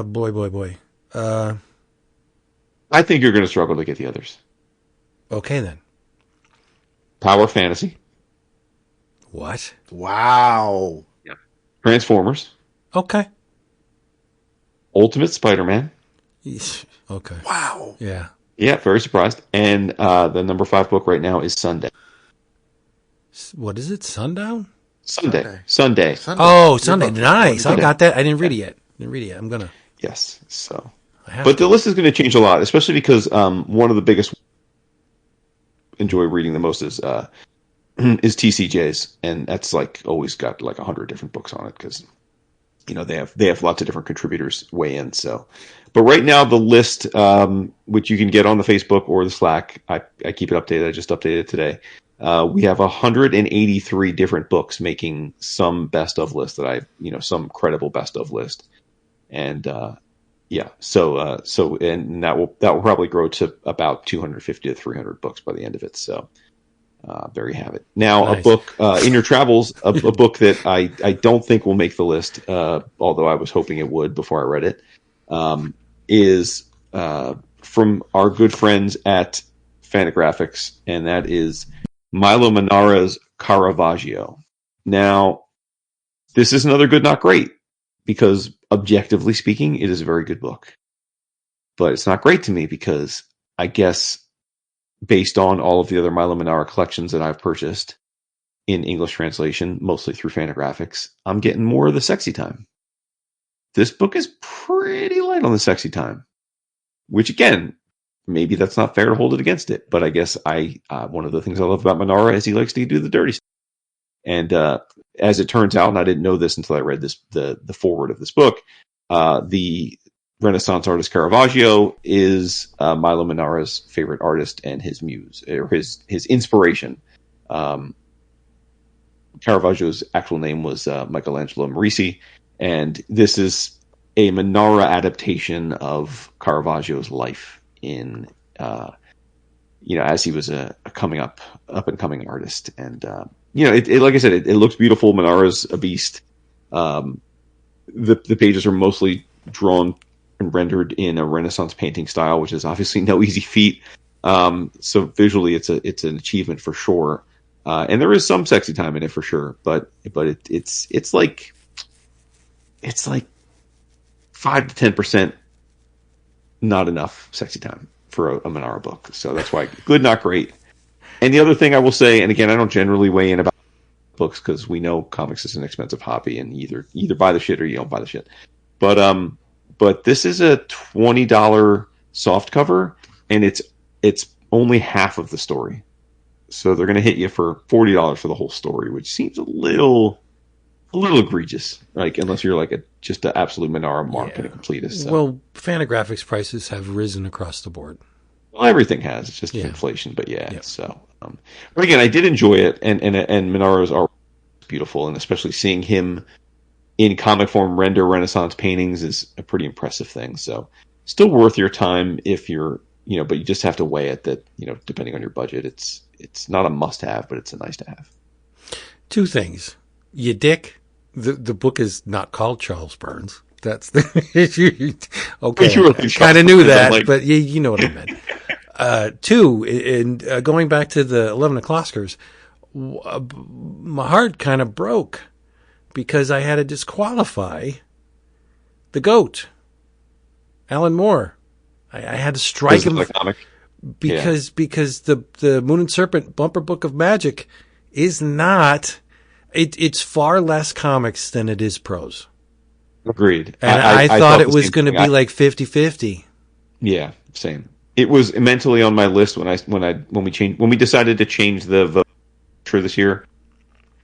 Boy. I think you're going to struggle to get the others. Okay then. Power Fantasy. What? Wow. Yeah. Transformers. Okay. Ultimate Spider-Man. Okay. Wow. Yeah. Yeah, very surprised. And the number 5 book right now is Sunday. What is it? Sundown? Sunday. Oh, Sunday. Nice. I got that. I didn't read it yet. I'm going to. Yes. So. But the list is going to change a lot, especially because one of the biggest enjoy reading the most is TCJ's, and that's like always got like 100 different books on it because they have lots of different contributors weigh in. So, but right now the list, which you can get on the Facebook or the Slack, I keep it updated. I just updated it today. We have 183 different books making some best of list some credible best of list, and yeah, so and that will probably grow to about 250 to 300 books by the end of it. So there you have it. Now, Nice. a book in your travels, a book that I don't think will make the list, although I was hoping it would before I read it, is from our good friends at Fantagraphics, and that is Milo Manara's Caravaggio. Now, this is another good, not great, because objectively speaking, it is a very good book. But it's not great to me because I guess based on all of the other Milo Manara collections that I've purchased in English translation, mostly through Fantagraphics, I'm getting more of the sexy time. This book is pretty light on the sexy time, which again, maybe that's not fair to hold it against it, but I guess one of the things I love about Manara is he likes to do the dirty stuff. And as it turns out, and I didn't know this until I read the foreword of this book, the Renaissance artist Caravaggio is Milo Manara's favorite artist and his muse, or his inspiration. Caravaggio's actual name was Michelangelo Merisi, and this is a Manara adaptation of Caravaggio's life in, as he was a up and coming artist. And like I said, it looks beautiful. Manara's a beast. The pages are mostly drawn and rendered in a Renaissance painting style, which is obviously no easy feat. So visually, it's an achievement for sure. And there is some sexy time in it for sure, but it's like 5 to 10% not enough sexy time for a Manara book. So that's why good, not great. And the other thing I will say, and again, I don't generally weigh in about books because we know comics is an expensive hobby, and either buy the shit or you don't buy the shit. But this is a $20 soft cover, and it's only half of the story. So they're going to hit you for $40 for the whole story, which seems a little egregious, like unless you're like just an absolute Manara mark and a completist. So. Well, Fantagraphics prices have risen across the board. Well, everything has. It's just inflation, but so. But again, I did enjoy it, and Manara's art is beautiful, and especially seeing him in comic form render Renaissance paintings is a pretty impressive thing. So, still worth your time if you're, but you just have to weigh it that, depending on your budget, it's not a must-have, but it's a nice-to-have. Two things. You dick, the book is not called Charles Burns. That's the issue. Okay, I kind of knew that, but you know what I meant. Two, and going back to the 11 o'clockers, my heart kind of broke because I had to disqualify the GOAT, Alan Moore. I had to strike him because the Moon and Serpent bumper book of magic is not. It's far less comics than it is prose. Agreed. And I thought it was going to be like 50-50. Yeah, same. It was mentally on my list when we decided to change the vote for this year.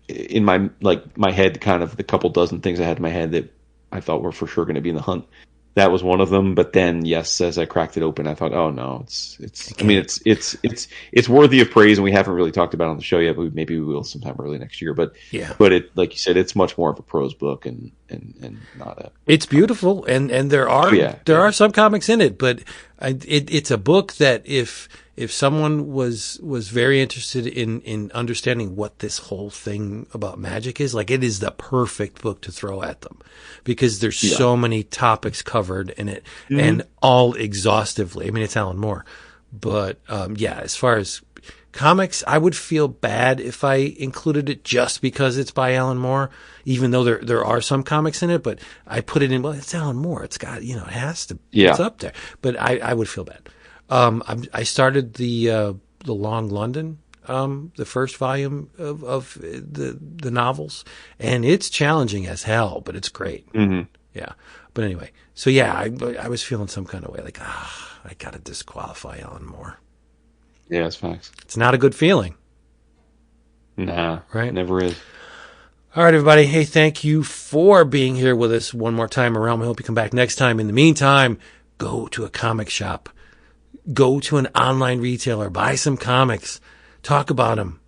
In my head, kind of the couple dozen things I had in my head that I thought were for sure going to be in the hunt. That was one of them. But then, yes, as I cracked it open, I thought, oh no, it's worthy of praise, and we haven't really talked about it on the show yet. But maybe we will sometime early next year. But it, like you said, it's much more of a prose book and not a. It's beautiful, and there are some comics in it, but it's a book that if someone was very interested in understanding what this whole thing about magic is, like, it is the perfect book to throw at them because there's so many topics covered in it and all exhaustively. I mean, it's Alan Moore, but as far as comics, I would feel bad if I included it just because it's by Alan Moore, even though there are some comics in it, but I put it in, well, it's Alan Moore. It's got, it has to, it's up there, but I would feel bad. I started the Long London, the first volume of the novels, and it's challenging as hell, but it's great. Mm-hmm. Yeah. But anyway, so I was feeling some kind of way, like, I got to disqualify Alan Moore. Yeah, it's facts. It's not a good feeling. Nah, right? Never is. All right, everybody. Hey, thank you for being here with us one more time around. I hope you come back next time. In the meantime, go to a comic shop. Go to an online retailer. Buy some comics. Talk about them.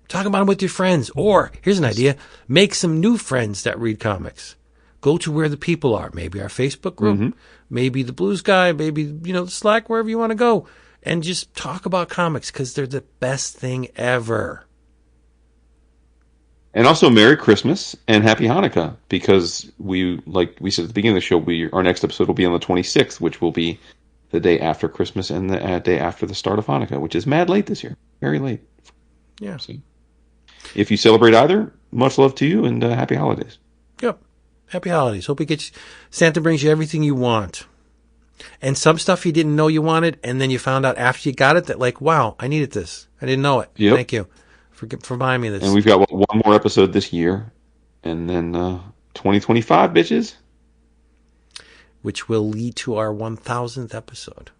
Talk about them with your friends. Or, here's an idea. Make some new friends that read comics. Go to where the people are. Maybe our Facebook group. Mm-hmm. Maybe the Blue Sky. Maybe, the Slack, wherever you want to go. and just talk about comics because they're the best thing ever. And also Merry Christmas and Happy Hanukkah, because like we said at the beginning of the show, our next episode will be on the 26th, which will be the day after Christmas and the day after the start of Hanukkah, which is mad late this year. Very late. Yeah. So, if you celebrate either, much love to you and happy holidays. Yep. Happy holidays. Hope Santa brings you everything you want. And some stuff you didn't know you wanted, and then you found out after you got it that, like, wow, I needed this. I didn't know it. Yep. Thank you for buying me this. And we've got one more episode this year, and then 2025, bitches. Which will lead to our 1,000th episode.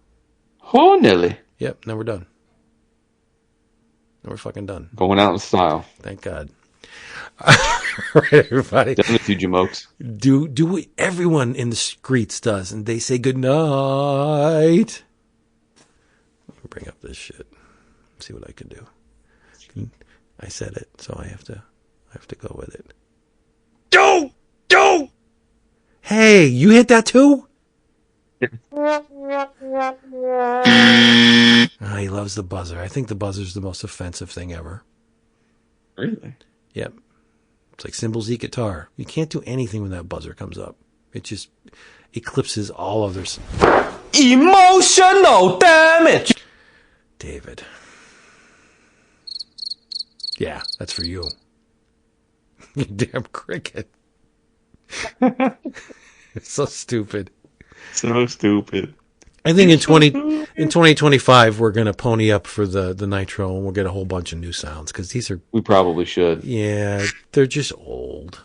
Oh, Nelly. Yep, now we're done. Now we're fucking done. Going out in style. Thank God. All right, everybody. Done with you, Jamokes. Do what everyone in the streets does, and they say good night. Let me bring up this shit. See what I can do. I said it, so I have to go with it. Go! Hey, you hit that too? He loves the buzzer. I think the buzzer's the most offensive thing ever. Really? Yep. It's like Cymbals Eat Guitar. You can't do anything when that buzzer comes up. It just eclipses all others. Emotional damage. David. Yeah, that's for you. You damn cricket. It's so stupid. So stupid. I think in 2025 we're gonna pony up for the Nitro, and we'll get a whole bunch of new sounds because these are. We probably should. Yeah, they're just old.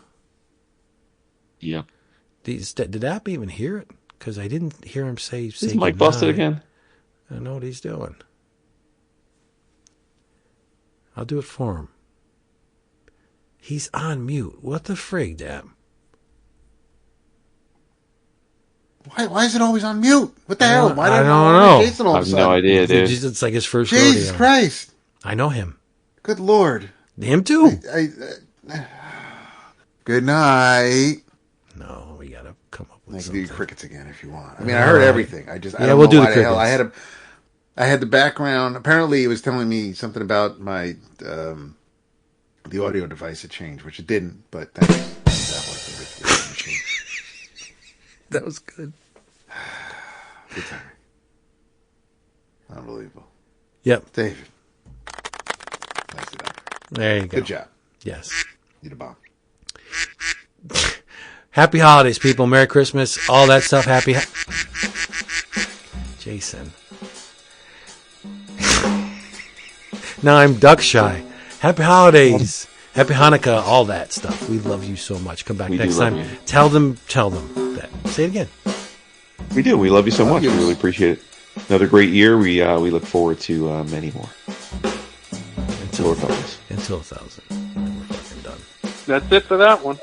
Yeah. Did App even hear it? Because I didn't hear him say. Is Mike busted again? I don't know what he's doing. I'll do it for him. He's on mute. What the frig, Dab? Why is it always on mute? What the hell? I don't know. Jason all I of a have sudden? no idea, dude. It's like his first Jesus rodeo. Christ. I know him. Good Lord. Him too? Good night. No, we gotta come up with I can something. do crickets again if you want. I mean, I heard everything. I don't we'll know do why the hell. crickets. I had the background. Apparently, it was telling me something about my the audio device had changed, which it didn't. But thanks. That was good. Good time. Unbelievable. Yep. David. Nicely done. There you go. Good job. Yes. You're the bomb. Happy holidays, people. Merry Christmas. All that stuff. Jason. Now I'm duck shy. Happy holidays. Happy Hanukkah. All that stuff. We love you so much. Come back We next do love time. you. Tell them that. Say it again. We do. We love you so much. We really appreciate it. Another great year. We look forward to many more. Until 1,000. We're fucking done. That's it for that one.